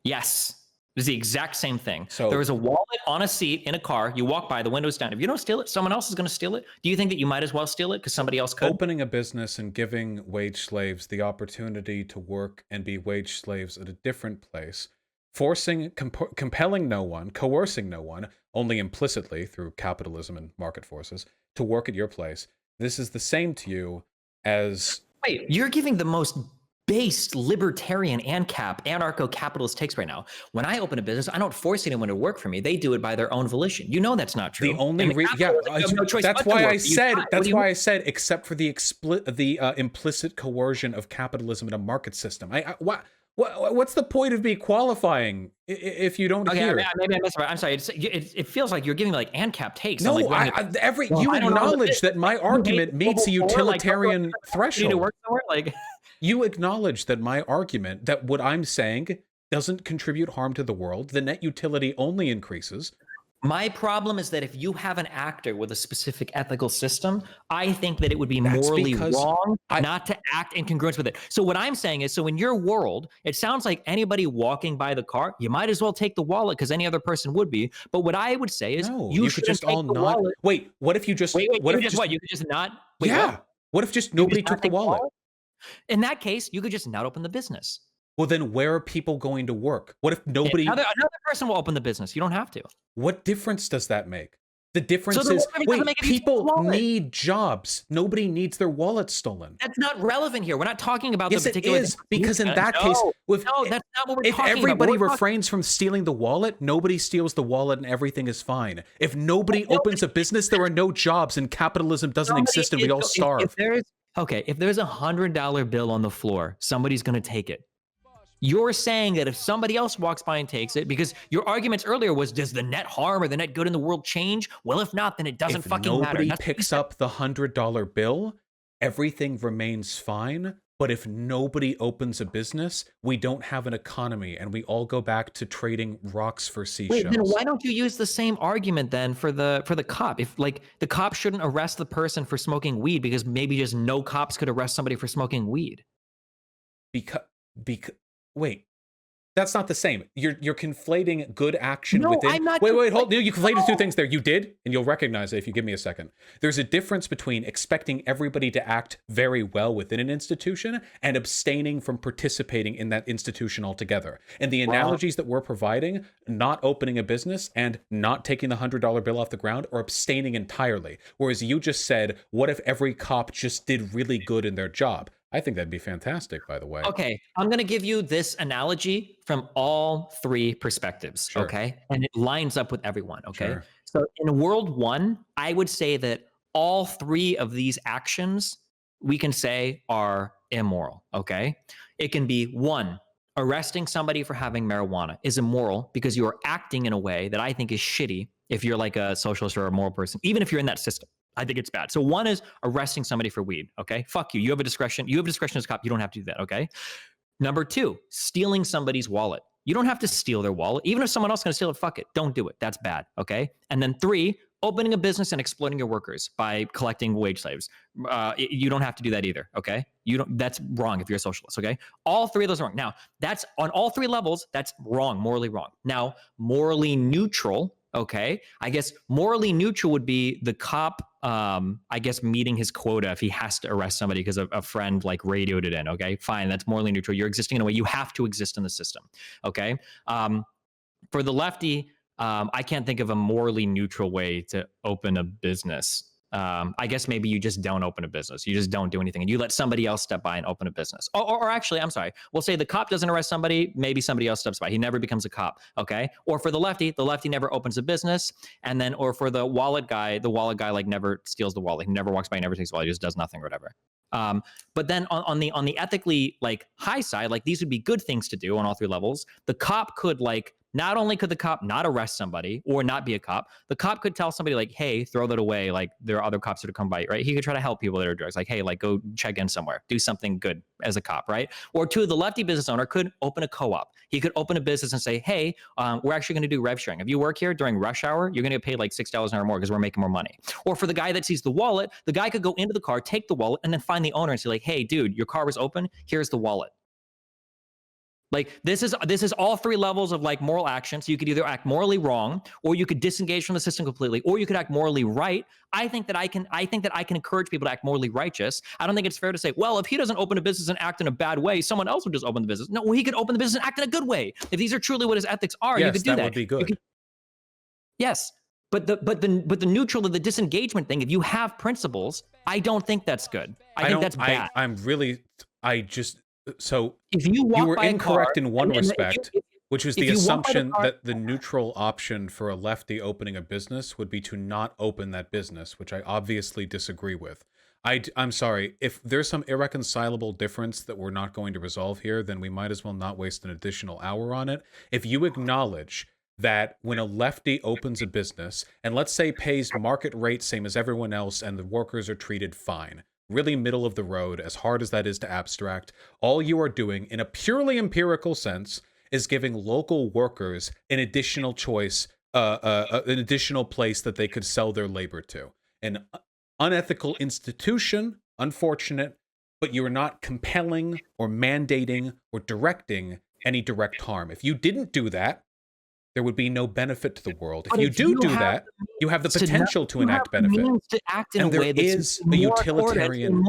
Yes. It's the exact same thing. So there is a wallet on a seat in a car. You walk by, the window's down. If you don't steal it, someone else is going to steal it. Do you think that you might as well steal it because somebody else could? Opening a business and giving wage slaves the opportunity to work and be wage slaves at a different place, compelling no one, coercing no one, only implicitly through capitalism and market forces, to work at your place. This is the same to you as... Wait, you're giving the most based libertarian anarcho-capitalist takes right now. When I open a business, I don't force anyone to work for me. They do it by their own volition. You know that's not true. The only that's why I said except for the implicit coercion of capitalism in a market system. What's the point of me qualifying if you don't hear? Maybe I missed it. I'm sorry. It feels like you're giving me ANCAP takes. No, you acknowledge that my argument meets a utilitarian threshold. To work somewhere? You acknowledge that my argument, that what I'm saying doesn't contribute harm to the world, the net utility only increases. My problem is that if you have an actor with a specific ethical system, I think that it would be morally wrong not to act in congruence with it. So what I'm saying is, so in your world, it sounds like anybody walking by the car, you might as well take the wallet because any other person would be. But what I would say is, you could just all not. Wallet. Wait, what if you just? What if you could just not? What if just nobody took the wallet? In that case, you could just not open the business. Well, then where are people going to work? What if nobody... Another person will open the business. You don't have to. What difference does that make? The difference is, people need jobs. Nobody needs their wallet stolen. That's not relevant here. We're not talking about the particular... Yes, it is, because in that case... No, that's not what we're talking about. If everybody refrains from stealing the wallet, nobody steals the wallet and everything is fine. If nobody opens a business, there are no jobs and capitalism doesn't exist and we all starve. If there's a $100 bill on the floor, somebody's going to take it. You're saying that if somebody else walks by and takes it, because your arguments earlier was, does the net harm or the net good in the world change? Well, if not, then it doesn't fucking matter. If nobody picks up the $100 bill, everything remains fine. But if nobody opens a business, we don't have an economy and we all go back to trading rocks for seashells. Wait, then why don't you use the same argument then for the cop? If the cop shouldn't arrest the person for smoking weed because maybe just no cops could arrest somebody for smoking weed. Wait, That's not the same. You're conflating good action No, within. I'm not. Wait, hold. You conflated two things there. You did, and you'll recognize it if you give me a second. There's a difference between expecting everybody to act very well within an institution and abstaining from participating in that institution altogether. And the analogies that we're providing, not opening a business and not taking the $100 bill off the ground, or abstaining entirely. Whereas you just said, what if every cop just did really good in their job? I think that'd be fantastic, by the way. Okay, I'm going to give you this analogy from all three perspectives, Sure. okay? And it lines up with everyone, okay? Sure. So in world one, I would say that all three of these actions we can say are immoral, okay? It can be one, arresting somebody for having marijuana is immoral because you are acting in a way that I think is shitty if you're like a socialist or a moral person, even if you're in that system. I think it's bad. So one is arresting somebody for weed. Okay. Fuck you. You have a discretion. You have a discretion as a cop. You don't have to do that. Okay. Number two, stealing somebody's wallet. You don't have to steal their wallet. Even if someone else is going to steal it, fuck it. Don't do it. That's bad. Okay. And then three, opening a business and exploiting your workers by collecting wage slaves. You don't have to do that either. Okay. You don't, that's wrong if you're a socialist. Okay. All three of those are wrong. Now, that's on all three levels. That's wrong, morally wrong. Now, morally neutral. Okay. I guess morally neutral would be the cop, I guess, meeting his quota if he has to arrest somebody because a friend like radioed it in. Okay. Fine. That's morally neutral. You're existing in a way you have to exist in the system. Okay. For the lefty, I can't think of a morally neutral way to open a business. I guess maybe you just don't open a business. You just don't do anything and you let somebody else step by and open a business. Or actually, I'm sorry. We'll say the cop doesn't arrest somebody. Maybe somebody else steps by. He never becomes a cop. Okay. Or for the lefty never opens a business. And then, or for the wallet guy like never steals the wallet. He never walks by, he never takes the wallet. He just does nothing or whatever. But then on the ethically like high side, like these would be good things to do on all three levels. The cop could like, not only could the cop not arrest somebody or not be a cop, the cop could tell somebody like, hey, throw that away. Like there are other cops that are come by, right? He could try to help people that are drugs. Like, hey, like go check in somewhere, do something good as a cop, right? Or two, the lefty business owner could open a co-op. He could open a business and say, hey, we're actually going to do rev sharing. If you work here during rush hour, you're going to get paid like $6 an hour more because we're making more money. Or for the guy that sees the wallet, the guy could go into the car, take the wallet, and then find the owner and say like, hey, dude, your car was open. Here's the wallet. Like this is all three levels of like moral action. So you could either act morally wrong, or you could disengage from the system completely, or you could act morally right. I think that I can encourage people to act morally righteous. I don't think it's fair to say, well, if he doesn't open a business and act in a bad way, someone else would just open the business. No, he could open the business and act in a good way. If these are truly what his ethics are, yes, you could do that. That would be good. Yes. But the neutral and the disengagement thing, if you have principles, I don't think that's good. I think that's bad. So if you were incorrect in one respect, which was the assumption that the neutral option for a lefty opening a business would be to not open that business, which I obviously disagree with. I'm sorry, if there's some irreconcilable difference that we're not going to resolve here, then we might as well not waste an additional hour on it. If you acknowledge that when a lefty opens a business and let's say pays market rate same as everyone else and the workers are treated fine, really middle of the road, as hard as that is to abstract, all you are doing in a purely empirical sense is giving local workers an additional choice, an additional place that they could sell their labor to. An unethical institution, unfortunate, but you are not compelling or mandating or directing any direct harm. If you didn't do that, there would be no benefit to the world. If you do that, you have the potential to enact benefit. And there is a utilitarian...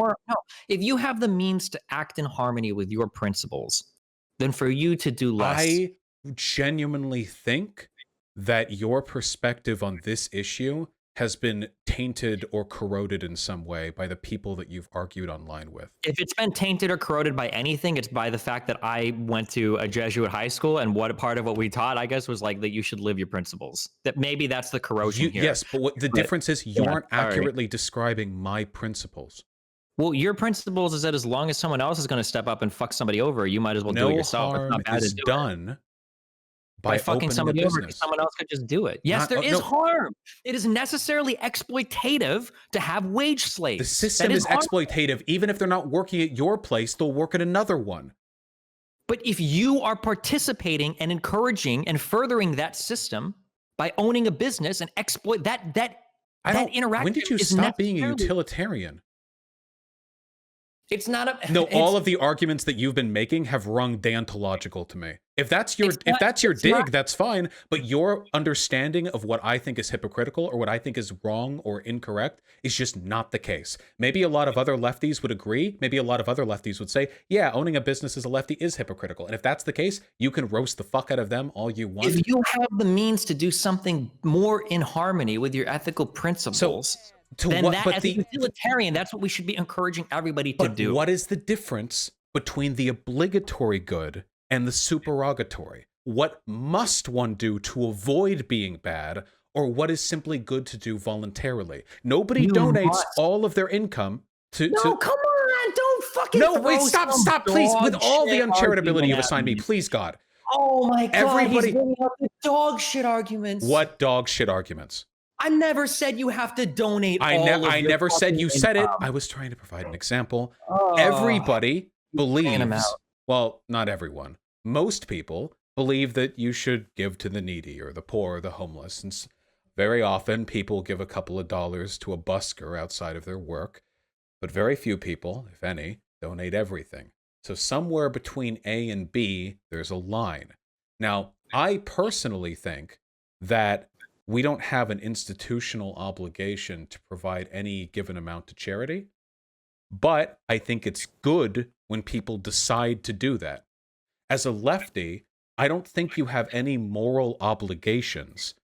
If you have the means to act in harmony with your principles, then for you to do less... I genuinely think that your perspective on this issue has been tainted or corroded in some way by the people that you've argued online with. If it's been tainted or corroded by anything, it's by the fact that I went to a Jesuit high school, and what part of what we taught, I guess, was like that you should live your principles. That maybe that's the corrosion here. Yes, but the difference is you aren't accurately describing my principles. Well, your principles is that as long as someone else is going to step up and fuck somebody over, you might as well do it yourself. No harm is done by fucking somebody over, because someone else could just do it. Yes, there is harm. It is necessarily exploitative to have wage slaves. The system is exploitative. Even if they're not working at your place, they'll work at another one. But if you are participating and encouraging and furthering that system by owning a business and exploit that interaction, when did you stop being a utilitarian? It's not a No, it's, all of the arguments that you've been making have rung deontological to me. If that's your dig, that's fine. But your understanding of what I think is hypocritical or what I think is wrong or incorrect is just not the case. Maybe a lot of other lefties would agree. Maybe a lot of other lefties would say, yeah, owning a business as a lefty is hypocritical. And if that's the case, you can roast the fuck out of them all you want. If you have the means to do something more in harmony with your ethical principles, then that as a utilitarian, that's what we should be encouraging everybody to do. What is the difference between the obligatory good and the supererogatory? What must one do to avoid being bad, or what is simply good to do voluntarily? Nobody donates all of their income to... No, come on, don't fucking stop, please, with all the uncharitability you've assigned me, please, God. Oh my God, he's bringing up the dog shit arguments. What dog shit arguments? I never said you have to donate I never said you said it. I was trying to provide an example. Everybody believes, well, not everyone. Most people believe that you should give to the needy or the poor or the homeless. And very often people give a couple of dollars to a busker outside of their work. But very few people, if any, donate everything. So somewhere between A and B, there's a line. Now, I personally think that we don't have an institutional obligation to provide any given amount to charity, but I think it's good when people decide to do that. As a lefty, I don't think you have any moral obligations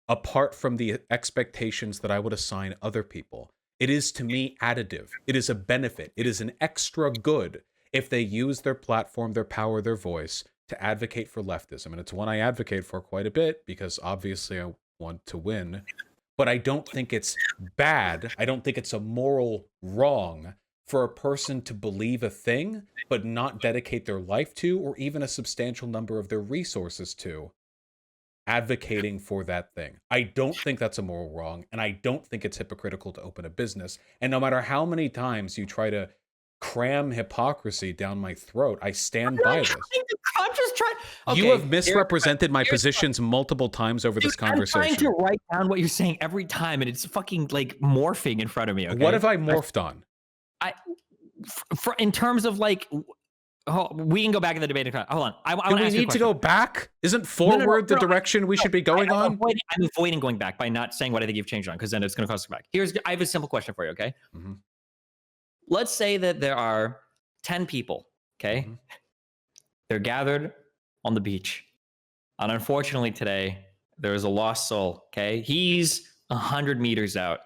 apart from the expectations that I would assign other people. It is, to me, additive. It is a benefit. It is an extra good if they use their platform, their power, their voice to advocate for leftism. And it's one I advocate for quite a bit because obviously I want to win, but I don't think it's bad. I don't think it's a moral wrong for a person to believe a thing, but not dedicate their life to, or even a substantial number of their resources to, advocating for that thing. I don't think that's a moral wrong, and I don't think it's hypocritical to open a business. And no matter how many times you try to cram hypocrisy down my throat, I stand by this. I'm just trying. Okay, you have misrepresented my positions multiple times over this conversation. I'm trying to write down what you're saying every time, and it's fucking like morphing in front of me. Okay? What have I morphed on? In terms of like, we can go back in the debate. Hold on. Do we need to go back? Isn't forward the direction we should be going on? I'm avoiding going back by not saying what I think you've changed on, because then it's going to cost us back. I have a simple question for you. Okay. Mm-hmm. Let's say that there are 10 people. Okay. Mm-hmm. They're gathered on the beach. And unfortunately today, there is a lost soul, okay? He's 100 meters out.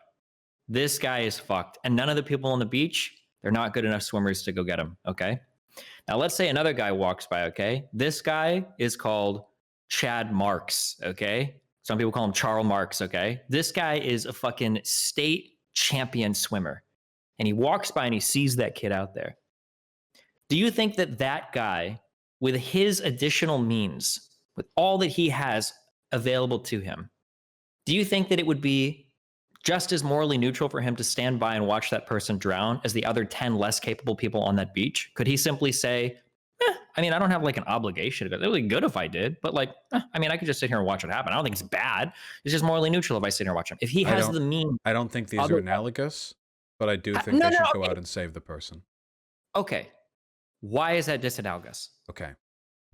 This guy is fucked. And none of the people on the beach, they're not good enough swimmers to go get him, okay? Now, let's say another guy walks by, okay? This guy is called Chad Marks, okay? Some people call him Charles Marks, okay? This guy is a fucking state champion swimmer. And he walks by and he sees that kid out there. Do you think that that guy, with his additional means, with all that he has available to him, do you think that it would be just as morally neutral for him to stand by and watch that person drown as the other 10 less capable people on that beach? Could he simply say, I mean, I don't have like an obligation. It would be good if I did, but like, I mean, I could just sit here and watch it happen. I don't think it's bad. It's just morally neutral if I sit here and watch him. If he has the means. I don't think these are analogous, but I do think they should go out and save the person. Okay. Why is that disanalogous? Okay.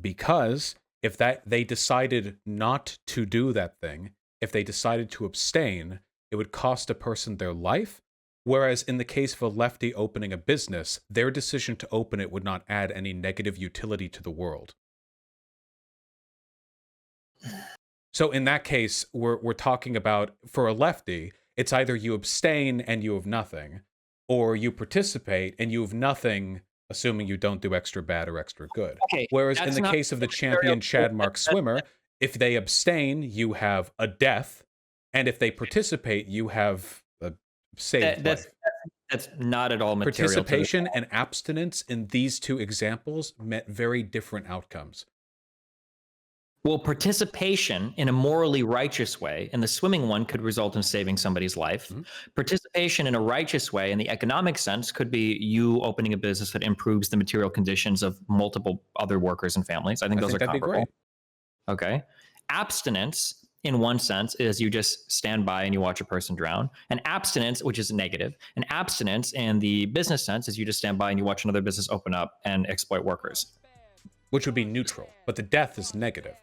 Because if they decided not to do that thing, if they decided to abstain, it would cost a person their life. Whereas in the case of a lefty opening a business, their decision to open it would not add any negative utility to the world. So in that case, we're talking about, for a lefty, it's either you abstain and you have nothing, or you participate and you have nothing, assuming you don't do extra bad or extra good. Okay, whereas in the case of the champion Chad Mark swimmer, if they abstain, you have a death, and if they participate, you have a saved life. That's not at all material. Participation and abstinence in these two examples meant very different outcomes. Well, participation in a morally righteous way, and the swimming one could result in saving somebody's life. Mm-hmm. Participation in a righteous way, in the economic sense, could be you opening a business that improves the material conditions of multiple other workers and families. I think those are comparable. Okay. Abstinence in one sense, is you just stand by and you watch a person drown. And abstinence, which is negative. And abstinence in the business sense is you just stand by and you watch another business open up and exploit workers. Which would be neutral, but the death is negative.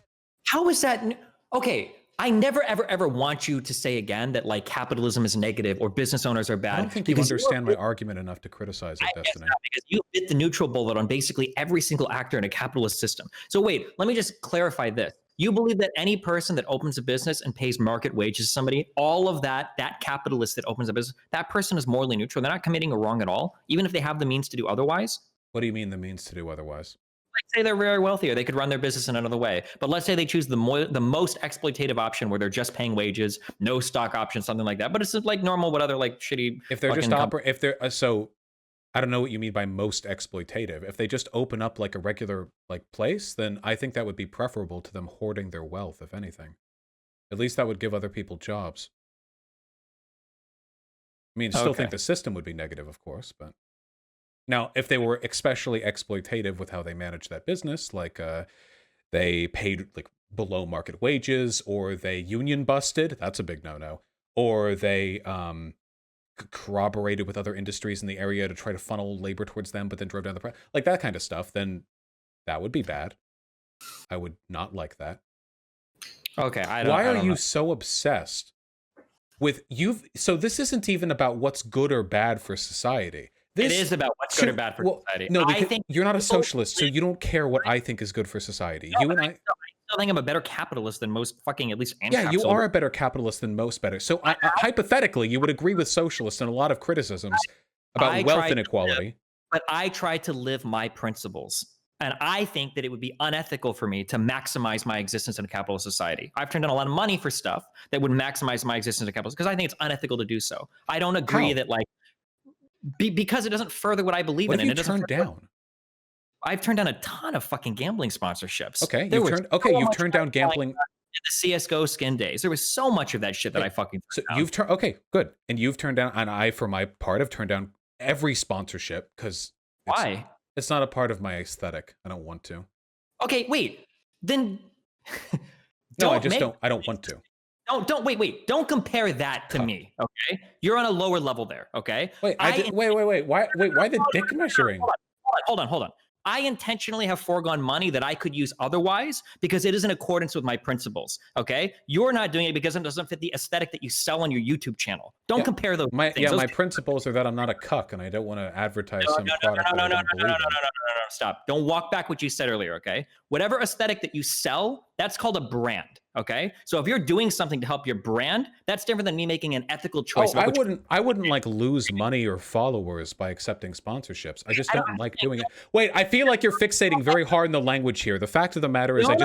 How is that? Okay, I never, ever, ever want you to say again that like capitalism is negative or business owners are bad. I don't think you understand my argument enough to criticize it, Destiny. Because you bit the neutral bullet on basically every single actor in a capitalist system. So wait, let me just clarify this. You believe that any person that opens a business and pays market wages to somebody, all of that capitalist that opens a business, that person is morally neutral. They're not committing a wrong at all, even if they have the means to do otherwise. What do you mean the means to do otherwise? Like say they're very wealthy, or they could run their business in another way. But let's say they choose the most exploitative option where they're just paying wages, no stock options, something like that. But it's like normal, what other like shitty. If they're just so I don't know what you mean by most exploitative. If they just open up like a regular like place, then I think that would be preferable to them hoarding their wealth, if anything. At least that would give other people jobs. I mean, I still think the system would be negative, of course, but now if they were especially exploitative with how they manage that business, like they paid like below market wages, or they union busted, that's a big no-no, or they corroborated with other industries in the area to try to funnel labor towards them, but then drove down the price, like that kind of stuff, then that would be bad. I would not like that. Okay, Why are you so obsessed with so this isn't even about what's good or bad for society. This it is about what's good or bad for society. No, because I think you're not a socialist, so you don't care what I think is good for society. No, I still think I'm a better capitalist than most fucking at least. Yeah, you are a better capitalist than most better. So hypothetically, you would agree with socialists in a lot of criticisms about wealth inequality. But I try to live my principles. And I think that it would be unethical for me to maximize my existence in a capitalist society. I've turned down a lot of money for stuff that would maximize my existence in a capitalist, because I think it's unethical to do so. I don't agree that like because it doesn't further what I believe in. What have you turned down? I've turned down a ton of fucking gambling sponsorships. Okay, you've turned down gambling in the CS:GO skin days. There was so much of that shit that I fucking turned down. You've turned good, and you've turned down, and I, for my part, have turned down every sponsorship because why? It's not a part of my aesthetic. I don't want to. Okay, wait. Then no, I just don't. I don't want to. Wait. Don't compare that to me. Okay, you're on a lower level there. Okay. Wait. Wait. Why the dick measuring? Hold on. I intentionally have foregone money that I could use otherwise because it is in accordance with my principles. Okay, you're not doing it because it doesn't fit the aesthetic that you sell on your YouTube channel. Don't compare those things. My principles are that I'm not a cuck and I don't want to advertise some product. No. Stop. Don't walk back what you said earlier. Okay, whatever aesthetic that you sell, that's called a brand. Okay, so if you're doing something to help your brand, that's different than me making an ethical choice. I wouldn't like lose money or followers by accepting sponsorships. I just don't like doing it. Wait, I feel like you're fixating very hard on the language here. The fact of the matter is, I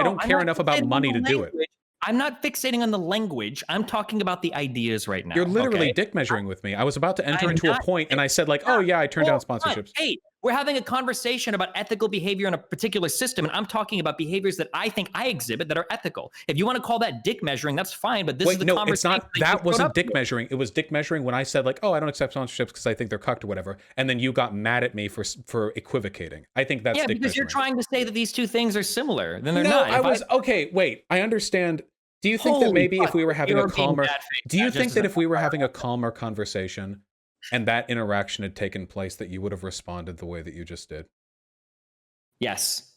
don't care enough about money to do it. I'm not fixating on the language. I'm talking about the ideas right now. You're literally dick measuring with me. I was about to enter into a point, and I said like, oh yeah, I turned down sponsorships. Hey, we're having a conversation about ethical behavior in a particular system, and I'm talking about behaviors that I think I exhibit that are ethical. If you want to call that dick measuring, that's fine, but this is the conversation. It's not. That wasn't dick measuring. It was dick measuring when I said like, oh, I don't accept sponsorships because I think they're cucked or whatever, and then you got mad at me for equivocating. I think that's dick because measuring. You're trying to say that these two things are similar. Then they're not. Okay. Wait, I understand. Do you think that maybe if we were having a calmer, if we were having a calmer conversation and that interaction had taken place, that you would have responded the way that you just did? Yes.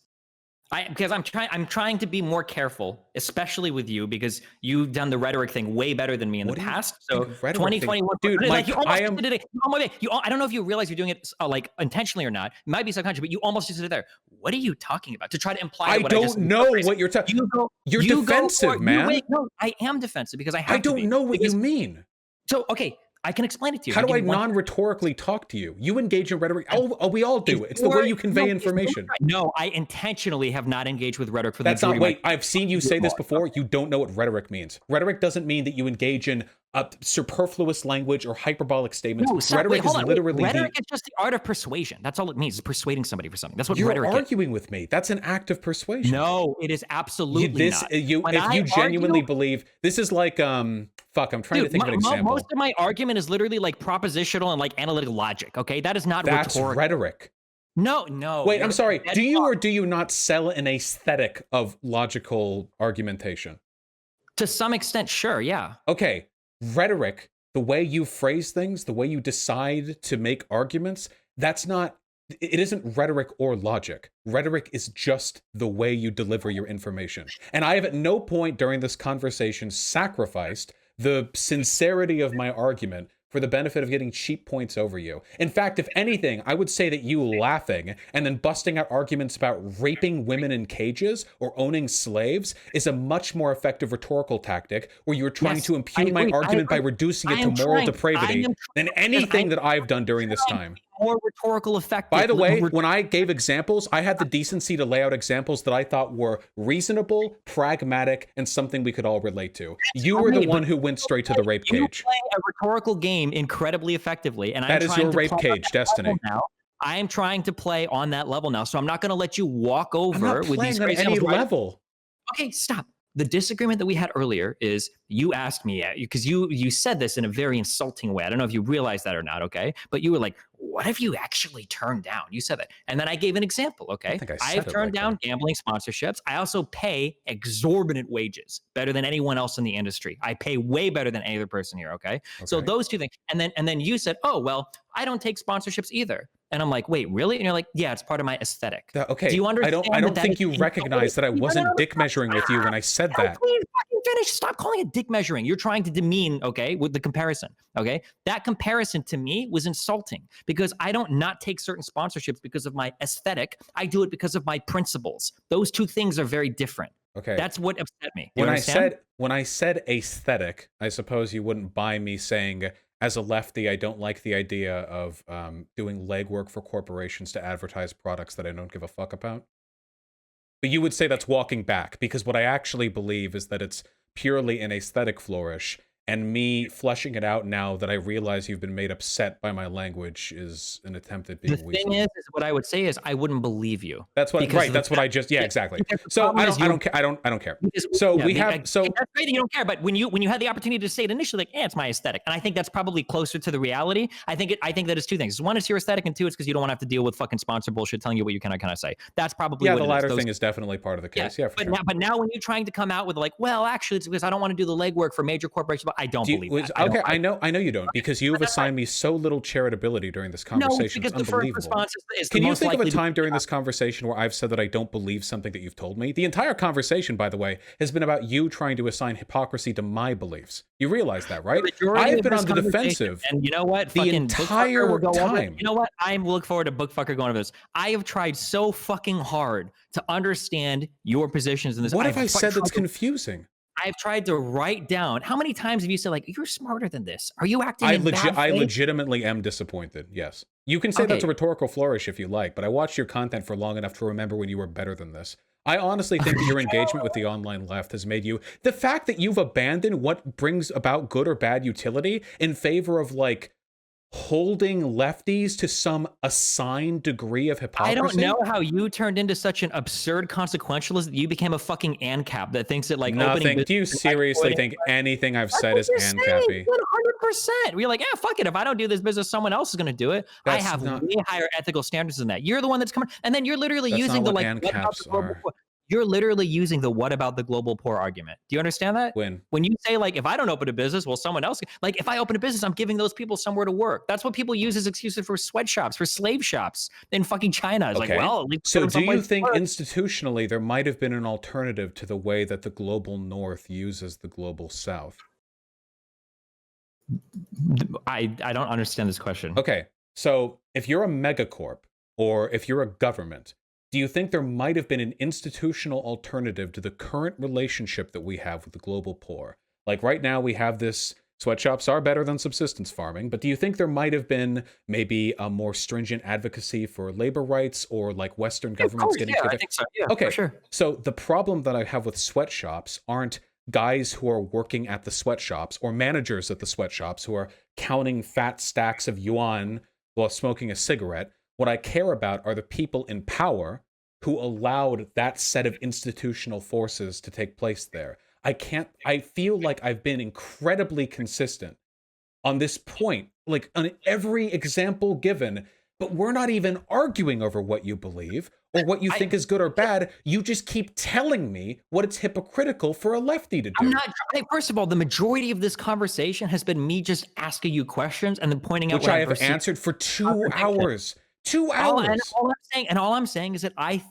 Because I'm trying to be more careful, especially with you, because you've done the rhetoric thing way better than me in the past. So 2021, dude, like you almost did it. I don't know if you realize you're doing it like intentionally or not. It might be subconscious, but you almost just did it there. What are you talking about? To try to imply I don't know what you're talking. You're defensive, man. No, I am defensive because I don't know what you mean. So okay. I can explain it to you. How do I non-rhetorically talk to you? You engage in rhetoric. Oh, we all do. It's the way you convey information. No, I intentionally have not engaged with rhetoric for That's not. Wait, I've seen you say this before. You don't know what rhetoric means. Rhetoric doesn't mean that you engage in superfluous language or hyperbolic statements. Rhetoric is literally rhetoric is just the art of persuasion. That's all it means. Is persuading somebody for something. That's what rhetoric is. You're arguing with me. That's an act of persuasion. No, it is absolutely not. If you genuinely believe this is like fuck, I'm trying to think of an example. Most of my argument is literally like propositional and like analytic logic. Okay, that is not. That's rhetoric. No. Wait, I'm sorry. Do you or do you not sell an aesthetic of logical argumentation? To some extent, sure, yeah. Okay, rhetoric, the way you phrase things, the way you decide to make arguments, that's not, it isn't rhetoric or logic. Rhetoric is just the way you deliver your information. And I have at no point during this conversation sacrificed the sincerity of my argument for the benefit of getting cheap points over you. In fact, if anything, I would say that you laughing and then busting out arguments about raping women in cages or owning slaves is a much more effective rhetorical tactic where you're trying to impugn my argument by reducing it to moral depravity than anything that I've done during this time. More rhetorical effective. By the way, when I gave examples, I had the decency to lay out examples that I thought were reasonable, pragmatic, and something we could all relate to. You were the one who went straight to the rape cage. You play a rhetorical game incredibly effectively, and that is your rape cage, Destiny. Now. I am trying to play on that level now, so I'm not going to let you walk over with these crazy on any level. Okay, stop. The disagreement that we had earlier is you asked me, because you said this in a very insulting way. I don't know if you realized that or not, okay? But you were like, what have you actually turned down? You said that. And then I gave an example, okay? I've turned down gambling sponsorships. I also pay exorbitant wages, better than anyone else in the industry. I pay way better than any other person here, okay? So those two things. And then you said, oh, well, I don't take sponsorships either. And I'm like, wait, really? And you're like, yeah, it's part of my aesthetic. Okay. Do you understand? I don't think you recognize that I wasn't dick measuring with you when I said that. Please fucking finish. Stop calling it dick measuring. You're trying to demean, okay, with the comparison, okay? That comparison to me was insulting because I don't not take certain sponsorships because of my aesthetic. I do it because of my principles. Those two things are very different. Okay. That's what upset me. When I said aesthetic, I suppose you wouldn't buy me saying, as a lefty, I don't like the idea of doing legwork for corporations to advertise products that I don't give a fuck about. But you would say that's walking back, because what I actually believe is that it's purely an aesthetic flourish, and me fleshing it out now that I realize you've been made upset by my language is an attempt at being reasonable. The thing is what I would say is I wouldn't believe you. That's what, right? That's what I just, yeah, exactly. So I don't care. So we have, so that's great that you don't care. But when you had the opportunity to say it initially, like, yeah, it's my aesthetic, and I think that's probably closer to the reality. I think that it's two things. One, it's your aesthetic, and two, it's because you don't want to have to deal with fucking sponsor bullshit telling you what you can say. That's probably the latter thing is definitely part of the case. Yeah, for sure. But now when you're trying to come out with like, well, actually, it's because I don't want to do the legwork for major corporations. But I don't believe that. Okay, I know you don't, because you have assigned me so little charitability during this conversation. It's unbelievable. Can you think of a time during this conversation where I've said that I don't believe something that you've told me? The entire conversation, by the way, has been about you trying to assign hypocrisy to my beliefs. You realize that, right? I have been on the defensive. And you know what? The entire time. You know what? I look forward to Bookfucker going over this. I have tried so fucking hard to understand your positions in this. What have I said that's confusing? I've tried to write down, how many times have you said, like, you're smarter than this? Are you acting I legitimately am disappointed, yes. You can say that's a rhetorical flourish if you like, but I watched your content for long enough to remember when you were better than this. I honestly think that your engagement with the online left has made you... The fact that you've abandoned what brings about good or bad utility in favor of, like, holding lefties to some assigned degree of hypocrisy. I don't know how you turned into such an absurd consequentialist that you became a fucking ANCAP that thinks that like nothing. Do you seriously think anything I've said is ANCAP-y? 100%. We're like, yeah, fuck it. If I don't do this business, someone else is going to do it. I have way higher ethical standards than that. You're the one that's coming, and then you're literally using the like. ANCAPs are. You're literally using the what about the global poor argument. Do you understand that? When you say like, if I don't open a business, well, someone else, like if I open a business, I'm giving those people somewhere to work. That's what people use as excuses for sweatshops, for slave shops in fucking China. It's like, well, so do you think institutionally there might have been an alternative to the way that the global North uses the global South? I don't understand this question. Okay, so if you're a megacorp or if you're a government, do you think there might have been an institutional alternative to the current relationship that we have with the global poor? Like right now we have this, sweatshops are better than subsistence farming, but do you think there might have been maybe a more stringent advocacy for labor rights or like Western governments getting together? I think so. Yeah, okay, for sure. So the problem that I have with sweatshops aren't guys who are working at the sweatshops or managers at the sweatshops who are counting fat stacks of yuan while smoking a cigarette. What I care about are the people in power who allowed that set of institutional forces to take place there. I feel like I've been incredibly consistent on this point, like on every example given, but we're not even arguing over what you believe. or what you think is good or bad. You just keep telling me what it's hypocritical for a lefty to do. I'm not. First of all, the majority of this conversation has been me just asking you questions and then pointing out which I have answered for 2 hours. 2 hours. All I'm saying is that I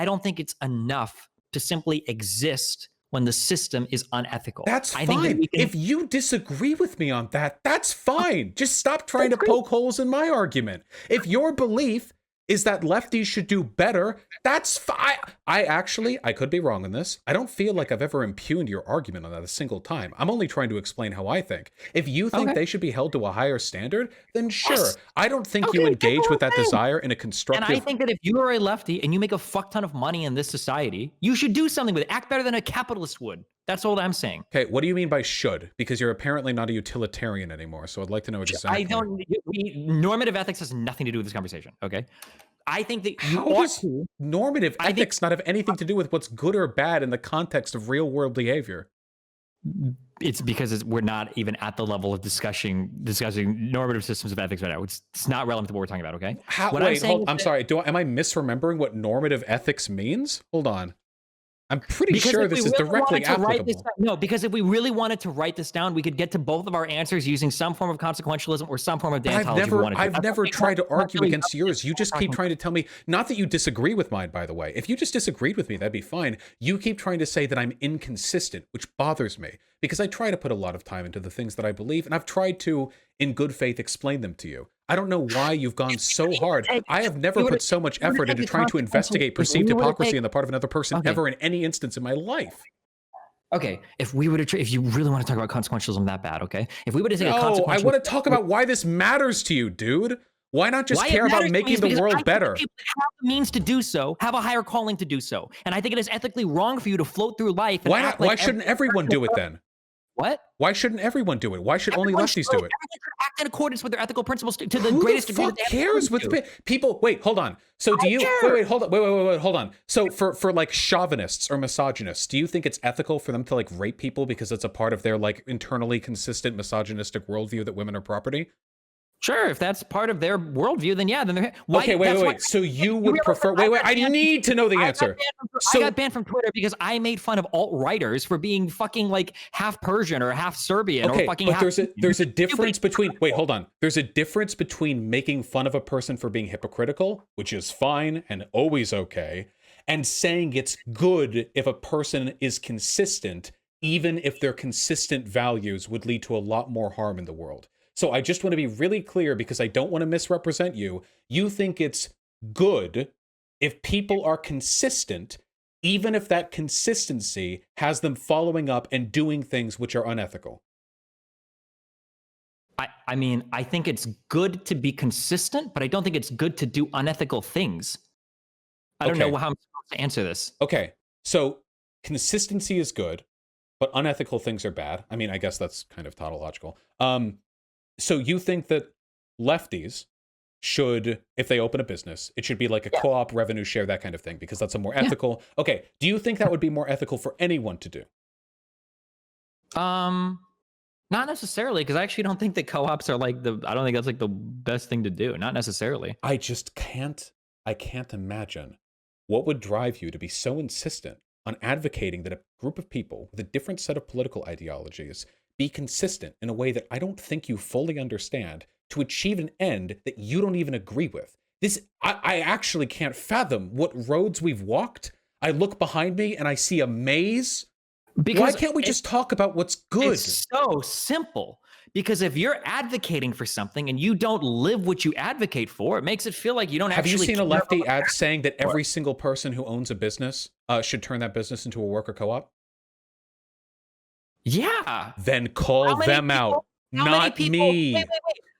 don't think it's enough to simply exist when the system is unethical. That's fine. If you disagree with me on that, that's fine. Just stop trying to poke holes in my argument. If your belief is that lefties should do better, that's fine. I could be wrong on this. I don't feel like I've ever impugned your argument on that a single time. I'm only trying to explain how I think. If you think they should be held to a higher standard, then sure. Yes. I don't think you engage with that desire in a constructive... And I think that if you are a lefty and you make a fuck ton of money in this society, you should do something with it. Act better than a capitalist would. That's all I'm saying. Okay, what do you mean by should? Because you're apparently not a utilitarian anymore, so I'd like to know exactly. Normative ethics has nothing to do with this conversation, okay? I think that you ought to. Normative ethics not have anything to do with what's good or bad in the context of real world behavior? It's because we're not even at the level of discussing normative systems of ethics right now. It's not relevant to what we're talking about, okay? I'm sorry. Am I misremembering what normative ethics means? Hold on. I'm pretty sure this is directly applicable. No, because if we really wanted to write this down, we could get to both of our answers using some form of consequentialism or some form of deontology. I've never tried to argue against yours. You just keep trying to tell me, not that you disagree with mine, by the way. If you just disagreed with me, that'd be fine. You keep trying to say that I'm inconsistent, which bothers me, because I try to put a lot of time into the things that I believe, and I've tried to, in good faith, explain them to you. I don't know why you've gone so hard. I have never put so much effort into trying to investigate perceived hypocrisy on the part of another person ever in any instance in my life. Okay, if you really want to talk about consequentialism that bad, okay? If we were to take a consequential... I want to talk about why this matters to you, dude. Why not just care about making the world better? People have the means to do so, have a higher calling to do so. And I think it is ethically wrong for you to float through life and why shouldn't everyone do it then? What? Why shouldn't everyone do it? Why should only lefties do it? Everyone should act in accordance with their ethical principles to the greatest degree. Who the fuck cares with people? Wait, hold on. So do you wait, hold on. So for like chauvinists or misogynists, do you think it's ethical for them to like rape people because it's a part of their like internally consistent misogynistic worldview that women are property? Sure, if that's part of their worldview, then yeah, then they're... Wait. So you would prefer... Wait, I need to know the answer. I got banned from Twitter because I made fun of alt-writers for being fucking like half Persian or half Serbian or fucking half... there's a difference between... Wait, hold on. There's a difference between making fun of a person for being hypocritical, which is fine and always okay, and saying it's good if a person is consistent, even if their consistent values would lead to a lot more harm in the world. So I just want to be really clear because I don't want to misrepresent you. You think it's good if people are consistent, even if that consistency has them following up and doing things which are unethical. I mean, I think it's good to be consistent, but I don't think it's good to do unethical things. I don't know how I'm supposed to answer this. Okay, so consistency is good, but unethical things are bad. I mean, I guess that's kind of tautological. So you think that lefties should, if they open a business, it should be like a co-op revenue share, that kind of thing, because that's a more ethical... Okay, do you think that would be more ethical for anyone to do? Not necessarily, because I actually don't think that co-ops are like I don't think that's like the best thing to do. Not necessarily. I can't imagine what would drive you to be so insistent on advocating that a group of people with a different set of political ideologies be consistent in a way that I don't think you fully understand to achieve an end that you don't even agree with. I actually can't fathom what roads we've walked. I look behind me and I see a maze. Why can't we just talk about what's good? It's so simple. Because if you're advocating for something and you don't live what you advocate for, it makes it feel like you don't actually... Have you seen a lefty ad saying that every single person who owns a business should turn that business into a worker co-op? Yeah. Then call them out, not me. Wait.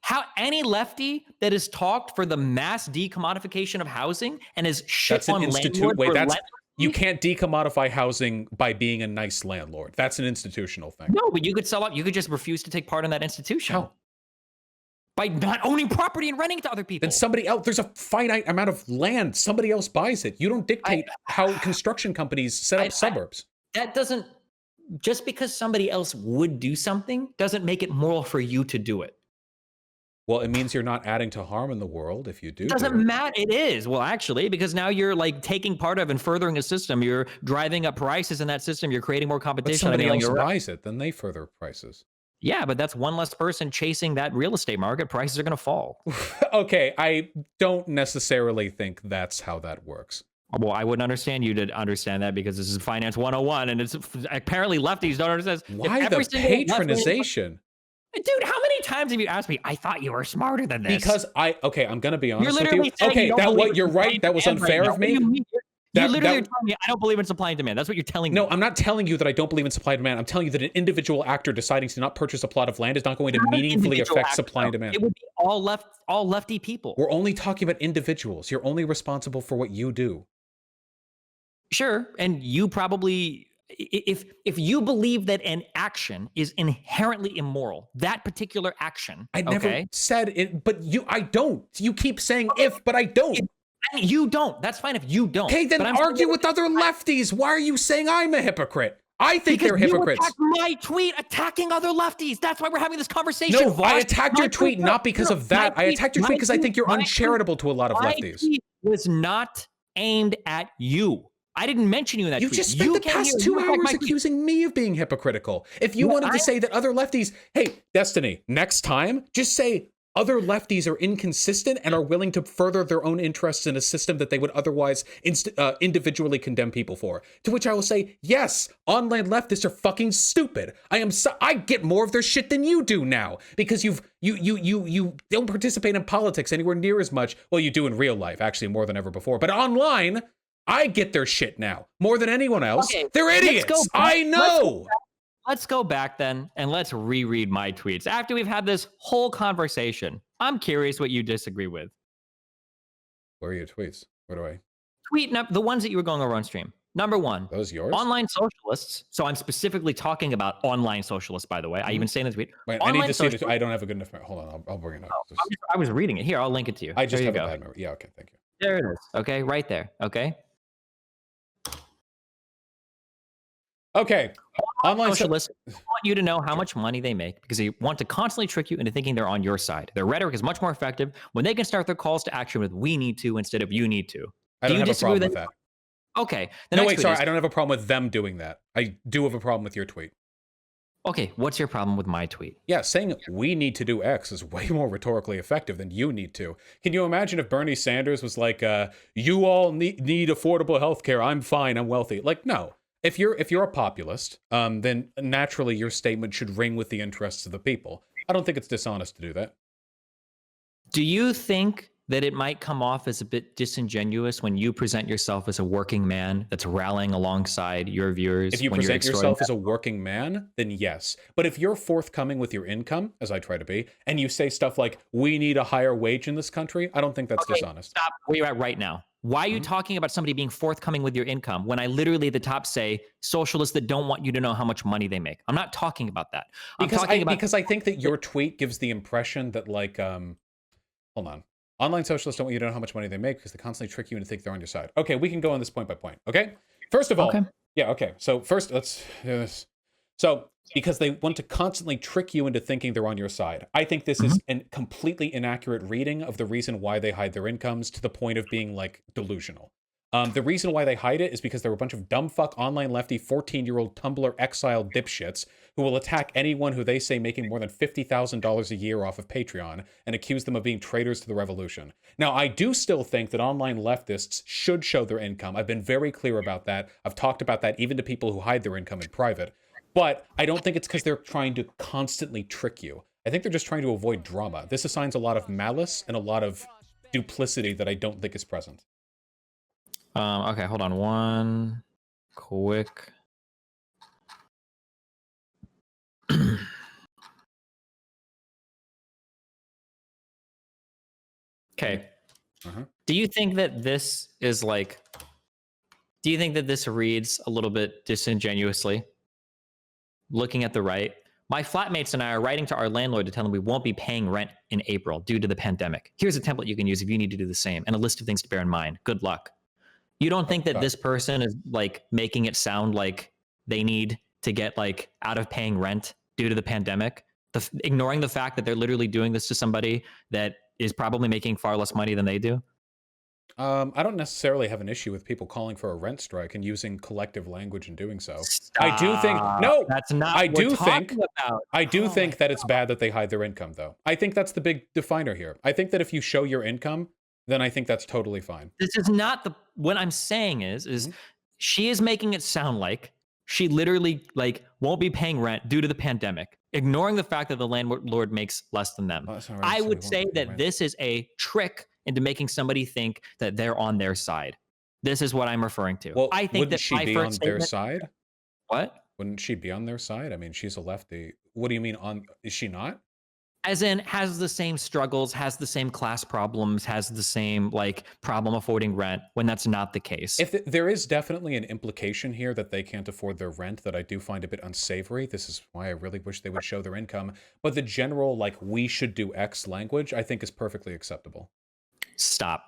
How any lefty that has talked for the mass decommodification of housing and has shit on landlords... You can't decommodify housing by being a nice landlord. That's an institutional thing. No, but you could sell up. You could just refuse to take part in that institution. How? By not owning property and renting to other people. Then somebody else, there's a finite amount of land. Somebody else buys it. You don't dictate how construction companies set up suburbs. That doesn't... Just because somebody else would do something doesn't make it moral for you to do it. Well, it means you're not adding to harm in the world if you do. It doesn't matter. It is. Well, actually, because now you're like taking part of and furthering a system. You're driving up prices in that system. You're creating more competition. But somebody else buys it, then they further prices. Yeah, but that's one less person chasing that real estate market. Prices are going to fall. Okay, I don't necessarily think that's how that works. Well, I wouldn't understand you to understand that because this is Finance 101, and it's apparently lefties don't understand. Why the patronization? Dude, how many times have you asked me? I thought you were smarter than this. Because I'm gonna be honest with you. Okay, you're right. That was unfair of me. You literally telling me I don't believe in supply and demand. That's what you're telling me. No, I'm not telling you that I don't believe in supply and demand. I'm telling you that an individual actor deciding to not purchase a plot of land is not going to meaningfully affect supply and demand. It would be all lefty people. We're only talking about individuals. You're only responsible for what you do. Sure, and you probably, if you believe that an action is inherently immoral, that particular action, I never said it, but I don't. You keep saying if, but I don't. You don't. That's fine if you don't. Okay, then argue with other lefties. Why are you saying I'm a hypocrite? I think they're hypocrites. You attacked my tweet attacking other lefties. That's why we're having this conversation. No, Vaush. I attacked your tweet not because of that. I attacked your tweet because I think you're uncharitable to a lot of lefties. My tweet was not aimed at you. I didn't mention you in that tweet. You just spent the past 2 hours accusing me of being hypocritical. If you wanted to say that other lefties, hey, Destiny, next time, just say other lefties are inconsistent and are willing to further their own interests in a system that they would otherwise individually condemn people for. To which I will say, yes, online leftists are fucking stupid. I get more of their shit than you do now because you don't participate in politics anywhere near as much. Well, you do in real life, actually more than ever before. But online, I get their shit now more than anyone else. Okay, they're idiots. I know. Let's go back then and let's reread my tweets. After we've had this whole conversation, I'm curious what you disagree with. Where are your tweets? Where do I? Tweet the ones that you were going over on stream. Number 1. Those yours? Online socialists. So I'm specifically talking about online socialists, by the way. I even say in the tweet. Wait, I need to see I don't have a good enough memory. Hold on, I'll bring it up. I was reading it. Here, I'll link it to you. I just have a bad memory. Yeah, okay, thank you. There it is. Okay, right there. Okay. Okay. Online socialists want you to know how much money they make because they want to constantly trick you into thinking they're on your side. Their rhetoric is much more effective when they can start their calls to action with "we need to" instead of "you need to." I don't have a problem with that. Okay. No, wait, sorry. I don't have a problem with them doing that. I do have a problem with your tweet. Okay, what's your problem with my tweet? Yeah, saying we need to do X is way more rhetorically effective than you need to. Can you imagine if Bernie Sanders was like, you all need affordable health care. I'm fine. I'm wealthy. Like, no. If you're a populist, then naturally your statement should ring with the interests of the people. I don't think it's dishonest to do that. Do you think that it might come off as a bit disingenuous when you present yourself as a working man that's rallying alongside your viewers? If you present yourself as a working man, then yes. But if you're forthcoming with your income, as I try to be, and you say stuff like, we need a higher wage in this country, I don't think that's dishonest. Stop where you're at right now. Why are you talking about somebody being forthcoming with your income when I literally at the top say socialists that don't want you to know how much money they make? I'm not talking about that. Because I think that your tweet gives the impression that like, hold on. Online socialists don't want you to know how much money they make because they constantly trick you into think they're on your side. Okay, we can go on this point by point. Okay? First of all, okay. So first, let's do this. So because they want to constantly trick you into thinking they're on your side. I think this is a completely inaccurate reading of the reason why they hide their incomes to the point of being like delusional. The reason why they hide it is because they're a bunch of dumb fuck online lefty 14-year-old Tumblr exiled dipshits who will attack anyone who they say making more than $50,000 a year off of Patreon and accuse them of being traitors to the revolution. Now, I do still think that online leftists should show their income. I've been very clear about that. I've talked about that even to people who hide their income in private. But I don't think it's because they're trying to constantly trick you. I think they're just trying to avoid drama. This assigns a lot of malice and a lot of duplicity that I don't think is present. Okay, hold on one quick. Okay. Do you think that this is like, do you think that this reads a little bit disingenuously? Looking at the right, my flatmates and I are writing to our landlord to tell him we won't be paying rent in April due to the pandemic. Here's a template you can use if you need to do the same and a list of things to bear in mind. Good luck. You don't think that this person is like making it sound like they need to get like out of paying rent due to the pandemic ignoring the fact that they're literally doing this to somebody that is probably making far less money than they do? I don't necessarily have an issue with people calling for a rent strike and using collective language in doing so. Stop. I do think no. That's not I what we're do think talking about. I do Oh think my that it's bad that they hide their income, though. I think that's the big definer here. I think that if you show your income, then I think that's totally fine. This is not what I'm saying is she is making it sound like she literally like won't be paying rent due to the pandemic, ignoring the fact that the landlord makes less than them. Oh, that's not right. I So would we won't say pay that rent. this is a trick into making somebody think that they're on their side. This is what I'm referring to. Well, I think wouldn't that she my be first on their statement- side? What? Wouldn't she be on their side? I mean, she's a lefty. What do you mean on? Is she not? As in, has the same struggles, has the same class problems, has the same like problem affording rent, when that's not the case. If there is definitely an implication here that they can't afford their rent that I do find a bit unsavory. This is why I really wish they would show their income. But the general, like, we should do X language, I think is perfectly acceptable. Stop.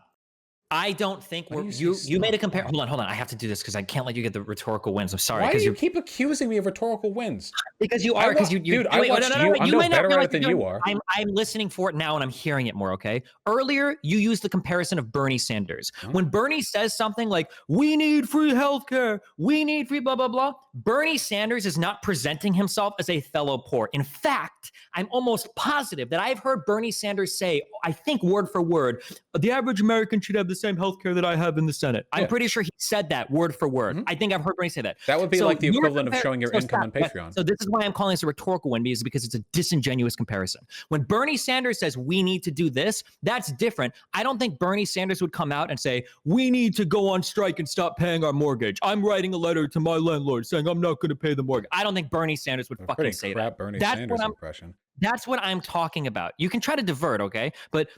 I don't think Why we're do you say you made a stop? compare. Hold on. I have to do this because I can't let you get the rhetorical wins. I'm sorry. Why do Because you keep accusing me of rhetorical wins? because you are because you dude, I wait, watched you. I'm you no might not better at realize it than you're you doing- are. I'm listening for it now and I'm hearing it more. Okay. Earlier, you used the comparison of Bernie Sanders. When Bernie says something like "We need free healthcare, we need free blah blah blah," Bernie Sanders is not presenting himself as a fellow poor. In fact, I'm almost positive that I've heard Bernie Sanders say, I think word for word, the average American should have the same healthcare that I have in the Senate. I'm pretty sure he said that word for word. I think I've heard Bernie say that. That would be So like the you're equivalent of compar- showing your so income on stop. Patreon. So this is why I'm calling this a rhetorical win, because it's a disingenuous comparison. When Bernie Sanders says we need to do this, that's different. I don't think Bernie Sanders would come out and say, we need to go on strike and stop paying our mortgage. I'm writing a letter to my landlord saying I'm not going to pay the mortgage. I don't think Bernie Sanders would fucking Pretty say crap that. Bernie That's Sanders what impression. That's what I'm talking about. You can try to divert, okay? But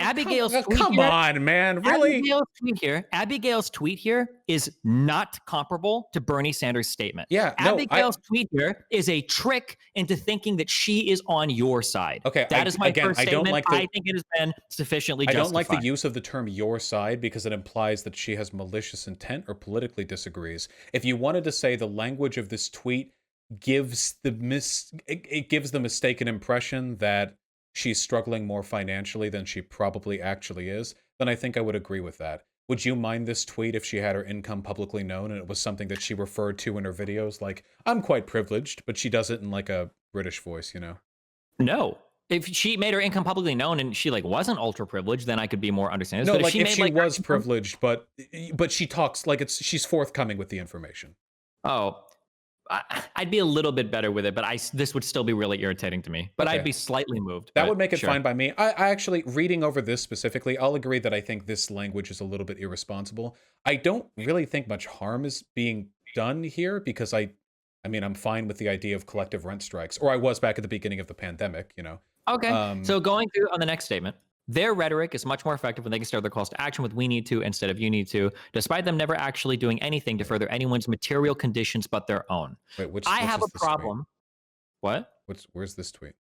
Abigail's tweet Come here, on, man. Really? Abigail's tweet here is not comparable to Bernie Sanders' statement. Yeah, no, Abigail's tweet here is a trick into thinking that she is on your side. Okay, that is my first I don't statement. like the, I think it has been sufficiently I don't justified. like the use of the term "your side" because it implies that she has malicious intent or politically disagrees. If you wanted to say the language of this tweet gives it gives the mistaken impression that she's struggling more financially than she probably actually is, then I think I would agree with that. Would you mind this tweet if she had her income publicly known and it was something that she referred to in her videos? Like, I'm quite privileged, but she does it in like a British voice, you know? No. If she made her income publicly known and she like wasn't ultra privileged, then I could be more understanding. No, but like if she was income, privileged, but she talks like she's forthcoming with the information. Oh, I'd be a little bit better with it, but this would still be really irritating to me. But Okay. I'd be slightly moved. That but would make it sure. fine by me. I actually, reading over this specifically, I'll agree that I think this language is a little bit irresponsible. I don't really think much harm is being done here because I mean, I'm fine with the idea of collective rent strikes, or I was back at the beginning of the pandemic, you know. Okay. So going through on the next statement, their rhetoric is much more effective when they can start their calls to action with "we need to" instead of "you need to," despite them never actually doing anything to further anyone's material conditions but their own. Wait, I have a is this problem. tweet? What? Where's this tweet?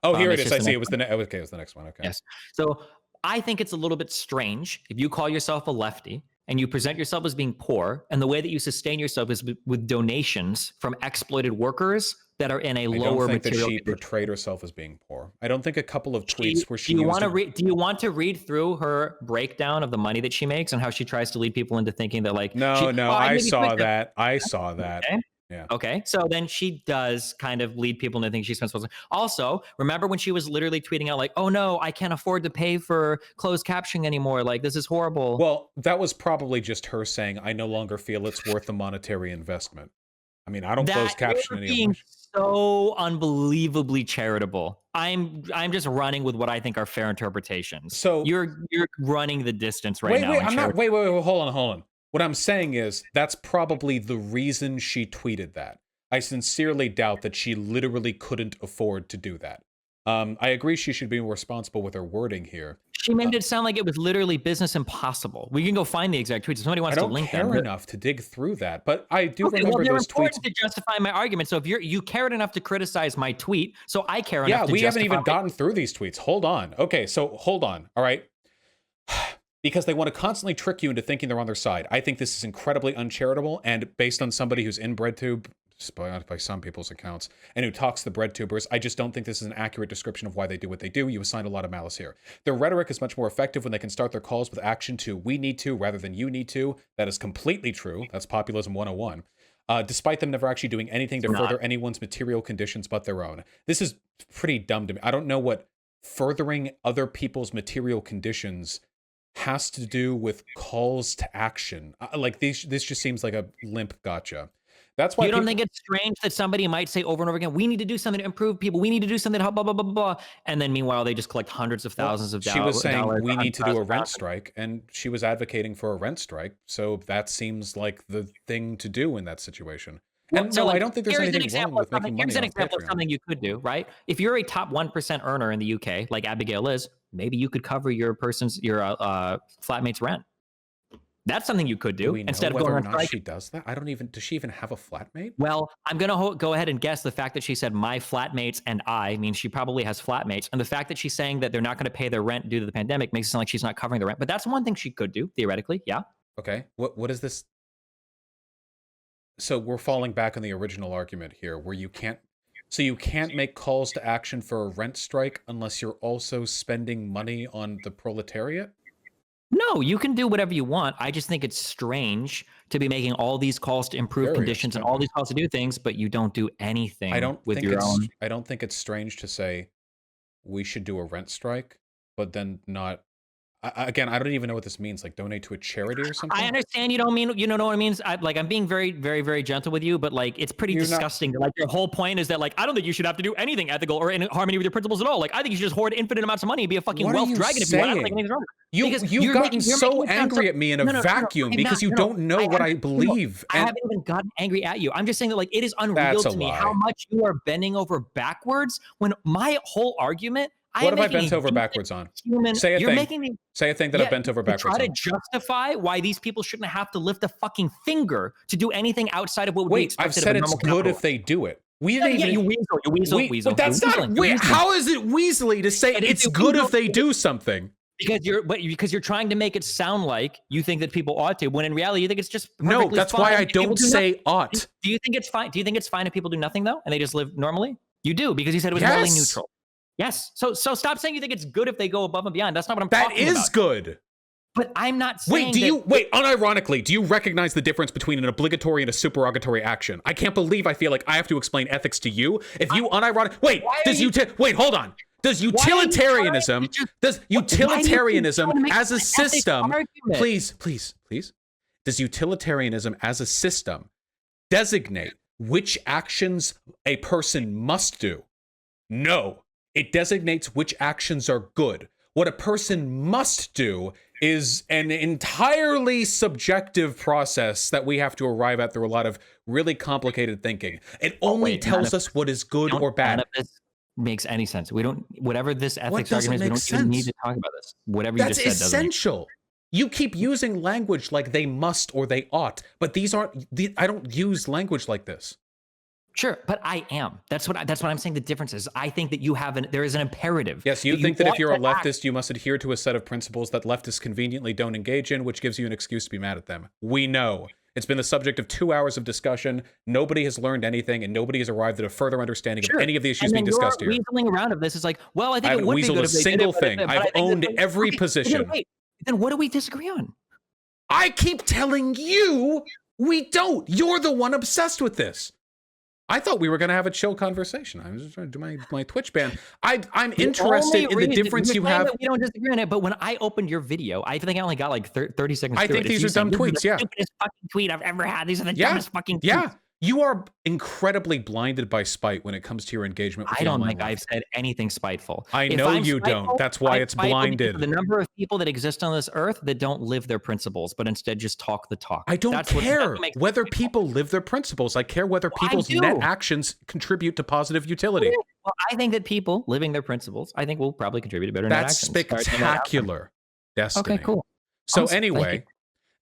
Oh, here it it's is. just I the see. It next was it was the next one. Okay. Yes. So I think it's a little bit strange if you call yourself a lefty and you present yourself as being poor, and the way that you sustain yourself is with donations from exploited workers that are in a I lower don't think that material she condition. portrayed herself as being poor. I don't think a couple of tweets where she do you used want to it- read? Do you want to read through her breakdown of the money that she makes and how she tries to lead people into thinking that like No, I maybe saw tweet that. I saw that. Okay. Yeah. Okay. So then she does kind of lead people into thinking she spends. Also, remember when she was literally tweeting out like, "Oh no, I can't afford to pay for closed captioning anymore. Like this is horrible." Well, that was probably just her saying, "I no longer feel it's worth the monetary investment." I mean, I don't close caption any of them. So unbelievably charitable. I'm just running with what I think are fair interpretations. So you're running the distance right now. Wait, I'm not. Wait, hold on. What I'm saying is that's probably the reason she tweeted that. I sincerely doubt that she literally couldn't afford to do that. I agree she should be more responsible with her wording here. She made it sound like it was literally business impossible. We can go find the exact tweets if somebody wants to link them. I don't care enough to dig through that, but I do Okay, remember well, those tweets. To justify my argument. So if you cared enough to criticize my tweet, so I care enough to justify. Yeah, we haven't even gotten through these tweets. Hold on. Okay, so hold on. All right. Because they want to constantly trick you into thinking they're on their side. I think this is incredibly uncharitable, and based on somebody who's inbred to by some people's accounts, and who talks the bread tubers. I just don't think this is an accurate description of why they do what they do. You assigned a lot of malice here. Their rhetoric is much more effective when they can start their calls with action to "we need to" rather than "you need to." That is completely true. That's populism 101. Despite them never actually doing anything to further anyone's material conditions but their own. This is pretty dumb to me. I don't know what furthering other people's material conditions has to do with calls to action. Like this just seems like a limp gotcha. That's why you don't think it's strange that somebody might say over and over again, "We need to do something to improve people. We need to do something to blah blah blah blah blah," and then meanwhile they just collect hundreds of thousands of dollars. She was saying we need to do a rent strike, and she was advocating for a rent strike. So that seems like the thing to do in that situation. And so, I don't think there's anything wrong with making money. Here's an example of something you could do, right? If you're a top 1% earner in the UK, like Abigail is, maybe you could cover your flatmate's rent. That's something you could do instead of going on strike. She does that. I don't even. Does she even have a flatmate? Well, I'm gonna go ahead and guess the fact that she said my flatmates and I means she probably has flatmates, and the fact that she's saying that they're not going to pay their rent due to the pandemic makes it sound like she's not covering the rent. But that's one thing she could do theoretically. Yeah. Okay. What is this? So we're falling back on the original argument here, where you can't make calls to action for a rent strike unless you're also spending money on the proletariat? No, you can do whatever you want. I just think it's strange to be making all these calls to improve conditions and all these calls to do things, but you don't do anything with your own. I don't think it's strange to say we should do a rent strike, but then not. Again, I don't even know what this means. Like donate to a charity or something. I understand you don't mean, you know what it means. I'm being very, very, very gentle with you, but like it's pretty disgusting. Like your whole point is that like I don't think you should have to do anything ethical or in harmony with your principles at all. Like I think you should just hoard infinite amounts of money and be a fucking wealth dragon if you want. I don't think anything's wrong. You've gotten so angry at me in a vacuum because you don't know what I believe. I haven't even gotten angry at you. I'm just saying that like it is unreal to me how much you are bending over backwards when my whole argument. What have I bent over backwards on? Say a thing. Say a thing that I've bent over backwards on. Try to justify why these people shouldn't have to lift a fucking finger to do anything outside of what we expected. I've said it's good if they do it. You weasel. But that's not. Wait, how is it weaselly to say it's good if they do something? Because you're trying to make it sound like you think that people ought to, when in reality you think it's just no. That's why I don't say ought. Do you think it's fine? Do you think it's fine if people do nothing though, and they just live normally? You do, because you said it was morally neutral. Yes. So stop saying you think it's good if they go above and beyond. That's not what I'm talking about. That is good. But I'm not saying unironically, do you recognize the difference between an obligatory and a supererogatory action? I can't believe I feel like I have to explain ethics to you. If you hold on. Does utilitarianism as a system, please, does utilitarianism as a system designate which actions a person must do? No. It designates which actions are good. What a person must do is an entirely subjective process that we have to arrive at through a lot of really complicated thinking. It only tells us what is good or bad. None of this makes any sense. We don't, whatever this ethics argument is, we don't even need to talk about this. Whatever you just said doesn't. That's essential. You keep using language like they must or they ought, but these aren't, I don't use language like this. Sure, but I am. That's what I'm saying. The difference is, I think that there is an imperative. Yes, you think that if you're a leftist, you must adhere to a set of principles that leftists conveniently don't engage in, which gives you an excuse to be mad at them. We know. It's been the subject of 2 hours of discussion. Nobody has learned anything, and nobody has arrived at a further understanding of any of the issues being discussed here. Weaseling around of this is like, well, I think it would be good if they did it. I haven't weaseled a single thing. I've owned every position. Then what do we disagree on? I keep telling you we don't. You're the one obsessed with this. I thought we were going to have a chill conversation. I was just trying to do my Twitch ban. I'm interested in the difference you have. We don't disagree on it, but when I opened your video, I think I only got like 30 seconds. I think these are dumb tweets. Yeah, stupidest fucking tweet I've ever had. These are the dumbest fucking tweets. Yeah. You are incredibly blinded by spite when it comes to your engagement with I don't think I've said anything spiteful. I know you don't. That's why it's blinded. The number of people that exist on this earth that don't live their principles, but instead just talk the talk. I don't care whether people live their principles. I care whether people's net actions contribute to positive utility. Well, I think that people living their principles, I think will probably contribute to better net actions. That's spectacular. Destiny. Okay, cool. So anyway,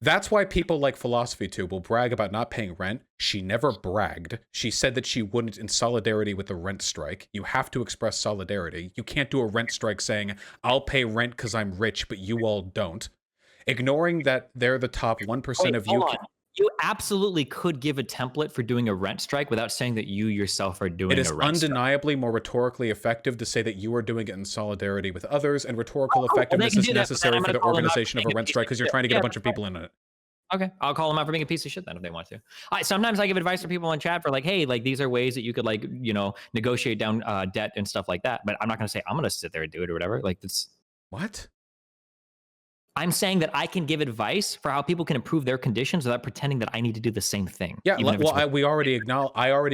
that's why people like Philosophy Tube will brag about not paying rent. She never bragged. She said that she wouldn't in solidarity with the rent strike. You have to express solidarity. You can't do a rent strike saying, I'll pay rent because I'm rich, but you all don't. Ignoring that they're the top 1% of you. You absolutely could give a template for doing a rent strike without saying that you yourself are doing It is a rent strike. undeniably more rhetorically effective to say that you are doing it in solidarity with others, and rhetorical Well, they effectiveness can is do that, but then necessary I'm for gonna the call them out for organization of a being a rent piece strike of because you're shit. trying to get Yeah, a bunch that's of fine. people in it. Okay, I'll call them out for being a piece of shit then if they want to. Sometimes I give advice to people in chat for like, hey, like these are ways that you could like, negotiate down debt and stuff like that. But I'm not going to say I'm going to sit there and do it or whatever. Like it's What? I'm saying that I can give advice for how people can improve their conditions without pretending that I need to do the same thing. Yeah, even if it's I already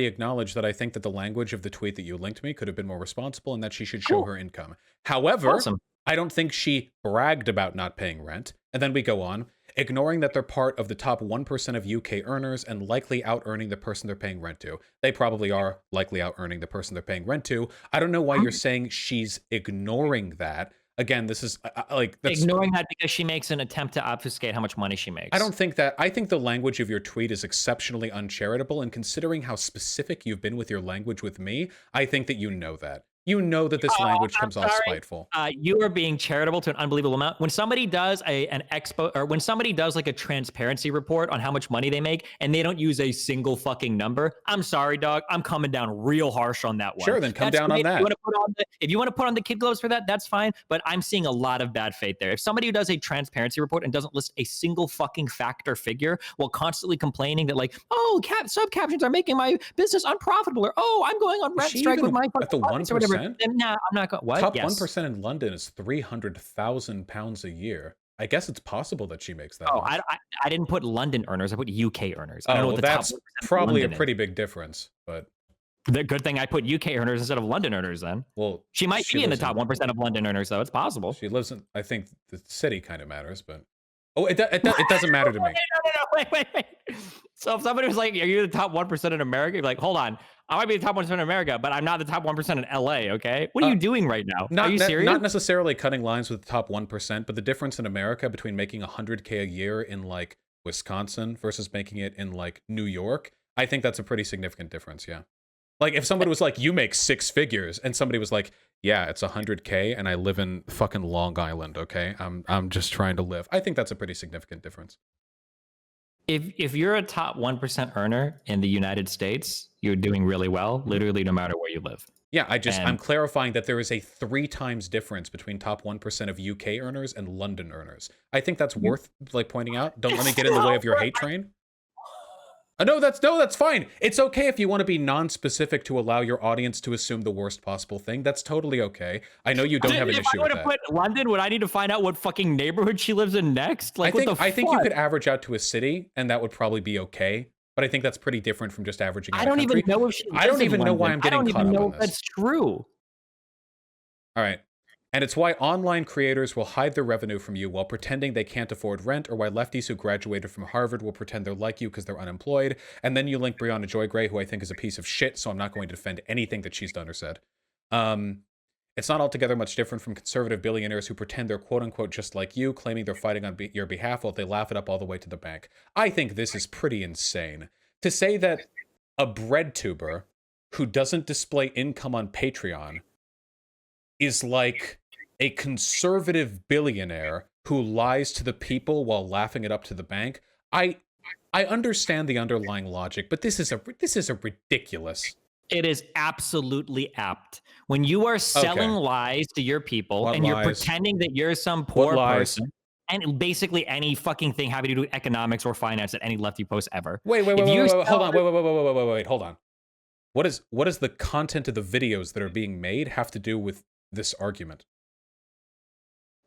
acknowledge that I think that the language of the tweet that you linked me could have been more responsible and that she should show cool. her income. However, Awesome. I don't think she bragged about not paying rent. And then we go on, ignoring that they're part of the top 1% of UK earners and likely out-earning the person they're paying rent to. They probably are likely out-earning the person they're paying rent to. I don't know why you're saying she's ignoring that. Again, this is that's ignoring that because she makes an attempt to obfuscate how much money she makes. I don't think that. I think the language of your tweet is exceptionally uncharitable, and considering how specific you've been with your language with me, I think that you know that. You know that this language comes off spiteful. You are being charitable to an unbelievable amount. When somebody does when somebody does like a transparency report on how much money they make and they don't use a single fucking number, I'm sorry, dog. I'm coming down real harsh on that one. Sure, then come down on that. If you want to put on the kid gloves for that, that's fine. But I'm seeing a lot of bad faith there. If somebody who does a transparency report and doesn't list a single fucking fact or figure while constantly complaining that like, oh, sub captions are making my business unprofitable, or oh, I'm going on rent strike with my at the 1%. Nah, I'm not going. What? Top 1% in London is £300,000 a year. I guess it's possible that she makes that. Oh, I didn't put London earners. I put UK earners. I Oh, don't know well, what the that's top probably a pretty big difference. But the good thing I put UK earners instead of London earners. Then, well, she might be in the top 1% of London earners, though. It's possible. She lives in. I think the city kind of matters, but it doesn't matter to me. No, wait. So if somebody was like, "Are you the top 1% in America?" You're like, "Hold on, I might be the top 1% in America, but I'm not the top 1% in LA." Okay, what are you doing right now? Are you serious? Not necessarily cutting lines with the top 1%, but the difference in America between making $100K a year in like Wisconsin versus making it in like New York, I think that's a pretty significant difference. Yeah. Like if somebody was like, you make 6 figures, and somebody was like, yeah, it's $100K and I live in fucking Long Island, okay? I'm just trying to live. I think that's a pretty significant difference. If you're a top 1% earner in the United States, you're doing really well, literally no matter where you live. Yeah, I'm clarifying that there is a 3 times difference between top 1% of UK earners and London earners. I think that's worth like pointing out. Don't let me get in the way of your hate train. No, that's fine. It's okay if you want to be non-specific to allow your audience to assume the worst possible thing. That's totally okay. I know you don't have an issue with that. If I would have put London, would I need to find out what fucking neighborhood she lives in next? Like, I think you could average out to a city, and that would probably be okay. But I think that's pretty different from just averaging out. I don't even know if she lives I don't even know why I'm getting caught up on this. I don't even know if that's true. All right. And it's why online creators will hide their revenue from you while pretending they can't afford rent, or why lefties who graduated from Harvard will pretend they're like you because they're unemployed. And then you link Breonna Joy Gray, who I think is a piece of shit, so I'm not going to defend anything that she's done or said. It's not altogether much different from conservative billionaires who pretend they're quote-unquote just like you, claiming they're fighting on your behalf while they laugh it up all the way to the bank. I think this is pretty insane. To say that a bread tuber who doesn't display income on Patreon is like a conservative billionaire who lies to the people while laughing it up to the bank. I understand the underlying logic, but this is a ridiculous. It is absolutely apt. When you are selling lies to your people and you're pretending that you're some poor person, and basically any fucking thing having to do with economics or finance that any lefty post ever. Wait, hold on. What does the content of the videos that are being made have to do with this argument?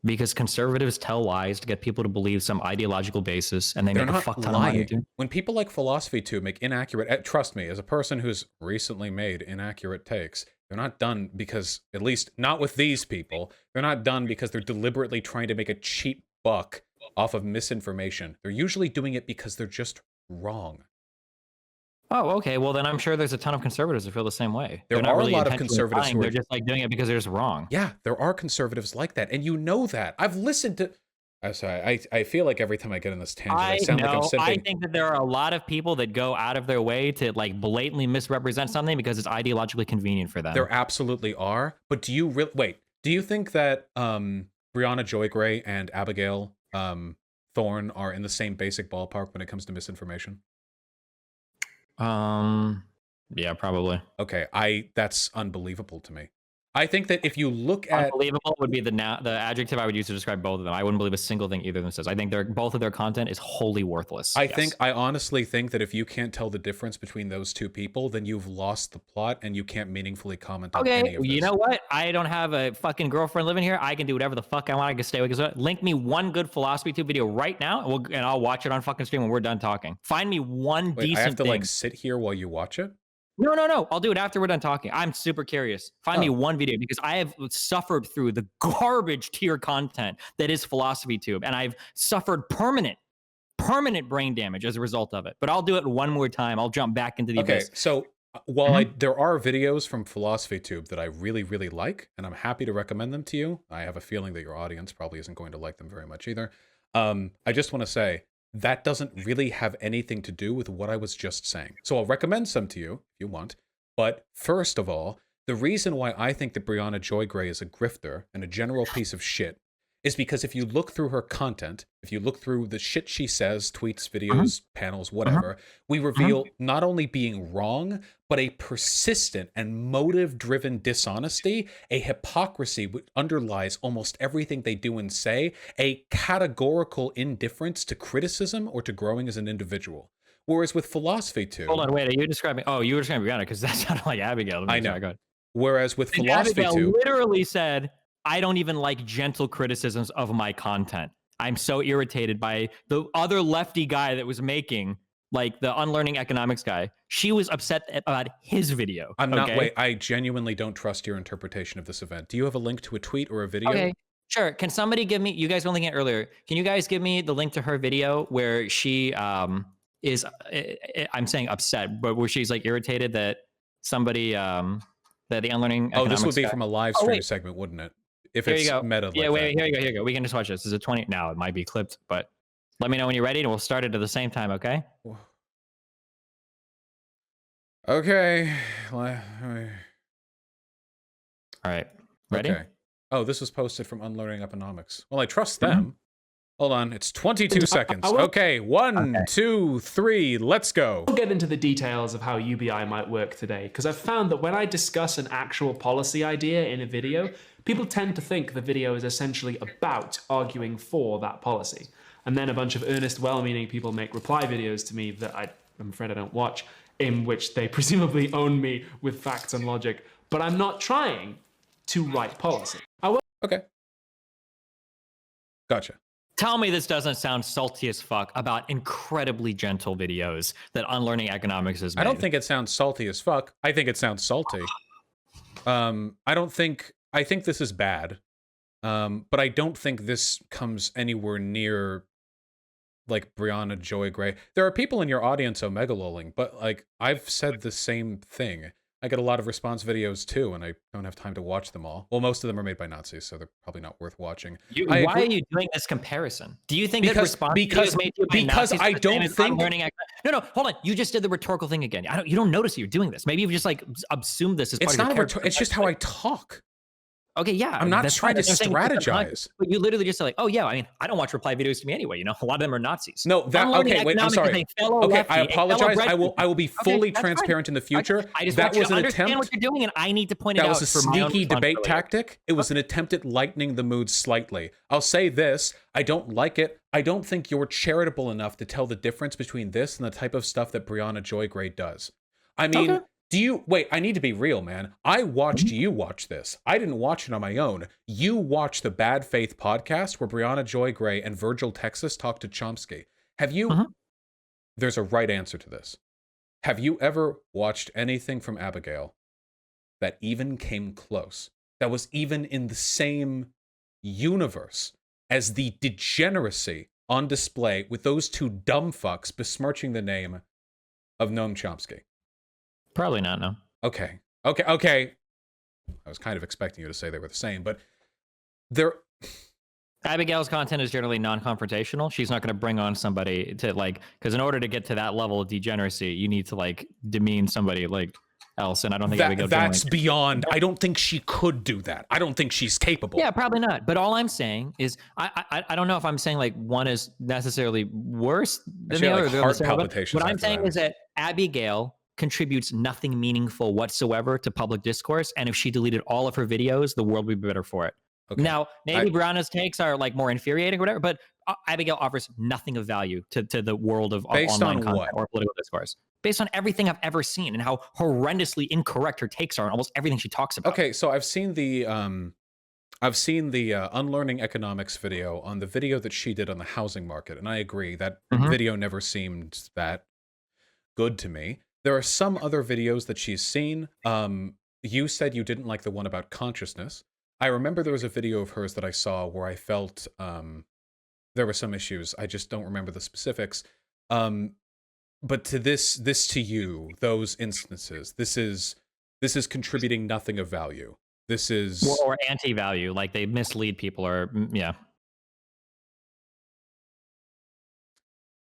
Because conservatives tell lies to get people to believe some ideological basis, and they make a fuck ton of money. When people like Philosophy Tube make inaccurate, trust me, as a person who's recently made inaccurate takes, they're not done because, at least not with these people, they're not done because they're deliberately trying to make a cheap buck off of misinformation. They're usually doing it because they're just wrong. Oh, okay. Well, then I'm sure there's a ton of conservatives that feel the same way. There are a lot of conservatives who are they're just like doing it because they're just wrong. Yeah, there are conservatives like that, and you know that. I've listened to. I'm sorry. I feel like every time I get in this tangent, I sound like I'm simping. I think that there are a lot of people that go out of their way to like blatantly misrepresent something because it's ideologically convenient for them. There absolutely are. But do you really wait? Do you think that Breonna Joy Gray and Abigail Thorne are in the same basic ballpark when it comes to misinformation? Yeah, probably. Okay, that's unbelievable to me. I think that if you look at Unbelievable would be the adjective I would use to describe both of them. I wouldn't believe a single thing either of them says. I think both of their content is wholly worthless. I honestly think that if you can't tell the difference between those two people, then you've lost the plot and you can't meaningfully comment on any of this. You know what? I don't have a fucking girlfriend living here. I can do whatever the fuck I want. I can stay awake. Link me one good philosophy tube video right now, and I'll watch it on fucking stream when we're done talking. Find me one decent I have to thing. like sit here while you watch it? No. I'll do it after we're done talking. I'm super curious. Find me one video because I have suffered through the garbage tier content that is philosophy tube, and I've suffered permanent brain damage as a result of it. But I'll do it one more time. I'll jump back into the abyss. So while there are videos from philosophy tube that I really, really like, and I'm happy to recommend them to you, I have a feeling that your audience probably isn't going to like them very much either. I just want to say, that doesn't really have anything to do with what I was just saying. So I'll recommend some to you if you want. But first of all, the reason why I think that Breonna Joy Gray is a grifter and a general piece of shit is because if you look through her content, if you look through the shit she says, tweets, videos, panels, whatever, we reveal not only being wrong, but a persistent and motive-driven dishonesty, a hypocrisy which underlies almost everything they do and say, a categorical indifference to criticism or to growing as an individual. Whereas with philosophy too... Hold on, wait, are you describing... Oh, you were describing Breonna, because that sounded like Abigail. I know. Whereas with philosophy Abigail too... literally said... I don't even like gentle criticisms of my content. I'm so irritated by the other lefty guy that was making, like the unlearning economics guy. She was upset about his video. Wait, I genuinely don't trust your interpretation of this event. Do you have a link to a tweet or a video? Okay, sure. Can somebody give me, you guys were linking it earlier. Can you guys give me the link to her video where she is, I'm saying upset, but where she's like irritated that somebody, that the unlearning economics this would be guy, from a live stream segment, wouldn't it? If here it's you go. meta like wait, here you go. We can just watch this. This is a 20. Now it might be clipped, but let me know when you're ready and we'll start it at the same time, okay? Okay. All right. Ready? Okay. Oh, this was posted from Unlearning Economics. Well, I trust them. Hold on. It's 22 seconds. Okay. 1, 2, 3. Let's go. We'll get into the details of how UBI might work today, because I've found that when I discuss an actual policy idea in a video, people tend to think the video is essentially about arguing for that policy. And then a bunch of earnest, well-meaning people make reply videos to me that I'm afraid I don't watch, in which they presumably own me with facts and logic, but I'm not trying to write policy. Okay. Gotcha. Tell me this doesn't sound salty as fuck about incredibly gentle videos that Unlearning Economics has made. I don't think it sounds salty as fuck. I think it sounds salty. I think this is bad. But I don't think this comes anywhere near like Breonna Joy Gray. There are people in your audience omega lolling, but like I've said the same thing. I get a lot of response videos too, and I don't have time to watch them all. Well, most of them are made by Nazis, so they're probably not worth watching. Why are you doing this comparison? Do you think that response videos made by Nazis I don't think... No, hold on. You just did the rhetorical thing again. You don't notice you're doing this. Maybe you've just like assumed this as part of your character. It's just how I talk. Okay, yeah. I'm not trying to strategize. But you literally just say like, oh yeah, I mean, I don't watch reply videos to me anyway. You know, a lot of them are Nazis. No, okay, wait, I'm sorry. Okay, I apologize. I will be fully transparent in the future. I just want you to understand what you're doing, and I need to point it out. That was a sneaky debate tactic. It was an attempt at lightening the mood slightly. I'll say this: I don't like it. I don't think you're charitable enough to tell the difference between this and the type of stuff that Breonna Joy Gray does. I mean. Wait, I need to be real, man. I watched you watch this. I didn't watch it on my own. You watched the Bad Faith podcast where Breonna Joy Gray and Virgil Texas talked to Chomsky. Have you... There's a right answer to this. Have you ever watched anything from Abigail that even came close? That was even in the same universe as the degeneracy on display with those two dumb fucks besmirching the name of Noam Chomsky? Probably not, no. Okay. I was kind of expecting you to say they were the same, but they're... Abigail's content is generally non-confrontational. She's not going to bring on somebody to like, because in order to get to that level of degeneracy, you need to like demean somebody like else, and I don't think Abigail that's generally. beyond. I don't think she could do that. I don't think she's capable. Yeah, probably not. But all I'm saying is, I don't know if I'm saying like one is necessarily worse than the other. Like heart palpitations. What I'm saying is that Abigail contributes nothing meaningful whatsoever to public discourse, and if she deleted all of her videos, the world would be better for it. Okay. Now, maybe Breonna's takes are like more infuriating or whatever, but Abigail offers nothing of value to the world of online content or political discourse. Based on everything I've ever seen and how horrendously incorrect her takes are on almost everything she talks about. Okay, so I've seen the Unlearning Economics video on the video that she did on the housing market, and I agree that video never seemed that good to me. There are some other videos that she's seen. You said you didn't like the one about consciousness. I remember there was a video of hers that I saw where I felt there were some issues. I just don't remember the specifics. But to this to you, those instances, this is contributing nothing of value. This is or anti-value, like they mislead people, or yeah.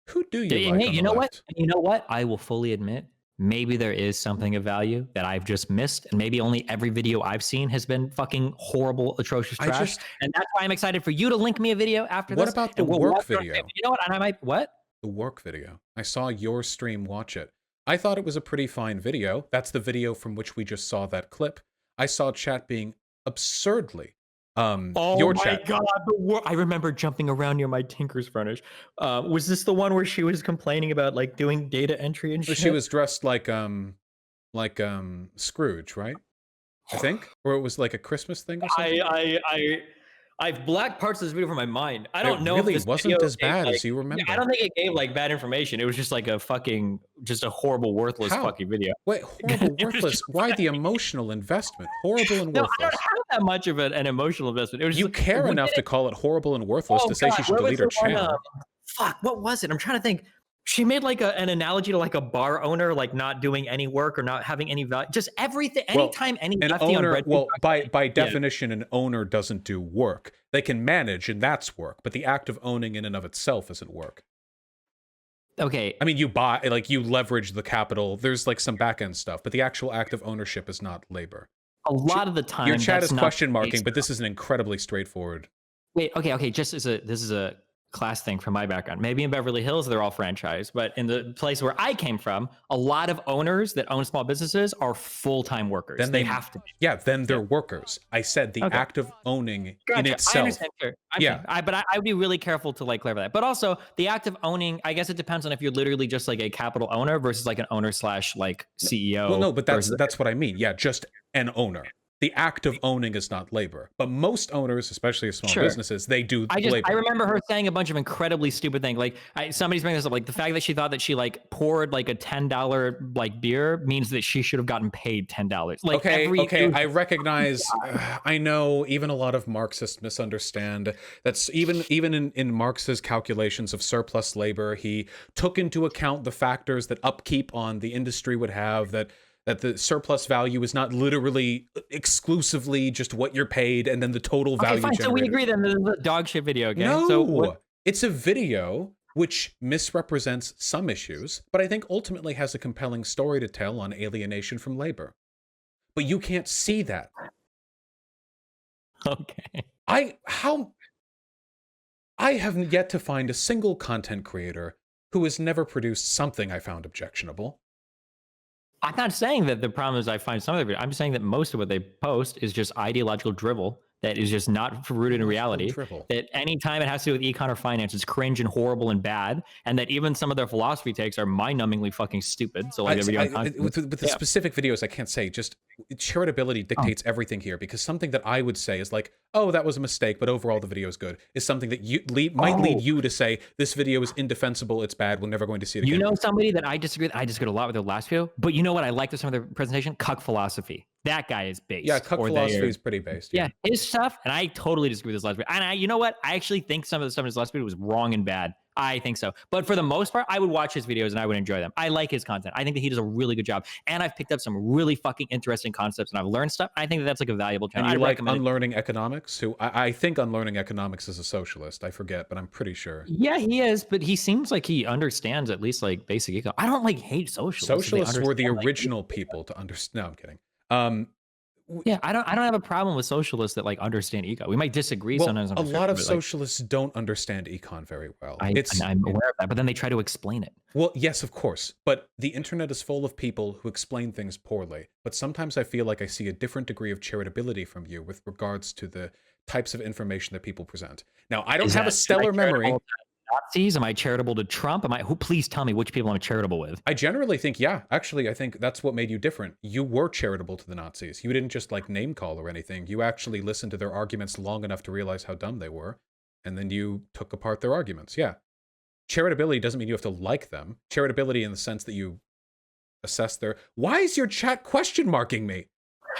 Who do you like? Hey, you know what? You know what? I will fully admit, maybe there is something of value that I've just missed, and maybe only every video I've seen has been fucking horrible, atrocious trash. And that's why I'm excited for you to link me a video after this. What about the work video? You know what? And I might the work video. I saw your stream watch it. I thought it was a pretty fine video. That's the video from which we just saw that clip. I saw chat being absurdly. Oh my god! I remember jumping around near my tinker's furnace. Was this the one where she was complaining about like doing data entry and shit? She was dressed like Scrooge, right? I think, or it was like a Christmas thing or something. I've blacked parts of this video from my mind. I don't know. It really if this wasn't as bad as you remember. I don't think it gave like bad information. It was just like a horrible, worthless fucking video. Wait, horrible, worthless? Why the emotional investment? Horrible and worthless. No, I don't have that much of an emotional investment. It was you care enough to call it horrible and worthless to say she should delete her channel. Fuck, what was it? I'm trying to think. She made like an analogy to like a bar owner, like not doing any work or not having any value. Just everything. Anytime any lefty on Red. Well, by definition, an owner doesn't do work. They can manage, and that's work. But the act of owning in and of itself isn't work. Okay. I mean, you leverage the capital. There's like some back end stuff, but the actual act of ownership is not labor. A lot of the time, your chat is question marking, but this is an incredibly straightforward. Wait. Okay. This is a class thing from my background. Maybe in Beverly Hills they're all franchise, but in the place where I came from, a lot of owners that own small businesses are full-time workers. Then they have to be. Yeah, then they're workers. I said the act of owning in itself. I understand. Sure. But I would be really careful to like clarify that. But also the act of owning, I guess it depends on if you're literally just like a capital owner versus like an owner / like CEO. Well, no, but that's what I mean. Yeah, just an owner. The act of owning is not labor, but most owners, especially small businesses, they do labor. I remember her saying a bunch of incredibly stupid things. Like somebody's bringing this up, like the fact that she thought that she like poured like a $10 like beer means that she should have gotten paid $10. Like okay, I recognize. I know even a lot of Marxists misunderstand. That's even in Marx's calculations of surplus labor, he took into account the factors that upkeep on the industry would have, that the surplus value is not literally exclusively just what you're paid and then the total value generated. So we agree then this is a dog shit video, okay? No, it's a video which misrepresents some issues, but I think ultimately has a compelling story to tell on alienation from labor. But you can't see that. Okay. I have yet to find a single content creator who has never produced something I found objectionable. I'm not saying that the problem is I find some of it. I'm saying that most of what they post is just ideological drivel that is just not rooted in reality. That anytime it has to do with econ or finance, it's cringe and horrible and bad. And that even some of their philosophy takes are mind-numbingly fucking stupid. So like with the specific videos, I can't say. Just charitability dictates everything here, because something that I would say is like, oh, that was a mistake, but overall the video is good, is something that might lead you to say this video is indefensible, it's bad, we're never going to see it again. You know somebody that I disagree with? I disagreed a lot with their last video, but you know what I liked some of their presentation? Cuck philosophy. That guy is based. Yeah, Cuck philosophy is pretty based. Yeah, his stuff, and I totally disagree with his last video. And you know what? I actually think some of the stuff in his last video was wrong and bad. I think so. But for the most part, I would watch his videos and I would enjoy them. I like his content. I think that he does a really good job. And I've picked up some really fucking interesting concepts and I've learned stuff. I think that that's like a valuable channel. And you I like recommend Unlearning Economics? Who I think Unlearning Economics is a socialist. I forget, but I'm pretty sure. Yeah, he is, but he seems like he understands at least like basic econ. I don't like hate socialists. Socialists were the original people to understand. No, I'm kidding. Yeah, I don't have a problem with socialists that like understand econ. We might disagree sometimes. A lot of socialists don't understand econ very well. I'm aware of that, but then they try to explain it. Well, yes, of course. But the internet is full of people who explain things poorly. But sometimes I feel like I see a different degree of charitability from you with regards to the types of information that people present. Now, I don't have a stellar memory. Nazis? Am I charitable to Trump? Please tell me which people I'm charitable with. I generally think, yeah. Actually, I think that's what made you different. You were charitable to the Nazis. You didn't just like name call or anything. You actually listened to their arguments long enough to realize how dumb they were. And then you took apart their arguments. Yeah. Charitability doesn't mean you have to like them. Charitability in the sense that you assess their... Why is your chat question marking me?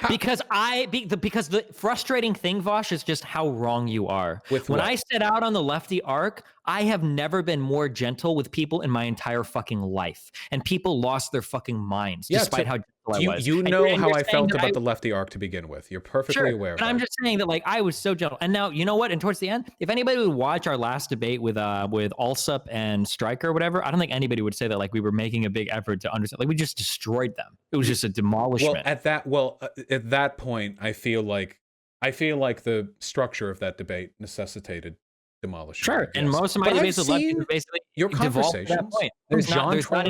Because the frustrating thing, Vaush, is just how wrong you are. When I set out on the lefty arc, I have never been more gentle with people in my entire fucking life. And people lost their fucking minds, despite how gentle I was. You know how I felt about the lefty arc to begin with. You're perfectly aware of that. I'm just saying that like I was so gentle. And now, you know what? And towards the end, if anybody would watch our last debate with Alsup and Stryker or whatever, I don't think anybody would say that like we were making a big effort to understand. Like we just destroyed them. It was just a demolishment. At that point, I feel like the structure of that debate necessitated demolishing. Sure, and most of my debates with lefties basically your conversations. There's not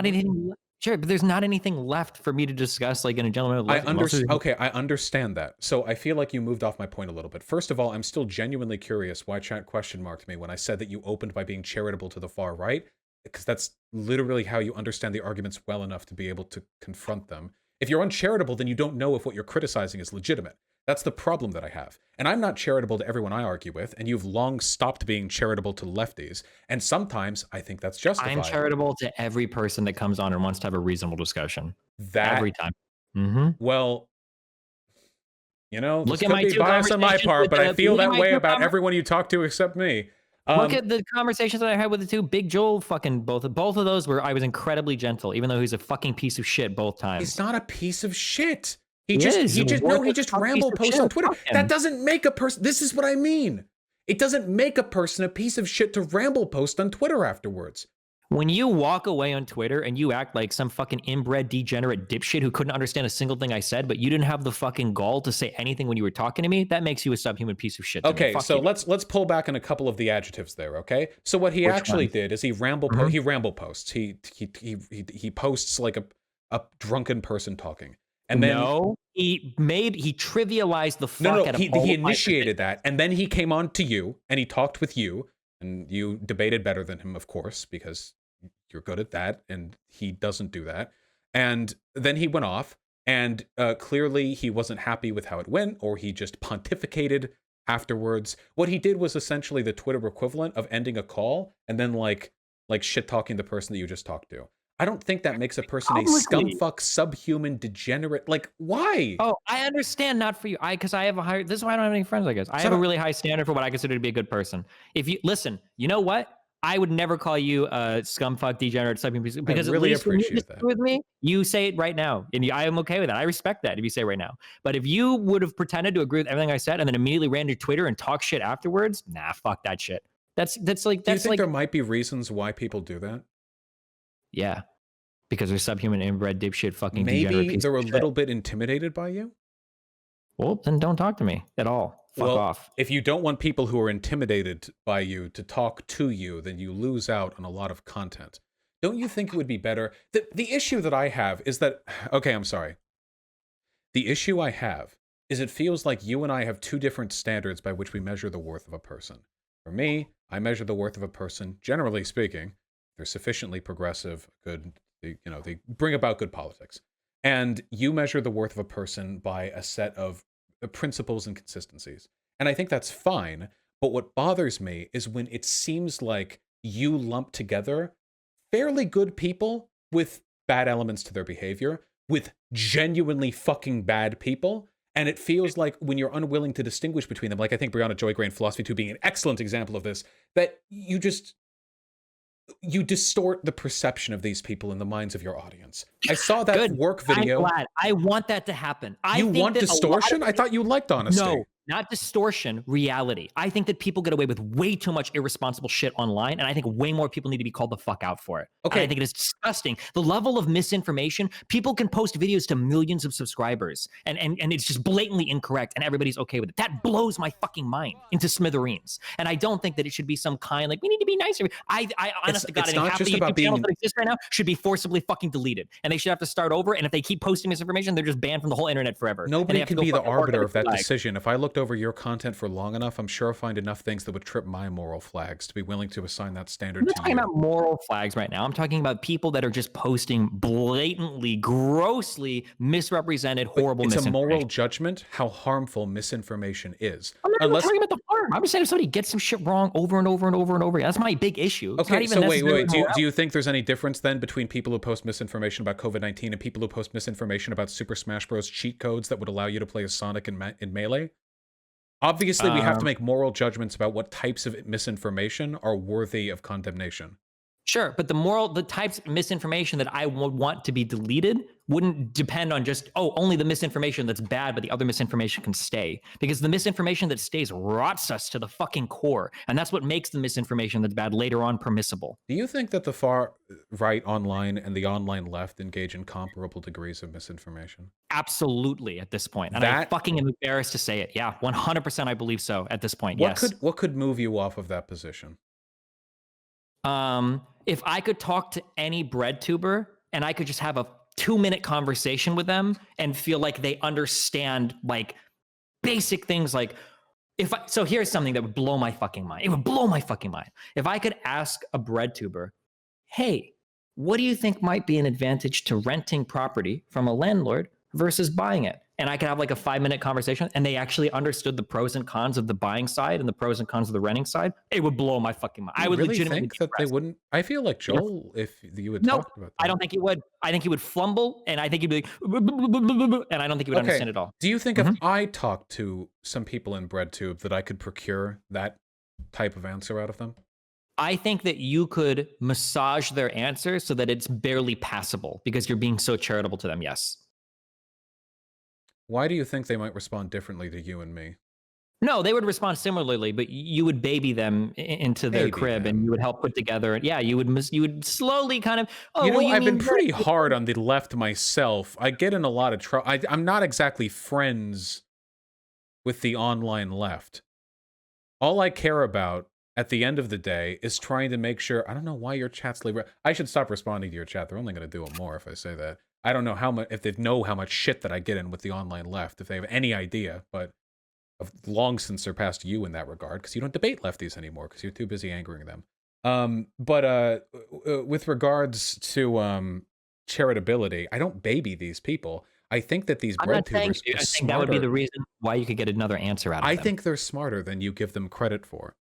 anything. Sure, but there's not anything left for me to discuss, like in a gentleman. I understand that. So I feel like you moved off my point a little bit. First of all, I'm still genuinely curious why chat question marked me when I said that you opened by being charitable to the far right, because that's literally how you understand the arguments well enough to be able to confront them. If you're uncharitable, then you don't know if what you're criticizing is legitimate. That's the problem that I have. And I'm not charitable to everyone I argue with, and you've long stopped being charitable to lefties. And sometimes I think that's justified. I'm charitable to every person that comes on and wants to have a reasonable discussion. Every time. Mm-hmm. Well, you know, this could be bias on my part, but I feel that way about everyone you talk to except me. Look at the conversations that I had with the two. Big Joel, fucking both of those were I was incredibly gentle, even though he's a fucking piece of shit both times. He's not a piece of shit. He just ramble posts on Twitter. That doesn't make a person. This is what I mean. It doesn't make a person a piece of shit to ramble post on Twitter afterwards. When you walk away on Twitter and you act like some fucking inbred degenerate dipshit who couldn't understand a single thing I said, but you didn't have the fucking gall to say anything when you were talking to me, that makes you a subhuman piece of shit. Okay, so let's pull back on a couple of the adjectives there. Okay, so what he actually did is he ramble posts. He posts like a drunken person talking. And then he trivialized the fuck out of all he initiated that, and then he came on to you and he talked with you, and you debated better than him, of course, because you're good at that, and he doesn't do that. And then he went off, and clearly he wasn't happy with how it went, or he just pontificated afterwards. What he did was essentially the Twitter equivalent of ending a call and then like shit talking the person that you just talked to. I don't think that makes a person a scumfuck, subhuman, degenerate. Like, why? Oh, I understand. Not for you. Because I have a higher. This is why I don't have any friends. I guess I have a really high standard for what I consider to be a good person. If you listen, you know what? I would never call you a scumfuck, degenerate, subhuman, because I really at least appreciate that. With me, you say it right now, and I am okay with that. I respect that if you say it right now. But if you would have pretended to agree with everything I said and then immediately ran to Twitter and talk shit afterwards, nah, fuck that shit. That's like. Do you think there might be reasons why people do that? Yeah. Because they're subhuman, inbred, dipshit, fucking degenerate. Maybe they're a shit. little bit intimidated by you? Well, then don't talk to me at all. Fuck off. If you don't want people who are intimidated by you to talk to you, then you lose out on a lot of content. Don't you think it would be better? The issue that I have is that... Okay, I'm sorry. The issue I have is it feels like you and I have two different standards by which we measure the worth of a person. For me, I measure the worth of a person, generally speaking, they're sufficiently progressive, good... They bring about good politics. And you measure the worth of a person by a set of principles and consistencies. And I think that's fine. But what bothers me is when it seems like you lump together fairly good people with bad elements to their behavior with genuinely fucking bad people. And it feels like when you're unwilling to distinguish between them, like I think Brianna Joy Gray and Philosophy 2 being an excellent example of this, that you distort the perception of these people in the minds of your audience. I saw that work video. I'm glad. I want that to happen. You want distortion? I thought you liked honesty. No, not distortion, reality. I think that people get away with way too much irresponsible shit online, and I think way more people need to be called the fuck out for it. Okay. And I think it is disgusting. The level of misinformation, people can post videos to millions of subscribers, and it's just blatantly incorrect, and everybody's okay with it. That blows my fucking mind into smithereens. And I don't think that it should be some kind, like, we need to be nicer. I honest to God, I think half the YouTube channels that exist right now should be forcibly fucking deleted, and they should have to start over, and if they keep posting misinformation, they're just banned from the whole internet forever. Nobody can be the arbiter of that decision. If I looked over your content for long enough, I'm sure I'll find enough things that would trip my moral flags to be willing to assign that standard to you. I'm not talking about moral flags right now. I'm talking about people that are just posting blatantly, grossly misrepresented, horrible misinformation. It's a moral judgment how harmful misinformation is. I'm not talking about the harm. I'm just saying if somebody gets some shit wrong over and over and over and over again, that's my big issue. Okay, so wait. Do you think there's any difference then between people who post misinformation about COVID-19 and people who post misinformation about Super Smash Bros. Cheat codes that would allow you to play as Sonic in Melee? Obviously, we have to make moral judgments about what types of misinformation are worthy of condemnation. Sure, but the types of misinformation that I would want to be deleted wouldn't depend on just, only the misinformation that's bad, but the other misinformation can stay. Because the misinformation that stays rots us to the fucking core. And that's what makes the misinformation that's bad later on permissible. Do you think that the far right online and the online left engage in comparable degrees of misinformation? Absolutely, at this point. And I fucking am embarrassed to say it. Yeah, 100% I believe so at this point, yes. What could move you off of that position? If I could talk to any bread tuber and I could just have a 2-minute conversation with them and feel like they understand like basic things, like so here's something that would blow my fucking mind. It would blow my fucking mind. If I could ask a bread tuber, hey, what do you think might be an advantage to renting property from a landlord versus buying it? And I could have like a 5-minute conversation and they actually understood the pros and cons of the buying side and the pros and cons of the renting side. It would blow my fucking mind. I would really legitimately think that they wouldn't. I feel like Joel, if you would talk about that. I don't think he would. I think he would flumble and I think he'd be like, and I don't think he would understand it all. Do you think if I talked to some people in BreadTube that I could procure that type of answer out of them? I think that you could massage their answer so that it's barely passable because you're being so charitable to them. Yes. Why do you think they might respond differently to you and me? No, they would respond similarly, but you would baby them into their crib and you would help put together. Yeah, you would slowly kind of. I've been pretty hard on the left myself. I get in a lot of trouble. I'm not exactly friends with the online left. All I care about at the end of the day is trying to make sure. I don't know why your chat's labor. I should stop responding to your chat. They're only going to do it more if I say that. I don't know how much, if they know how much shit that I get in with the online left, if they have any idea, but I've long since surpassed you in that regard because you don't debate lefties anymore because you're too busy angering them. But with regards to charitability, I don't baby these people. I think that these breadtubers I think that would be the reason why you could get another answer out of them. I think they're smarter than you give them credit for.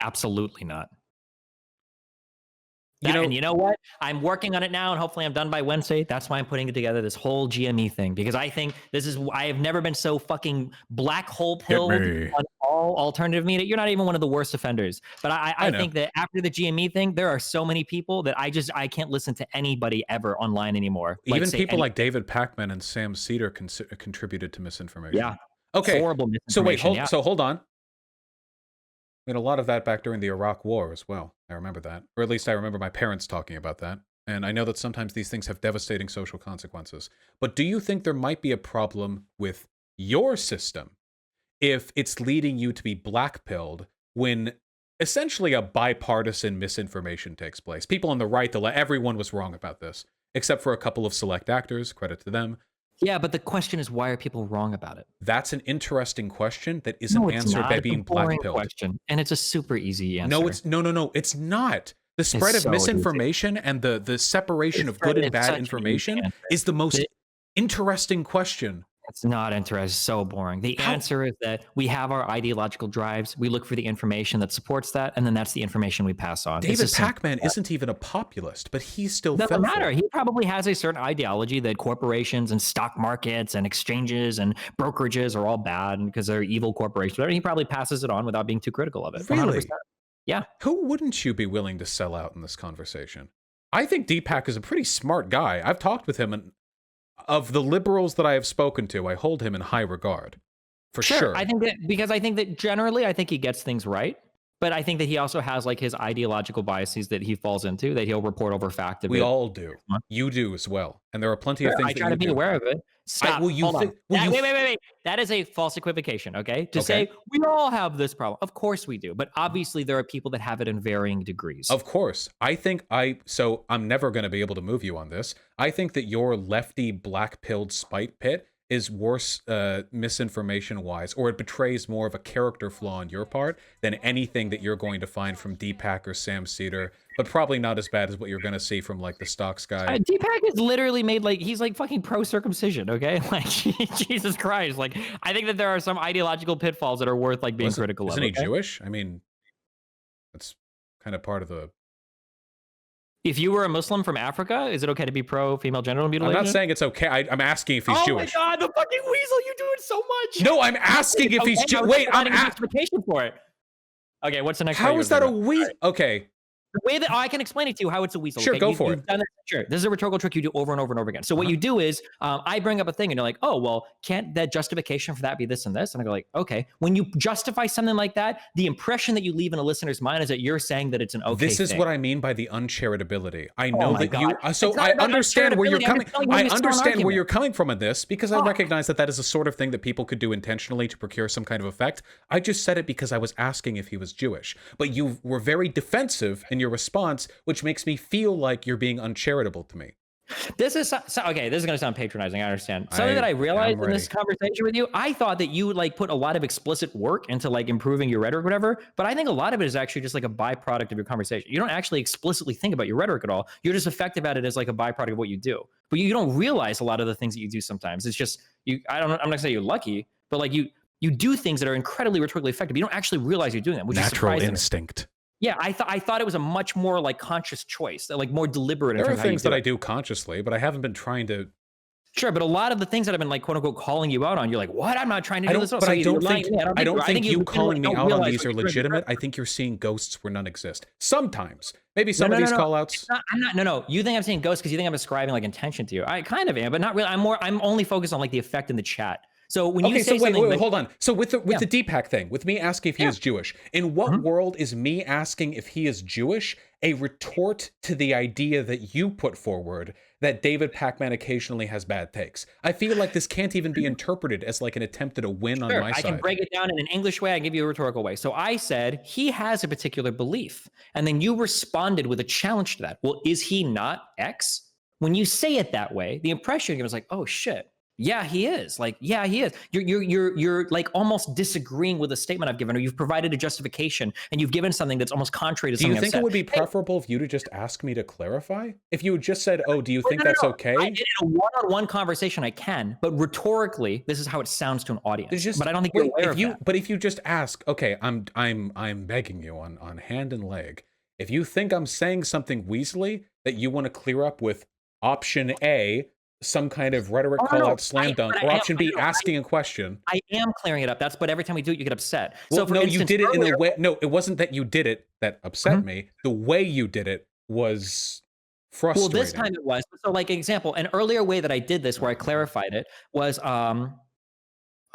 Absolutely not. And you know what? I'm working on it now, and hopefully I'm done by Wednesday. That's why I'm putting together this whole GME thing, because I think I have never been so fucking black hole pilled on all alternative media. You're not even one of the worst offenders. But I think that after the GME thing, there are so many people that I can't listen to anybody ever online anymore. Even people like David Pacman and Sam Cedar contributed to misinformation. Yeah. Okay. Horrible misinformation. So hold on. We had a lot of that back during the Iraq War as well. I remember that. Or at least I remember my parents talking about that. And I know that sometimes these things have devastating social consequences. But do you think there might be a problem with your system if it's leading you to be blackpilled when essentially a bipartisan misinformation takes place? People on the right, everyone was wrong about this, except for a couple of select actors, credit to them. Yeah, but the question is, why are people wrong about it? That's an interesting question that isn't answered by being blackpilled. Question, and it's a super easy answer. No, it's not. The spread of misinformation and the separation of good and bad information is the most interesting question It's not interesting. So boring. The answer is that we have our ideological drives. We look for the information that supports that, and then that's the information we pass on. David Pacman isn't even a populist, but he still doesn't fell matter. for it. He probably has a certain ideology that corporations and stock markets and exchanges and brokerages are all bad because they're evil corporations. He probably passes it on without being too critical of it. Really? 100%. Yeah. Who wouldn't you be willing to sell out in this conversation? I think Deepak is a pretty smart guy. I've talked with him, and of the liberals that I have spoken to, I hold him in high regard. For sure. I think that because I think that generally I think he gets things right. But I think that he also has like his ideological biases that he falls into, that he'll report over fact. We all do. You do as well. And there are plenty of things I try to be aware of it. Stop. Hold on. Wait. That is a false equivocation, okay? To say we all have this problem. Of course we do. But obviously there are people that have it in varying degrees. Of course. So I'm never going to be able to move you on this. I think that your lefty black-pilled spite pit is worse misinformation-wise, or it betrays more of a character flaw on your part than anything that you're going to find from Deepak or Sam Cedar, but probably not as bad as what you're going to see from, like, the stocks guy. Deepak is literally made, like, he's, like, fucking pro-circumcision, okay? Like, Jesus Christ. Like, I think that there are some ideological pitfalls that are worth, like, being critical of. Isn't he Jewish? I mean, that's kind of part of the... If you were a Muslim from Africa, is it okay to be pro-female genital mutilation? I'm not saying it's okay. I'm asking if he's Jewish. Oh my God, the fucking weasel! You do it so much. No, I'm asking if he's Jewish. Wait, I'm justification for it. Okay, what's the next? How is that a weasel? Okay. The way that I can explain it to you how it's a weasel. Sure, okay? go for it. Sure, this is a rhetorical trick you do over and over and over again. So what you do is, I bring up a thing and you're like, oh, well, can't that justification for that be this and this? And I go like, okay. When you justify something like that, the impression that you leave in a listener's mind is that you're saying that it's an okay This is thing. what I mean by the uncharitability. I know that God. you. So I understand where you're coming. I understand where you're coming from on this because I recognize that that is a sort of thing that people could do intentionally to procure some kind of effect. I just said it because I was asking if he was Jewish, but you were very defensive in your response, which makes me feel like you're being uncharitable to me. This is okay. This is going to sound patronizing. I understand. Something that I realized in this conversation with you, I thought that you would like put a lot of explicit work into like improving your rhetoric or whatever, but I think a lot of it is actually just like a byproduct of your conversation. You don't actually explicitly think about your rhetoric at all. You're just effective at it as like a byproduct of what you do, but you don't realize a lot of the things that you do sometimes. It's just you. I'm not gonna say you're lucky, but like you do things that are incredibly rhetorically effective. You don't actually realize you're doing them, which is surprising. Natural instinct. Yeah, I thought it was a much more like conscious choice, like more deliberate. There are things that I do consciously, but I haven't been trying to. Sure, but a lot of the things that I've been like quote unquote calling you out on, you're like, what? I'm not trying to do this. But I don't think you calling me out on these are legitimate. I think you're seeing ghosts where none exist. Sometimes, maybe some of these call outs. I'm not. No. You think I'm seeing ghosts because you think I'm ascribing like intention to you. I kind of am, but not really. I'm only focused on like the effect in the chat. So when you say wait, like, hold on. So with the Deepak thing, with me asking if he is Jewish, in what world is me asking if he is Jewish a retort to the idea that you put forward that David Pacman occasionally has bad takes? I feel like this can't even be interpreted as like an attempt at a win on my side. I can break it down in an English way. I give you a rhetorical way. So I said he has a particular belief, and then you responded with a challenge to that. Well, is he not X? When you say it that way, the impression was like, oh shit. Yeah, he is. Like, yeah, he is. You're like almost disagreeing with a statement I've given, or you've provided a justification, and you've given something that's almost contrary to something I've said. Do you think it would be preferable if you to just ask me to clarify? If you had just said, "Oh, do you think that's okay?" I did in a one-on-one conversation, I can, but rhetorically, this is how it sounds to an audience. But I don't think you're aware of that. But if you just ask, okay, I'm begging you on hand and leg. If you think I'm saying something weaselly that you want to clear up with option A, some kind of rhetoric call out slam dunk, or option B, asking a question. I am clearing it up. But every time we do it, you get upset. Well, so you did it in a way. No, it wasn't that you did it that upset me. The way you did it was frustrating. Well, this time it was. So like example, an earlier way that I did this where I clarified it was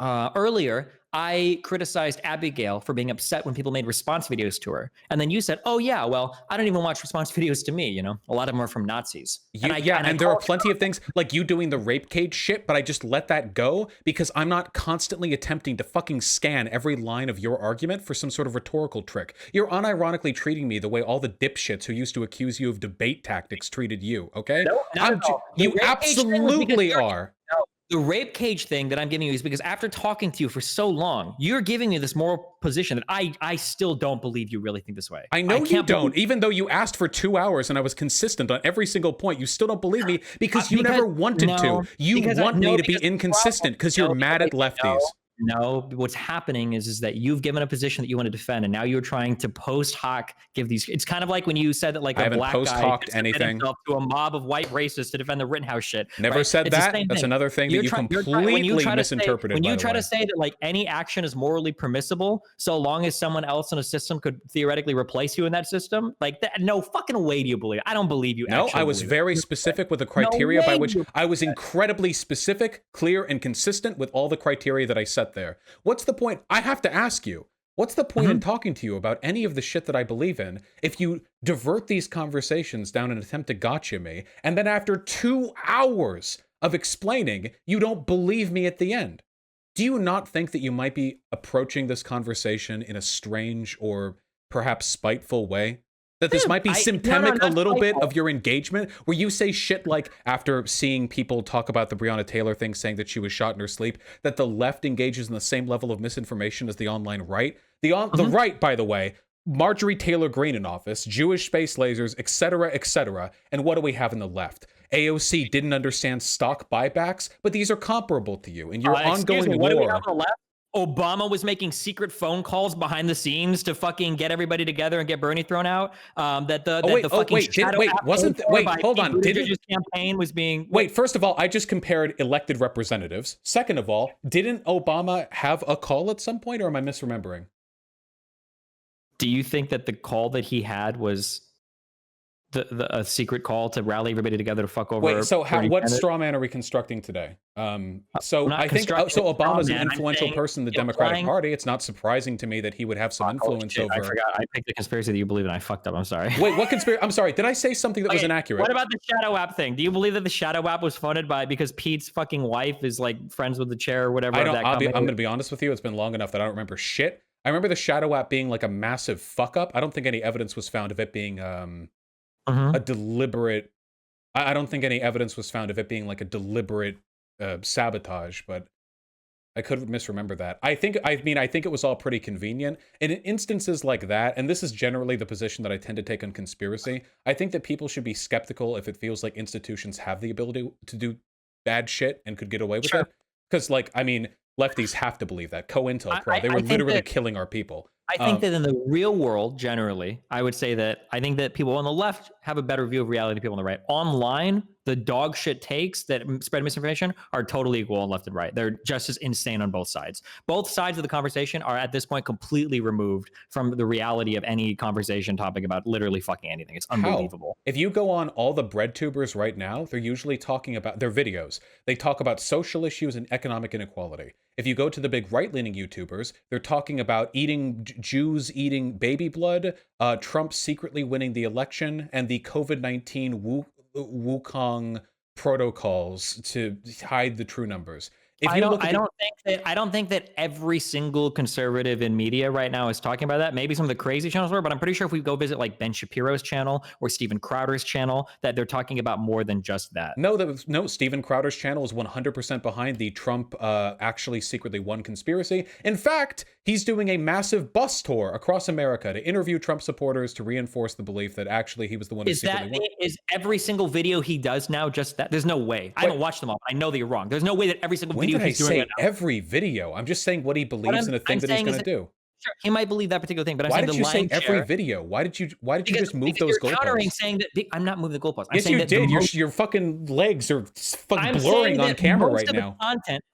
earlier, I criticized Abigail for being upset when people made response videos to her. And then you said, oh yeah, well, I don't even watch response videos to me, you know? A lot of them are from Nazis. And there are plenty of things like you doing the rape cage shit, but I just let that go because I'm not constantly attempting to fucking scan every line of your argument for some sort of rhetorical trick. You're unironically treating me the way all the dipshits who used to accuse you of debate tactics treated you, okay? No, you absolutely are. The rape cage thing that I'm giving you is because after talking to you for so long, you're giving me this moral position that I still don't believe you really think this way. I know you don't. Even though you asked for 2 hours and I was consistent on every single point, you still don't believe me because you never wanted to. You want me to be inconsistent because you're mad at lefties. No, what's happening is that you've given a position that you want to defend, and now you're trying to post hoc give these. It's kind of like when you said that like a black guy anything to a mob of white racists to defend the Rittenhouse shit. Never said that. That's another thing that you completely misinterpreted. When you try to say that like any action is morally permissible, so long as someone else in a system could theoretically replace you in that system, like that, no fucking way do you believe it. I don't believe you. No, I was very specific with the criteria by which I was incredibly specific, clear, and consistent with all the criteria that I set there. What's the point? I have to ask you, what's the point in talking to you about any of the shit that I believe in if you divert these conversations down an attempt to gotcha me, and then after 2 hours of explaining, you don't believe me at the end? Do you not think that you might be approaching this conversation in a strange or perhaps spiteful way? That this might be symptomatic a little bit of your engagement, where you say shit like, after seeing people talk about the Breonna Taylor thing, saying that she was shot in her sleep, that the left engages in the same level of misinformation as the online right. The right, by the way, Marjorie Taylor Greene in office, Jewish space lasers, etc., etc. And what do we have in the left? AOC didn't understand stock buybacks, but these are comparable to you. And your ongoing war. Obama was making secret phone calls behind the scenes to fucking get everybody together and get Bernie thrown out. Hold on. Campaign was being. Wait, first of all, I just compared elected representatives. Second of all, didn't Obama have a call at some point, or am I misremembering? Do you think that the call that he had was a secret call to rally everybody together to fuck over? Wait, so what straw man are we constructing today? I think Obama's an influential person in the Democratic Party. It's not surprising to me that he would have some influence over. I forgot. I picked the conspiracy that you believe in. I fucked up. I'm sorry. Wait, what conspiracy? I'm sorry. Did I say something that was inaccurate? What about the shadow app thing? Do you believe that the shadow app was funded because Pete's fucking wife is like friends with the chair or whatever? I'm going to be honest with you. It's been long enough that I don't remember shit. I remember the shadow app being like a massive fuck up. I don't think any evidence was found of it being a deliberate. I don't think any evidence was found of it being like a deliberate sabotage, but I could misremember that. I think it was all pretty convenient. And in instances like that, and this is generally the position that I tend to take on conspiracy, I think that people should be skeptical if it feels like institutions have the ability to do bad shit and could get away with it. Because, lefties have to believe that. COINTELPRO, they were literally killing our people. I think that in the real world, generally, I would say that I think that people on the left have a better view of reality than people on the right. Online, the dog shit takes that spread misinformation are totally equal on left and right. They're just as insane on both sides. Both sides of the conversation are at this point completely removed from the reality of any conversation topic about literally fucking anything. It's unbelievable. If you go on all the bread tubers right now, they're usually talking about their videos. They talk about social issues and economic inequality. If you go to the big right-leaning YouTubers, they're talking about Jews eating baby blood, Trump secretly winning the election, and the COVID-19 Wukong protocols to hide the true numbers. I don't think that every single conservative in media right now is talking about that. Maybe some of the crazy channels were, but I'm pretty sure if we go visit like Ben Shapiro's channel or Steven Crowder's channel, that they're talking about more than just that. No, Steven Crowder's channel is 100% behind the Trump actually secretly won conspiracy. In fact, he's doing a massive bus tour across America to interview Trump supporters to reinforce the belief that actually he was the one who secretly won. Is every single video he does now just that? There's no way. I don't watch them all. I know that you're wrong. There's no way that every single video he's doing right now. Every video. I'm just saying what he believes in a thing that he's going to do. Sure, he might believe that particular thing, but why did you say every video? Why did you just move those goalposts? Countering saying that I'm not moving the goalposts. Yes, you did. Your fucking legs are fucking blurring on camera right now.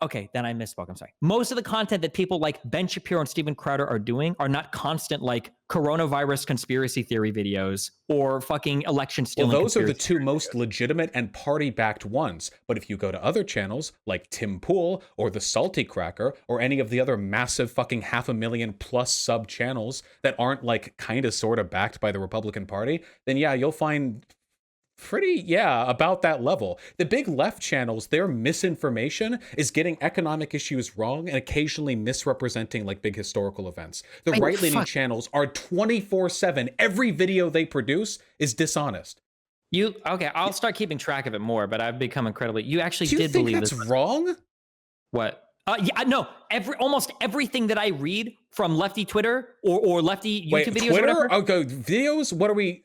Okay, then I misspoke. I'm sorry. Most of the content that people like Ben Shapiro and Steven Crowder are doing are not constant like coronavirus conspiracy theory videos or fucking election stealing. Well, those are the two most legitimate and party-backed ones. But if you go to other channels like Tim Pool or the Salty Cracker or any of the other massive fucking 500,000 plus sub channels that aren't like kind of sort of backed by the Republican Party, then yeah, you'll find about that level. The big left channels, their misinformation is getting economic issues wrong and occasionally misrepresenting like big historical events. The right-leaning channels are 24/7. Every video they produce is dishonest. You okay? I'll start keeping track of it more, but I've become incredibly. You actually Do you did think believe that's this. wrong? What? Yeah, no. Almost everything that I read from lefty Twitter or lefty YouTube videos, Twitter? or whatever. Okay, videos. What are we?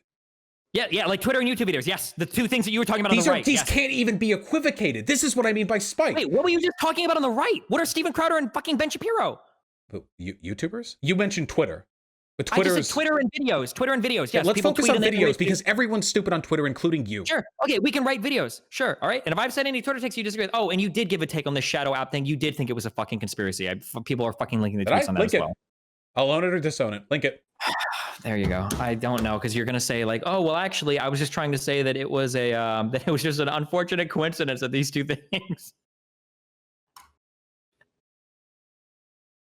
Yeah, like Twitter and YouTube videos. Yes, the two things that you were talking about on the right. These yes. can't even be equivocated. This is what I mean by spike. Wait, what were you just talking about on the right? What are Steven Crowder and fucking Ben Shapiro? But YouTubers? You mentioned Twitter. But Twitter I just said Twitter and videos. Twitter and videos. Yes. Let's focus on videos because everyone's stupid on Twitter, including you. Sure. Okay, we can write videos. Sure. All right. And if I've said any Twitter takes you disagree with, and you did give a take on this shadow app thing. You did think it was a fucking conspiracy. People are fucking linking the tweets on that as well. I'll own it or disown it. Link it. There you go. I don't know, because you're gonna say like, oh well, actually, I was just trying to say that it was that it was just an unfortunate coincidence of these two things.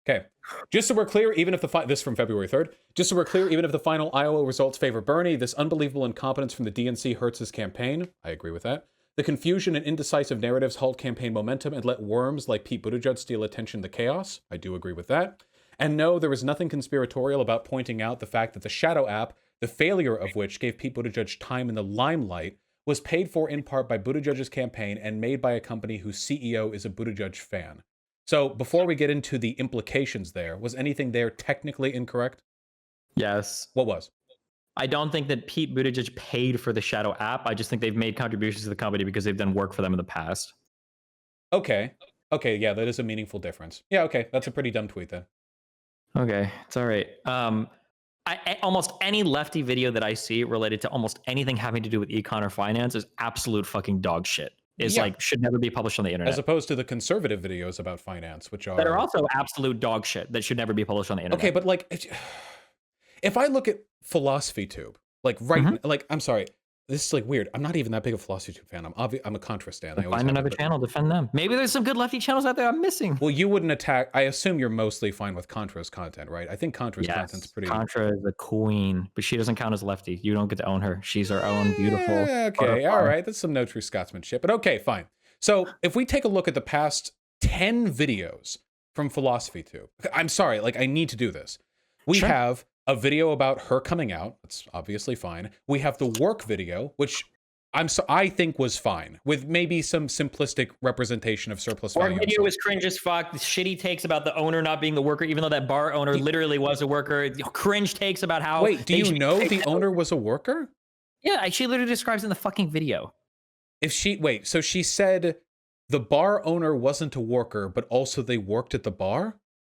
Okay. Just so we're clear, even if this from February 3rd, just so we're clear, even if the final Iowa results favor Bernie, this unbelievable incompetence from the DNC hurts his campaign. I agree with that. The confusion and indecisive narratives halt campaign momentum and let worms like Pete Buttigieg steal attention to chaos. I do agree with that. And no, there was nothing conspiratorial about pointing out the fact that the Shadow app, the failure of which gave Pete Buttigieg time in the limelight, was paid for in part by Buttigieg's campaign and made by a company whose CEO is a Buttigieg fan. So before we get into the implications there, was anything there technically incorrect? Yes. What was? I don't think that Pete Buttigieg paid for the Shadow app. I just think they've made contributions to the company because they've done work for them in the past. Okay. Okay, yeah, that is a meaningful difference. Yeah, okay, that's a pretty dumb tweet then. Okay, it's all right. Almost any lefty video that I see related to almost anything having to do with econ or finance is absolute fucking dog shit. Should never be published on the internet. As opposed to the conservative videos about finance, which are... that are also absolute dog shit that should never be published on the internet. Okay, but like, if I look at PhilosophyTube, like I'm sorry, this is like weird. I'm not even that big a PhilosophyTube fan. I'm a Contra stan. Find another channel, defend them. Maybe there's some good lefty channels out there I'm missing. Well, you wouldn't attack. I assume you're mostly fine with Contra's content, right? I think Contra's content's pretty... Contra is the queen, but she doesn't count as lefty. You don't get to own her. She's her own beautiful... Okay, all right. That's some no true Scotsman shit, but okay, fine. So if we take a look at the past 10 videos from PhilosophyTube, I'm sorry, like I need to do this. We have a video about her coming out. That's obviously fine. We have the work video, which I think was fine, with maybe some simplistic representation of surplus value. Work video was cringe as fuck. The shitty takes about the owner not being the worker, even though that bar owner literally was a worker. Cringe takes about how... Wait, do you know the owner was a worker? Yeah, she literally describes in the fucking video. So she said the bar owner wasn't a worker, but also they worked at the bar?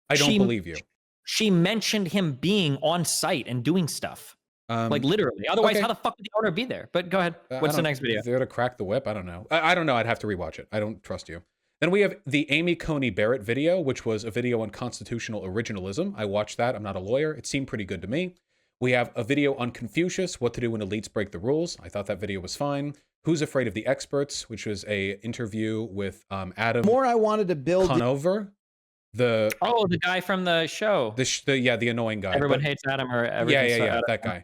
I don't believe you. She mentioned him being on site and doing stuff. Like literally. Otherwise, how the fuck would the owner be there? But go ahead. What's the next video? They're to crack the whip? I don't know. I don't know. I'd have to rewatch it. I don't trust you. Then we have the Amy Coney Barrett video, which was a video on constitutional originalism. I watched that. I'm not a lawyer. It seemed pretty good to me. We have a video on Confucius, what to do when elites break the rules. I thought that video was fine. Who's Afraid of the Experts, which was a interview with Adam. More I wanted to build Conover. The guy from the show. The annoying guy. Everyone hates Adam or everything. Yeah, that guy.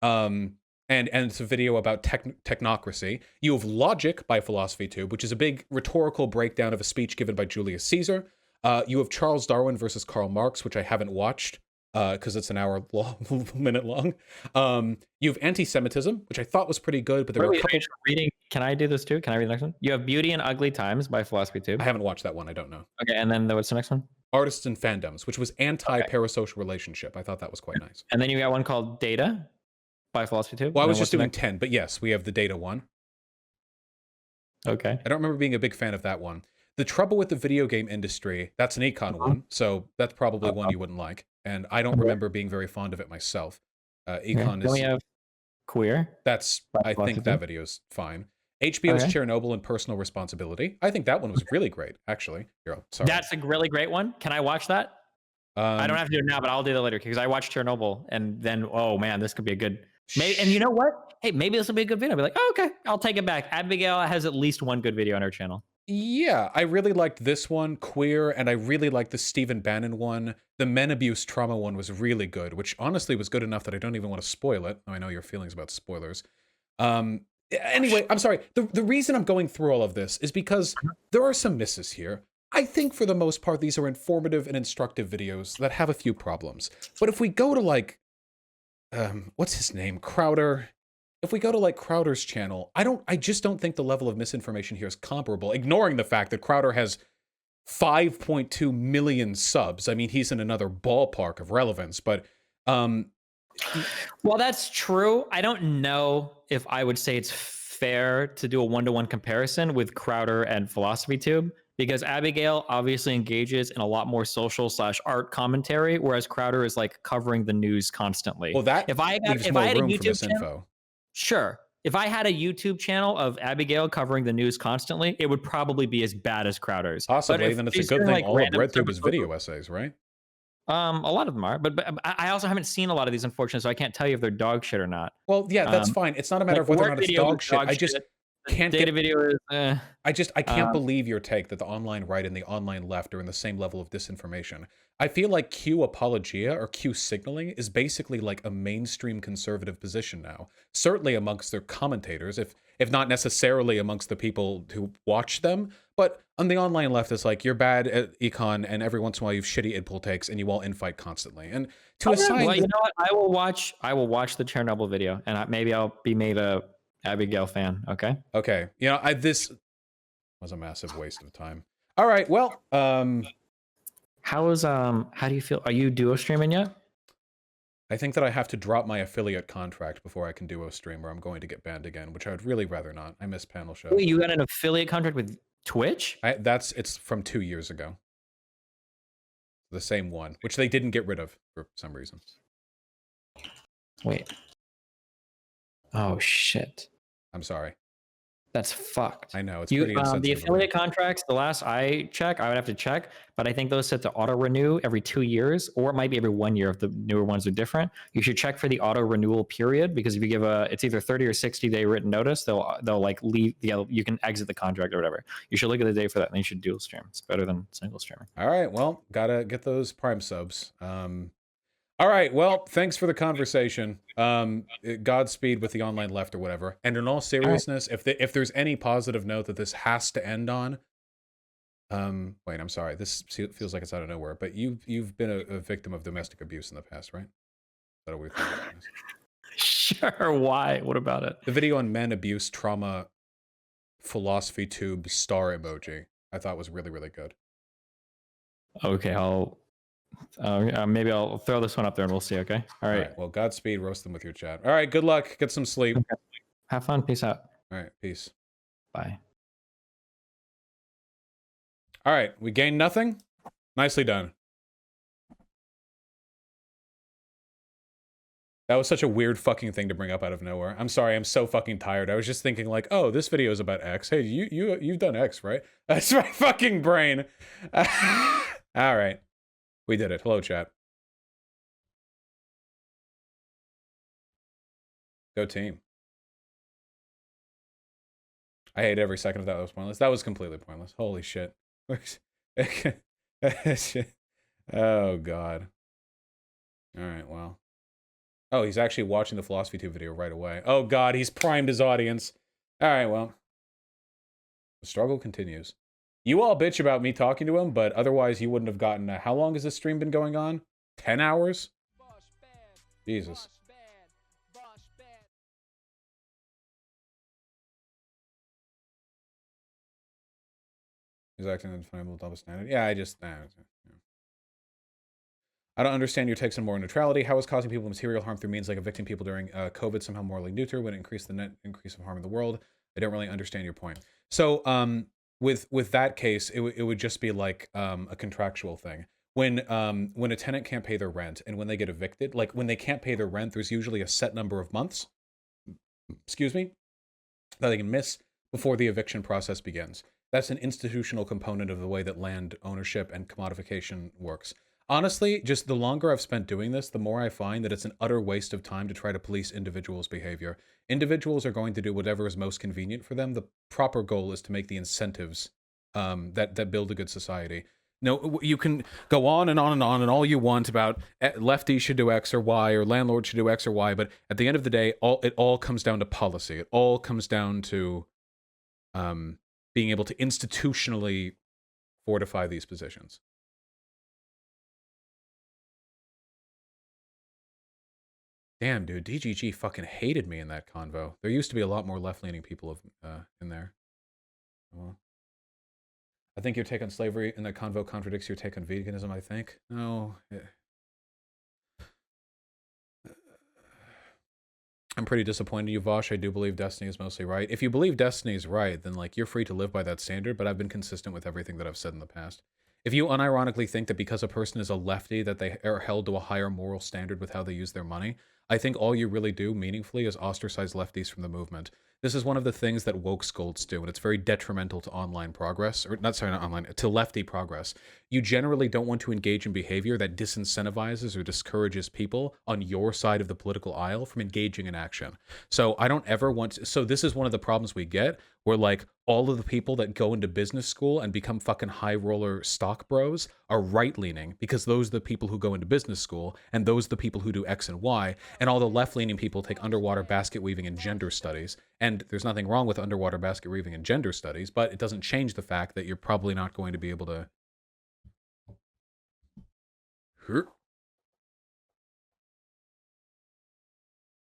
And it's a video about technocracy. You have Logic by PhilosophyTube, which is a big rhetorical breakdown of a speech given by Julius Caesar. You have Charles Darwin versus Karl Marx, which I haven't watched because it's an hour long, minute long. You have Anti-Semitism, which I thought was pretty good, but there were a couple... reading. Can I do this too? Can I read the next one? You have Beauty and Ugly Times by PhilosophyTube. I haven't watched that one. I don't know. Okay, and then what's the next one? Artists and Fandoms, which was anti-parasocial relationship. I thought that was quite nice. And then you got one called Data by PhilosophyTube. Well, I was just doing 10, but yes, we have the Data one. Okay. I don't remember being a big fan of that one. The Trouble with the Video Game Industry, that's an econ one, so that's probably one you wouldn't like. And I don't remember being very fond of it myself. Econ is... Then we have Queer. I think that video's fine. HBO's Chernobyl and Personal Responsibility. I think that one was really great, actually. Sorry. That's a really great one. Can I watch that? I don't have to do it now, but I'll do that later because I watched Chernobyl, and then oh man, this could be a good. And you know what? Hey, maybe this will be a good video. I'll be like, oh, okay, I'll take it back. Abigail has at least one good video on her channel. Yeah, I really liked this one, Queer, and I really liked the Stephen Bannon one. The men abuse trauma one was really good, which honestly was good enough that I don't even want to spoil it. I know your feelings about spoilers. Anyway, I'm sorry. The reason I'm going through all of this is because there are some misses here. I think for the most part, these are informative and instructive videos that have a few problems. But if we go to like, what's his name? Crowder. if we go to like Crowder's channel, I just don't think the level of misinformation here is comparable, ignoring the fact that Crowder has 5.2 million subs. I mean, he's in another ballpark of relevance, but well, that's true. I don't know if I would say it's fair to do a one-to-one comparison with Crowder and Philosophy Tube, because Abigail obviously engages in a lot more social / art commentary, whereas Crowder is like covering the news constantly. well, that if I leaves had more a room for YouTube channel, misinfo. sure. If I had a YouTube channel of Abigail covering the news constantly, it would probably be as bad as Crowder's. Possibly, then it's a good thing like all of random RedTube is service- video essays, right? A lot of them are, but I also haven't seen a lot of these, unfortunately, so I can't tell you if they're dog shit or not. Well, yeah, that's fine. It's not a matter Like of whether or work not it's videos dog is shit. I just shit. can't Data get. video is. I can't believe your take that the online right and the online left are in the same level of disinformation. I feel like Q apologia or Q signaling is basically like a mainstream conservative position now. Certainly amongst their commentators, if not necessarily amongst the people who watch them. But on the online left, it's like you're bad at econ, and every once in a while you have shitty idpol takes, and you all infight constantly. And to assign, well, you know what? I will watch the Chernobyl video, and maybe I'll be made a Abigail fan. Okay. Okay, you know, this was a massive waste of time. All right, well, how do you feel? Are you duo streaming yet? I think that I have to drop my affiliate contract before I can duo stream, or I'm going to get banned again, which I would really rather not. I miss panel shows. Wait, you got an affiliate contract with Twitch? It's from 2 years ago. The same one, which they didn't get rid of for some reason. Wait. Oh shit. I'm sorry. That's fucked. I know, it's pretty insensitive. The affiliate contracts, the last I check, I would have to check, but I think those set to auto renew every 2 years, or it might be every 1 year if the newer ones are different. You should check for the auto renewal period, because if you give it's either 30 or 60 day written notice, they'll like leave. You can exit the contract or whatever. You should look at the day for that, and you should dual stream. It's better than single streaming. All right, well, gotta get those Prime subs. All right, well, thanks for the conversation. Godspeed with the online left or whatever. And in all seriousness, if there's any positive note that this has to end on, wait, I'm sorry. This feels like it's out of nowhere, but you've been a victim of domestic abuse in the past, right? Is that a weird thing? Sure. Why? What about it? The video on men abuse trauma philosophy tube star emoji I thought was really, really good. Okay, maybe I'll throw this one up there and we'll see. Okay. All right. Well, Godspeed. Roast them with your chat. All right. Good luck. Get some sleep. Okay. Have fun. Peace out. All right. Peace. Bye. All right. We gained nothing. Nicely done. That was such a weird fucking thing to bring up out of nowhere. I'm sorry. I'm so fucking tired. I was just thinking like, oh, this video is about X. Hey, you've done X, right? That's my fucking brain. All right. We did it. Hello, chat. Go team. I hate every second of that. That was pointless. That was completely pointless. Holy shit. Oh, God. All right, well. Oh, he's actually watching the Philosophy Tube video right away. Oh, God, he's primed his audience. All right, well. The struggle continues. You all bitch about me talking to him, but otherwise he wouldn't have gotten... how long has this stream been going on? 10 hours? Jesus. He's acting undefinable double standard. Yeah, I just... I don't understand your takes on moral neutrality. How is causing people material harm through means like evicting people during COVID somehow morally neutral when it increased the net increase of harm in the world? I don't really understand your point. So, with that case, it would just be like a contractual thing. When a tenant can't pay their rent and when they get evicted, like when they can't pay their rent, there's usually a set number of months, excuse me, that they can miss before the eviction process begins. That's an institutional component of the way that land ownership and commodification works. Honestly, just the longer I've spent doing this, the more I find that it's an utter waste of time to try to police individuals' behavior. Individuals are going to do whatever is most convenient for them. The proper goal is to make the incentives that build a good society. No, you can go on and on and on and all you want about lefties should do X or Y or landlords should do X or Y, but at the end of the day, it all comes down to policy. It all comes down to being able to institutionally fortify these positions. Damn, dude, DGG fucking hated me in that convo. There used to be a lot more left-leaning people in there. Well, I think your take on slavery in that convo contradicts your take on veganism, I think. No. I'm pretty disappointed in you, Vaush. I do believe Destiny is mostly right. If you believe Destiny is right, then, like, you're free to live by that standard, but I've been consistent with everything that I've said in the past. If you unironically think that because a person is a lefty that they are held to a higher moral standard with how they use their money, I think all you really do meaningfully is ostracize lefties from the movement. This is one of the things that woke scolds do, and it's very detrimental to online progress, or not online, to lefty progress. You generally don't want to engage in behavior that disincentivizes or discourages people on your side of the political aisle from engaging in action. So I don't ever want to, so this is one of the problems we get, where like all of the people that go into business school and become fucking high roller stock bros are right leaning, because those are the people who go into business school, and those are the people who do X and Y, and all the left leaning people take underwater basket weaving and gender studies. And there's nothing wrong with underwater basket weaving and gender studies, but it doesn't change the fact that you're probably not going to be able to.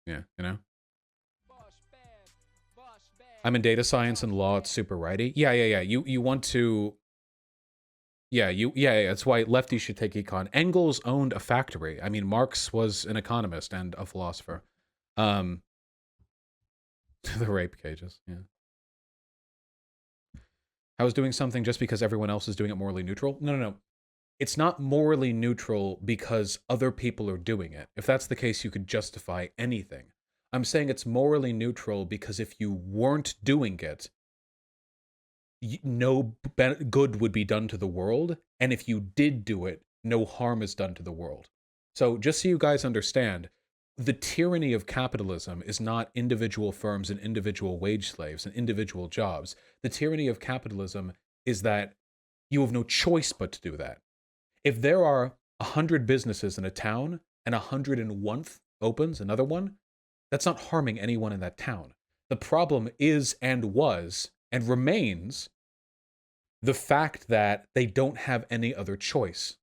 Yeah, you know? I'm in data science and law. It's super righty. Yeah. You want to. Yeah, that's why lefties should take econ. Engels owned a factory. I mean, Marx was an economist and a philosopher. The rape cages, yeah. I was doing something just because everyone else is doing it morally neutral? No. It's not morally neutral because other people are doing it. If that's the case, you could justify anything. I'm saying it's morally neutral because if you weren't doing it, no good would be done to the world, and if you did do it, no harm is done to the world. So just so you guys understand, the tyranny of capitalism is not individual firms and individual wage slaves and individual jobs. The tyranny of capitalism is that you have no choice but to do that. If there are 100 businesses in a town and 101th opens another one, that's not harming anyone in that town. The problem is and was and remains the fact that they don't have any other choice.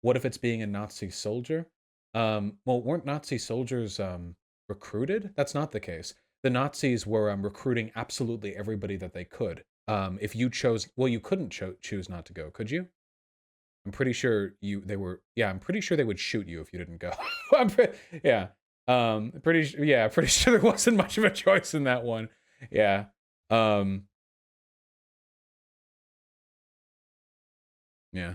What if it's being a Nazi soldier? Well, weren't Nazi soldiers recruited? That's not the case. The Nazis were recruiting absolutely everybody that they could. If you chose, well, you couldn't choose not to go, could you? I'm pretty sure I'm pretty sure they would shoot you if you didn't go. Pretty sure there wasn't much of a choice in that one. Yeah. Yeah.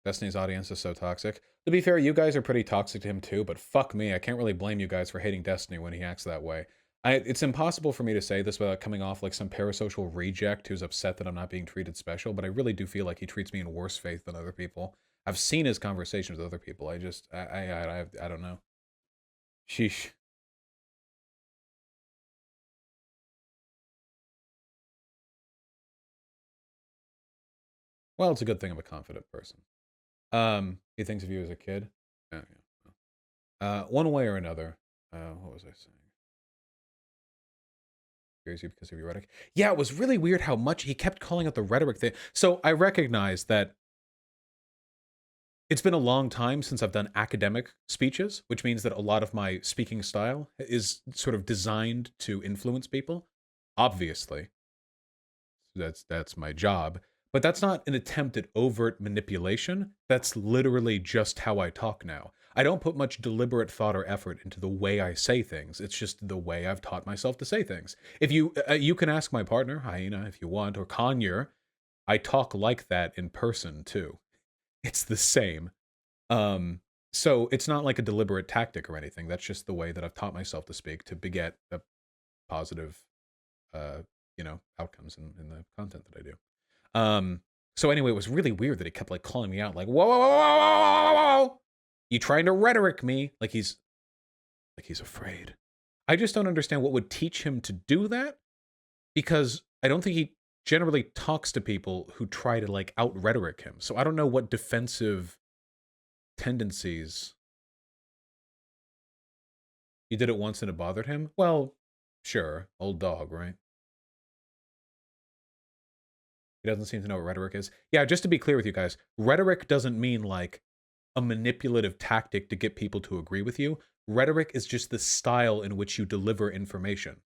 Destiny's audience is so toxic. To be fair, you guys are pretty toxic to him too, but fuck me, I can't really blame you guys for hating Destiny when he acts that way. It's impossible for me to say this without coming off like some parasocial reject who's upset that I'm not being treated special, but I really do feel like he treats me in worse faith than other people. I've seen his conversations with other people. I don't know. Sheesh. Well, it's a good thing I'm a confident person. He thinks of you as a kid. One way or another. What was I saying? Here's you because of your rhetoric. Yeah, it was really weird how much he kept calling out the rhetoric thing. So I recognize that it's been a long time since I've done academic speeches, which means that a lot of my speaking style is sort of designed to influence people. Obviously, that's my job. But that's not an attempt at overt manipulation. That's literally just how I talk now. I don't put much deliberate thought or effort into the way I say things. It's just the way I've taught myself to say things. If you can ask my partner, Hyena, if you want, or Conyer, I talk like that in person too. It's the same. So it's not like a deliberate tactic or anything. That's just the way that I've taught myself to speak to beget a positive, outcomes in the content that I do. So anyway, it was really weird that he kept like calling me out, like, whoa, whoa, whoa, whoa, whoa, whoa, whoa. You trying to rhetoric me? Like he's afraid. I just don't understand what would teach him to do that, because I don't think he generally talks to people who try to like out rhetoric him. So I don't know what defensive tendencies. You did it once and it bothered him? Well, sure, old dog, right? He doesn't seem to know what rhetoric is. Yeah, just to be clear with you guys, rhetoric doesn't mean like a manipulative tactic to get people to agree with you. Rhetoric is just the style in which you deliver information.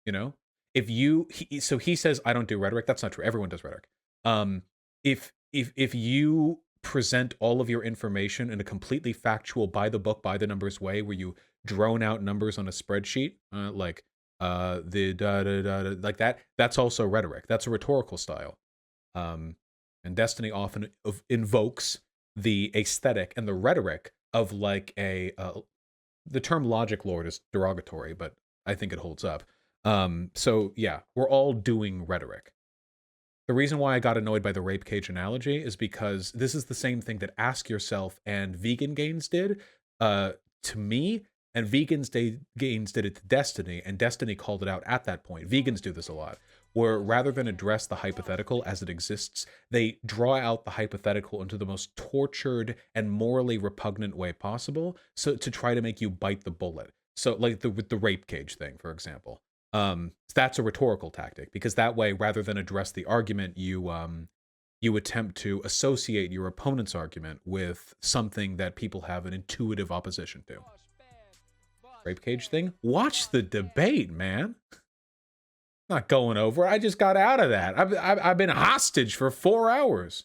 You know, if you so he says I don't do rhetoric. That's not true. Everyone does rhetoric. If you present all of your information in a completely factual, by the book, by the numbers way, where you drone out numbers on a spreadsheet, like the da, da, da, da, like that, that's also rhetoric. That's a rhetorical style. And Destiny often invokes the aesthetic and the rhetoric of like the term logic lord is derogatory, but I think it holds up. So yeah, we're all doing rhetoric. The reason why I got annoyed by the rape cage analogy is because this is the same thing that Ask Yourself and Vegan Gains did to me, and Gains did it to Destiny, and Destiny called it out at that point. Vegans do this a lot, where rather than address the hypothetical as it exists, they draw out the hypothetical into the most tortured and morally repugnant way possible, so to try to make you bite the bullet. So like with the rape cage thing, for example. That's a rhetorical tactic, because that way, rather than address the argument, you attempt to associate your opponent's argument with something that people have an intuitive opposition to. Rape cage thing? Watch the debate, man. Not going over. I just got out of that. I've been hostage for 4 hours.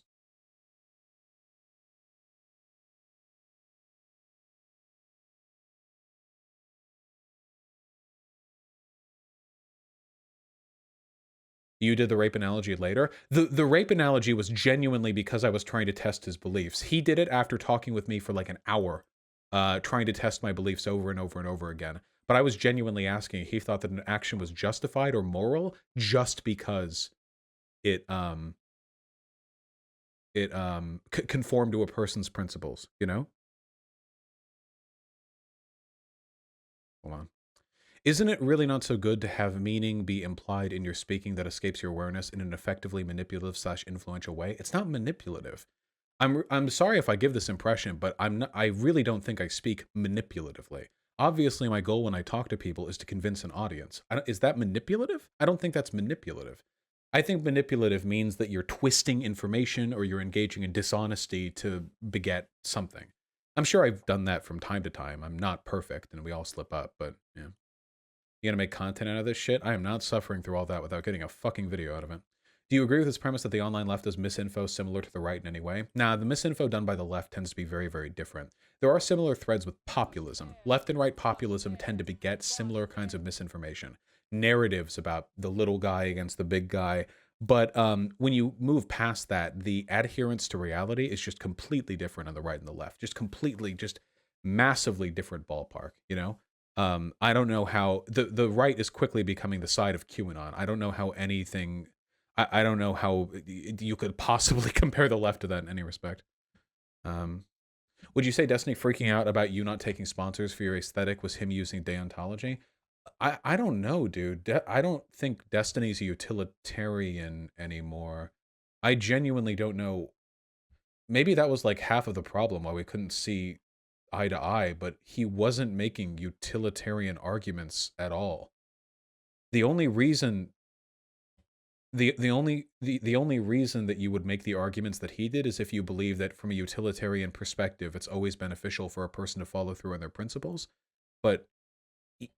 You did the rape analogy later. The rape analogy was genuinely because I was trying to test his beliefs. He did it after talking with me for like an hour, trying to test my beliefs over and over and over again. But I was genuinely asking if he thought that an action was justified or moral just because it conformed to a person's principles, you know? Hold on. Isn't it really not so good to have meaning be implied in your speaking that escapes your awareness in an effectively manipulative/influential way? It's not manipulative. I'm sorry if I give this impression, but I really don't think I speak manipulatively. Obviously, my goal when I talk to people is to convince an audience. Is that manipulative? I don't think that's manipulative. I think manipulative means that you're twisting information or you're engaging in dishonesty to beget something. I'm sure I've done that from time to time. I'm not perfect and we all slip up, but yeah. You gonna make content out of this shit? I am not suffering through all that without getting a fucking video out of it. Do you agree with this premise that the online left does misinfo similar to the right in any way? Nah, the misinfo done by the left tends to be very, very different. There are similar threads with populism. Left and right populism tend to beget similar kinds of misinformation. Narratives about the little guy against the big guy. But when you move past that, the adherence to reality is just completely different on the right and the left. Just completely, just massively different ballpark, you know? I don't know how the right is quickly becoming the side of QAnon. I don't know how anything, I don't know how you could possibly compare the left to that in any respect. Would you say Destiny freaking out about you not taking sponsors for your aesthetic was him using deontology? I don't know, dude. I don't think Destiny's a utilitarian anymore. I genuinely don't know. Maybe that was like half of the problem why we couldn't see eye to eye, but he wasn't making utilitarian arguments at all. The only reason the only reason that you would make the arguments that he did is if you believe that from a utilitarian perspective it's always beneficial for a person to follow through on their principles. But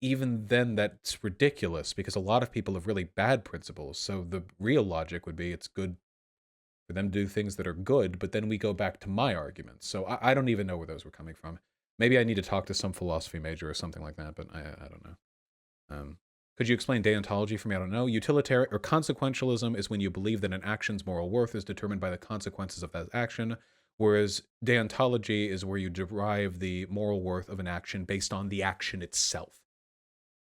even then that's ridiculous because a lot of people have really bad principles. So the real logic would be it's good for them to do things that are good, but then we go back to my arguments. So I don't even know where those were coming from. Maybe I need to talk to some philosophy major or something like that, but I don't know. Could you explain deontology for me? I don't know. Utilitarian or consequentialism is when you believe that an action's moral worth is determined by the consequences of that action, whereas deontology is where you derive the moral worth of an action based on the action itself.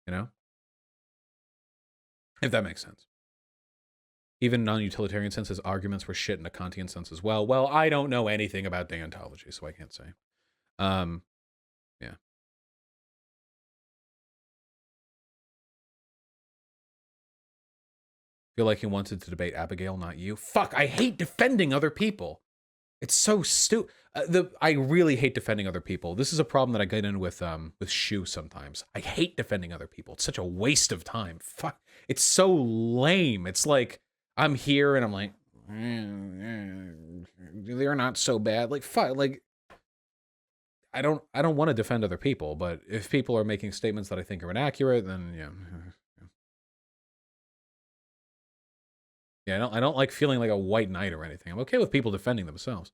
You know? If that makes sense. Even non-utilitarian senses, arguments were shit in a Kantian sense as well. Well, I don't know anything about deontology, so I can't say. Yeah. Feel like he wanted to debate Abigail, not you. Fuck, I hate defending other people. It's so stupid. I really hate defending other people. This is a problem that I get in with Shu sometimes. I hate defending other people. It's such a waste of time. Fuck, it's so lame. It's like I'm here and I'm like, they're not so bad. Like fuck, like I don't want to defend other people, but if people are making statements that I think are inaccurate, then yeah. Yeah, I don't like feeling like a white knight or anything. I'm okay with people defending themselves.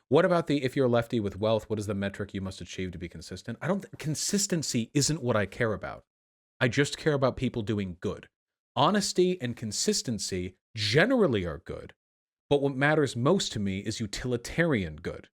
What about the if you're a lefty with wealth, what is the metric you must achieve to be consistent? Consistency isn't what I care about. I just care about people doing good. Honesty and consistency generally are good, but what matters most to me is utilitarian good.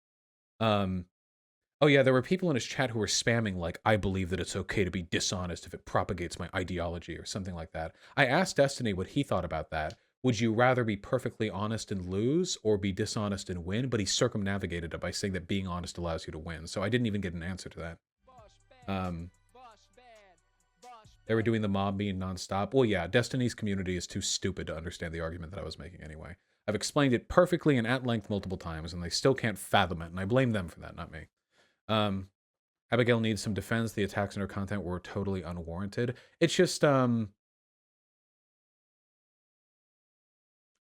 Oh yeah, there were people in his chat who were spamming like, I believe that it's okay to be dishonest if it propagates my ideology or something like that. I asked Destiny what he thought about that. Would you rather be perfectly honest and lose or be dishonest and win? But he circumnavigated it by saying that being honest allows you to win. So I didn't even get an answer to that. They were doing the mob being nonstop. Well, yeah, Destiny's community is too stupid to understand the argument that I was making anyway. I've explained it perfectly and at length multiple times, and they still can't fathom it, and I blame them for that, not me. Abigail needs some defense. The attacks on her content were totally unwarranted. It's just,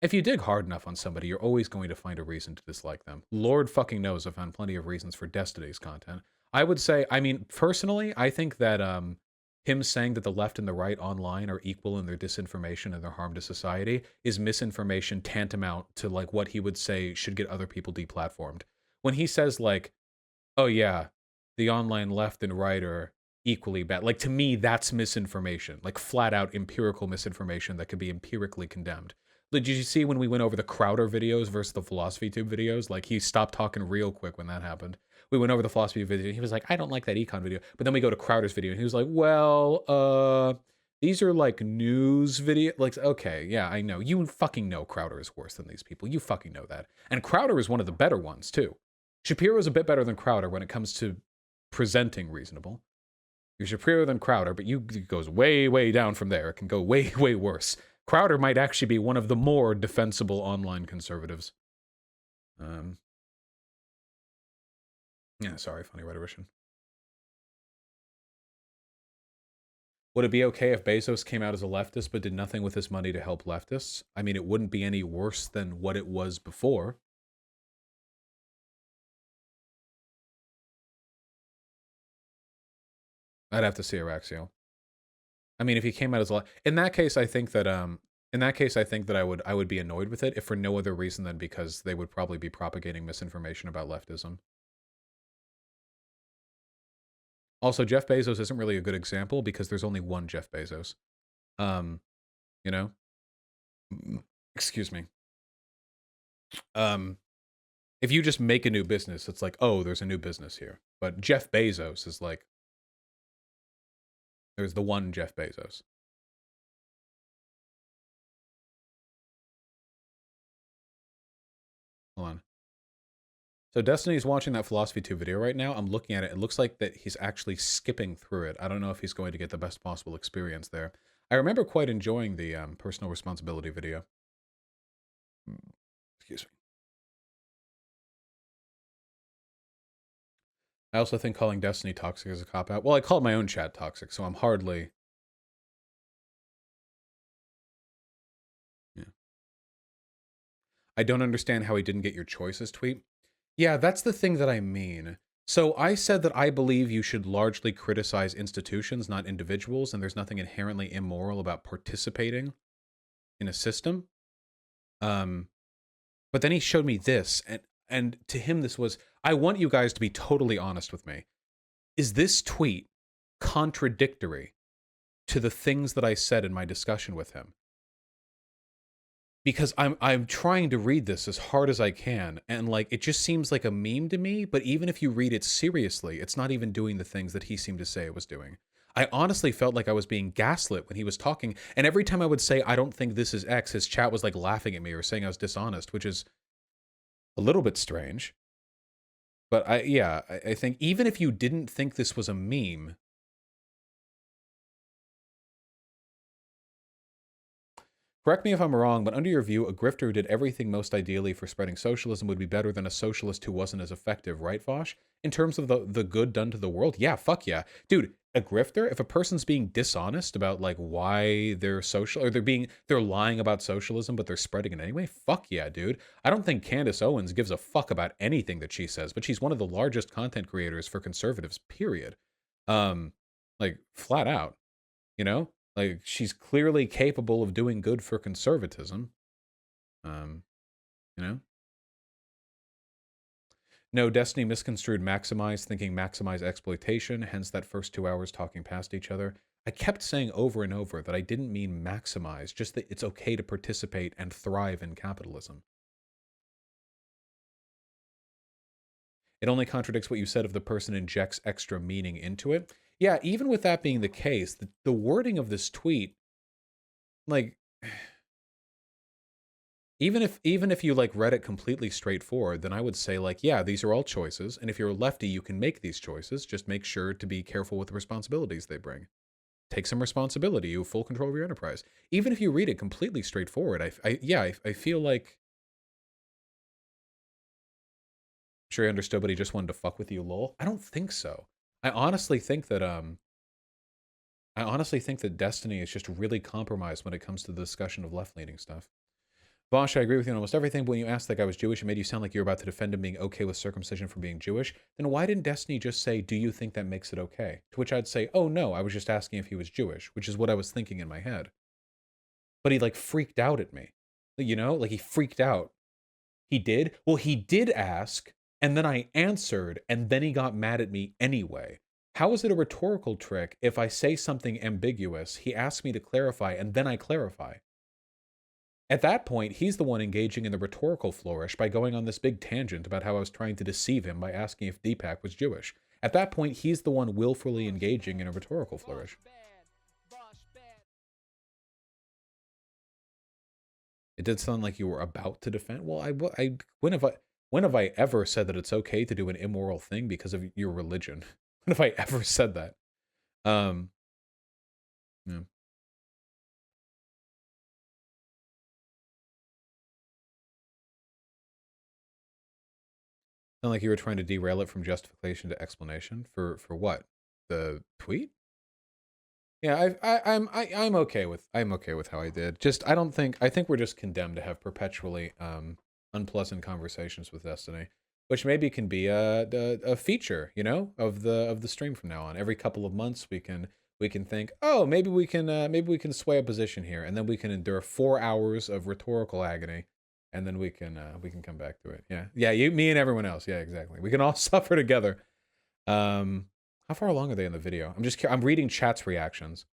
if you dig hard enough on somebody, you're always going to find a reason to dislike them. Lord fucking knows I've found plenty of reasons for Destiny's content. I would say, I mean, personally, I think that him saying that the left and the right online are equal in their disinformation and their harm to society is misinformation tantamount to like what he would say should get other people deplatformed. When he says like, oh yeah, the online left and right are equally bad. Like, to me, that's misinformation. Like, flat out empirical misinformation that could be empirically condemned. Did you see when we went over the Crowder videos versus the Philosophy Tube videos? Like, he stopped talking real quick when that happened. We went over the Philosophy video, and he was like, I don't like that econ video. But then we go to Crowder's video, and he was like, well, these are like news video. Like, okay, yeah, I know. You fucking know Crowder is worse than these people. You fucking know that. And Crowder is one of the better ones, too. Shapiro is a bit better than Crowder when it comes to presenting reasonable. You're Shapiro than Crowder, but it goes way, way down from there. It can go way, way worse. Crowder might actually be one of the more defensible online conservatives. Yeah, sorry, funny rhetorician. Would it be okay if Bezos came out as a leftist but did nothing with his money to help leftists? I mean, it wouldn't be any worse than what it was before. I'd have to see Araxio. I mean, if he came out as a in that case, I think that I would be annoyed with it if for no other reason than because they would probably be propagating misinformation about leftism. Also, Jeff Bezos isn't really a good example because there's only one Jeff Bezos. You know? Excuse me. If you just make a new business, it's like, oh, there's a new business here. But Jeff Bezos is like, there's the one Jeff Bezos. Hold on. So Destiny's watching that Philosophy 2 video right now. I'm looking at it. It looks like that he's actually skipping through it. I don't know if he's going to get the best possible experience there. I remember quite enjoying the personal responsibility video. Excuse me. I also think calling Destiny toxic is a cop-out. Well, I called my own chat toxic, so I'm hardly... Yeah. I don't understand how he didn't get your choices tweet. Yeah, that's the thing that I mean. So I said that I believe you should largely criticize institutions, not individuals, and there's nothing inherently immoral about participating in a system. But then he showed me this, and to him this was, I want you guys to be totally honest with me. Is this tweet contradictory to the things that I said in my discussion with him? Because I'm trying to read this as hard as I can, and like it just seems like a meme to me, but even if you read it seriously, it's not even doing the things that he seemed to say it was doing. I honestly felt like I was being gaslit when he was talking, and every time I would say, I don't think this is X, his chat was like laughing at me or saying I was dishonest, which is a little bit strange. But I think even if you didn't think this was a meme, Correct me if I'm wrong, but under your view, a grifter who did everything most ideally for spreading socialism would be better than a socialist who wasn't as effective, right, Vaush? In terms of the good done to the world? Yeah, fuck yeah. Dude, a grifter, if a person's being dishonest about like why they're social, or they're lying about socialism, but they're spreading it anyway, fuck yeah, dude. I don't think Candace Owens gives a fuck about anything that she says, but she's one of the largest content creators for conservatives, period. Like flat out, you know? Like, she's clearly capable of doing good for conservatism. You know? No, Destiny misconstrued maximize, thinking maximize exploitation, hence that first 2 hours talking past each other. I kept saying over and over that I didn't mean maximize, just that it's okay to participate and thrive in capitalism. It only contradicts what you said if the person injects extra meaning into it. Yeah, even with that being the case, the wording of this tweet, like, even if you like read it completely straightforward, then I would say like, yeah, these are all choices, and if you're a lefty, you can make these choices. Just make sure to be careful with the responsibilities they bring. Take some responsibility. You have full control of your enterprise. Even if you read it completely straightforward, I feel like, I'm sure he understood, but he just wanted to fuck with you, lol. I don't think so. I honestly think that Destiny is just really compromised when it comes to the discussion of left-leaning stuff. Vaush, I agree with you on almost everything, but when you asked that guy was Jewish, it made you sound like you were about to defend him being okay with circumcision for being Jewish. Then why didn't Destiny just say, do you think that makes it okay? To which I'd say, oh no, I was just asking if he was Jewish, which is what I was thinking in my head. But he like freaked out at me. You know, like he freaked out. He did? Well, he did ask, and then I answered, and then he got mad at me anyway. How is it a rhetorical trick if I say something ambiguous, he asks me to clarify, and then I clarify? At that point, he's the one engaging in the rhetorical flourish by going on this big tangent about how I was trying to deceive him by asking if Deepak was Jewish. At that point, he's the one willfully engaging in a rhetorical flourish. It did sound like you were about to defend. Well, when have I ever said that it's okay to do an immoral thing because of your religion? When have I ever said that? Yeah. Sound like you were trying to derail it from justification to explanation for what? The tweet? Yeah, I'm okay with how I did. Just I think we're just condemned to have perpetually unpleasant conversations with Destiny, which maybe can be a feature, you know, of the stream from now on. Every couple of months we can think, oh, maybe we can sway a position here, and then we can endure 4 hours of rhetorical agony, and then we can come back to it. Yeah, you, me, and everyone else. Yeah, exactly. We can all suffer together. How far along are they in the video? I'm reading chat's reactions.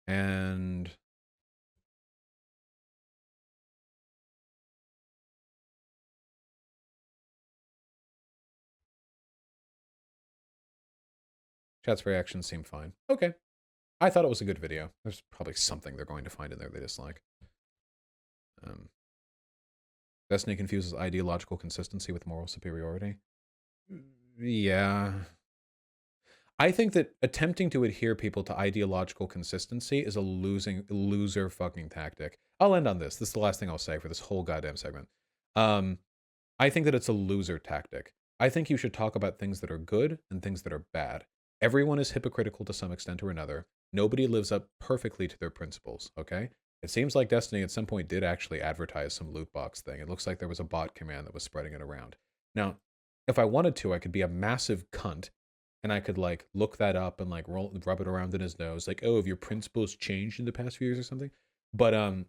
And chat's reactions seem fine. Okay. I thought it was a good video. There's probably something they're going to find in there they dislike. Destiny confuses ideological consistency with moral superiority. Yeah. I think that attempting to adhere people to ideological consistency is a loser fucking tactic. I'll end on this. This is the last thing I'll say for this whole goddamn segment. I think that it's a loser tactic. I think you should talk about things that are good and things that are bad. Everyone is hypocritical to some extent or another. Nobody lives up perfectly to their principles, okay? It seems like Destiny at some point did actually advertise some loot box thing. It looks like there was a bot command that was spreading it around. Now, if I wanted to, I could be a massive cunt and I could like look that up and like rub it around in his nose, like, oh, have your principles changed in the past few years or something? But I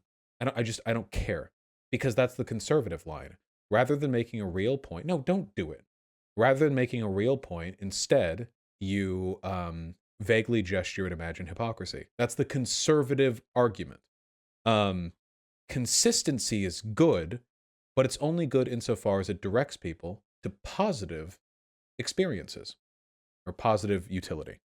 don't care, because that's the conservative line. Rather than making a real point, no, don't do it. Rather than making a real point, instead you vaguely gesture and imagine hypocrisy. That's the conservative argument. Consistency is good, but it's only good insofar as it directs people to positive experiences or positive utility.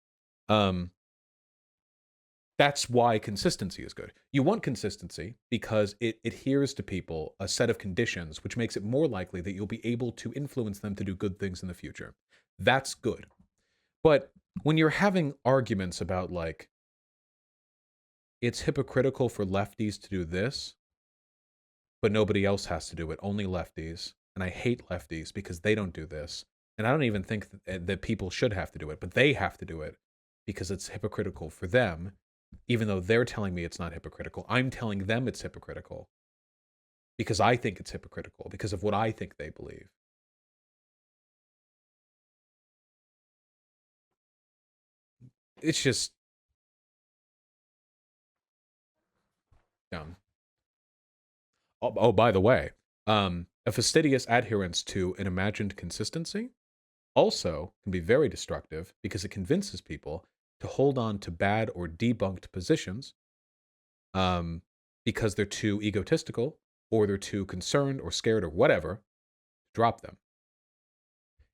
That's why consistency is good. You want consistency because it adheres to people a set of conditions, which makes it more likely that you'll be able to influence them to do good things in the future. That's good. But when you're having arguments about like, it's hypocritical for lefties to do this, but nobody else has to do it, only lefties. And I hate lefties because they don't do this. And I don't even think that people should have to do it, but they have to do it because it's hypocritical for them, even though they're telling me it's not hypocritical. I'm telling them it's hypocritical because I think it's hypocritical, because of what I think they believe. It's just dumb. Oh, by the way, a fastidious adherence to an imagined consistency also can be very destructive because it convinces people to hold on to bad or debunked positions because they're too egotistical or they're too concerned or scared or whatever, drop them.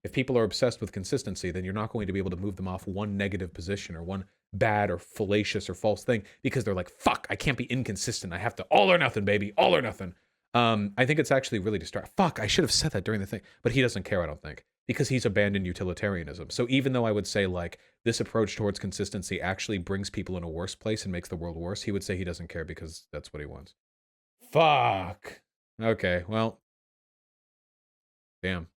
If people are obsessed with consistency, then you're not going to be able to move them off one negative position or one bad or fallacious or false thing because they're like, fuck, I can't be inconsistent. I have to all or nothing, baby, all or nothing. I think it's actually really distracting. Fuck, I should have said that during the thing. But he doesn't care, I don't think, because he's abandoned utilitarianism. So even though I would say, like, this approach towards consistency actually brings people in a worse place and makes the world worse, he would say he doesn't care because that's what he wants. Fuck. Okay, well, damn.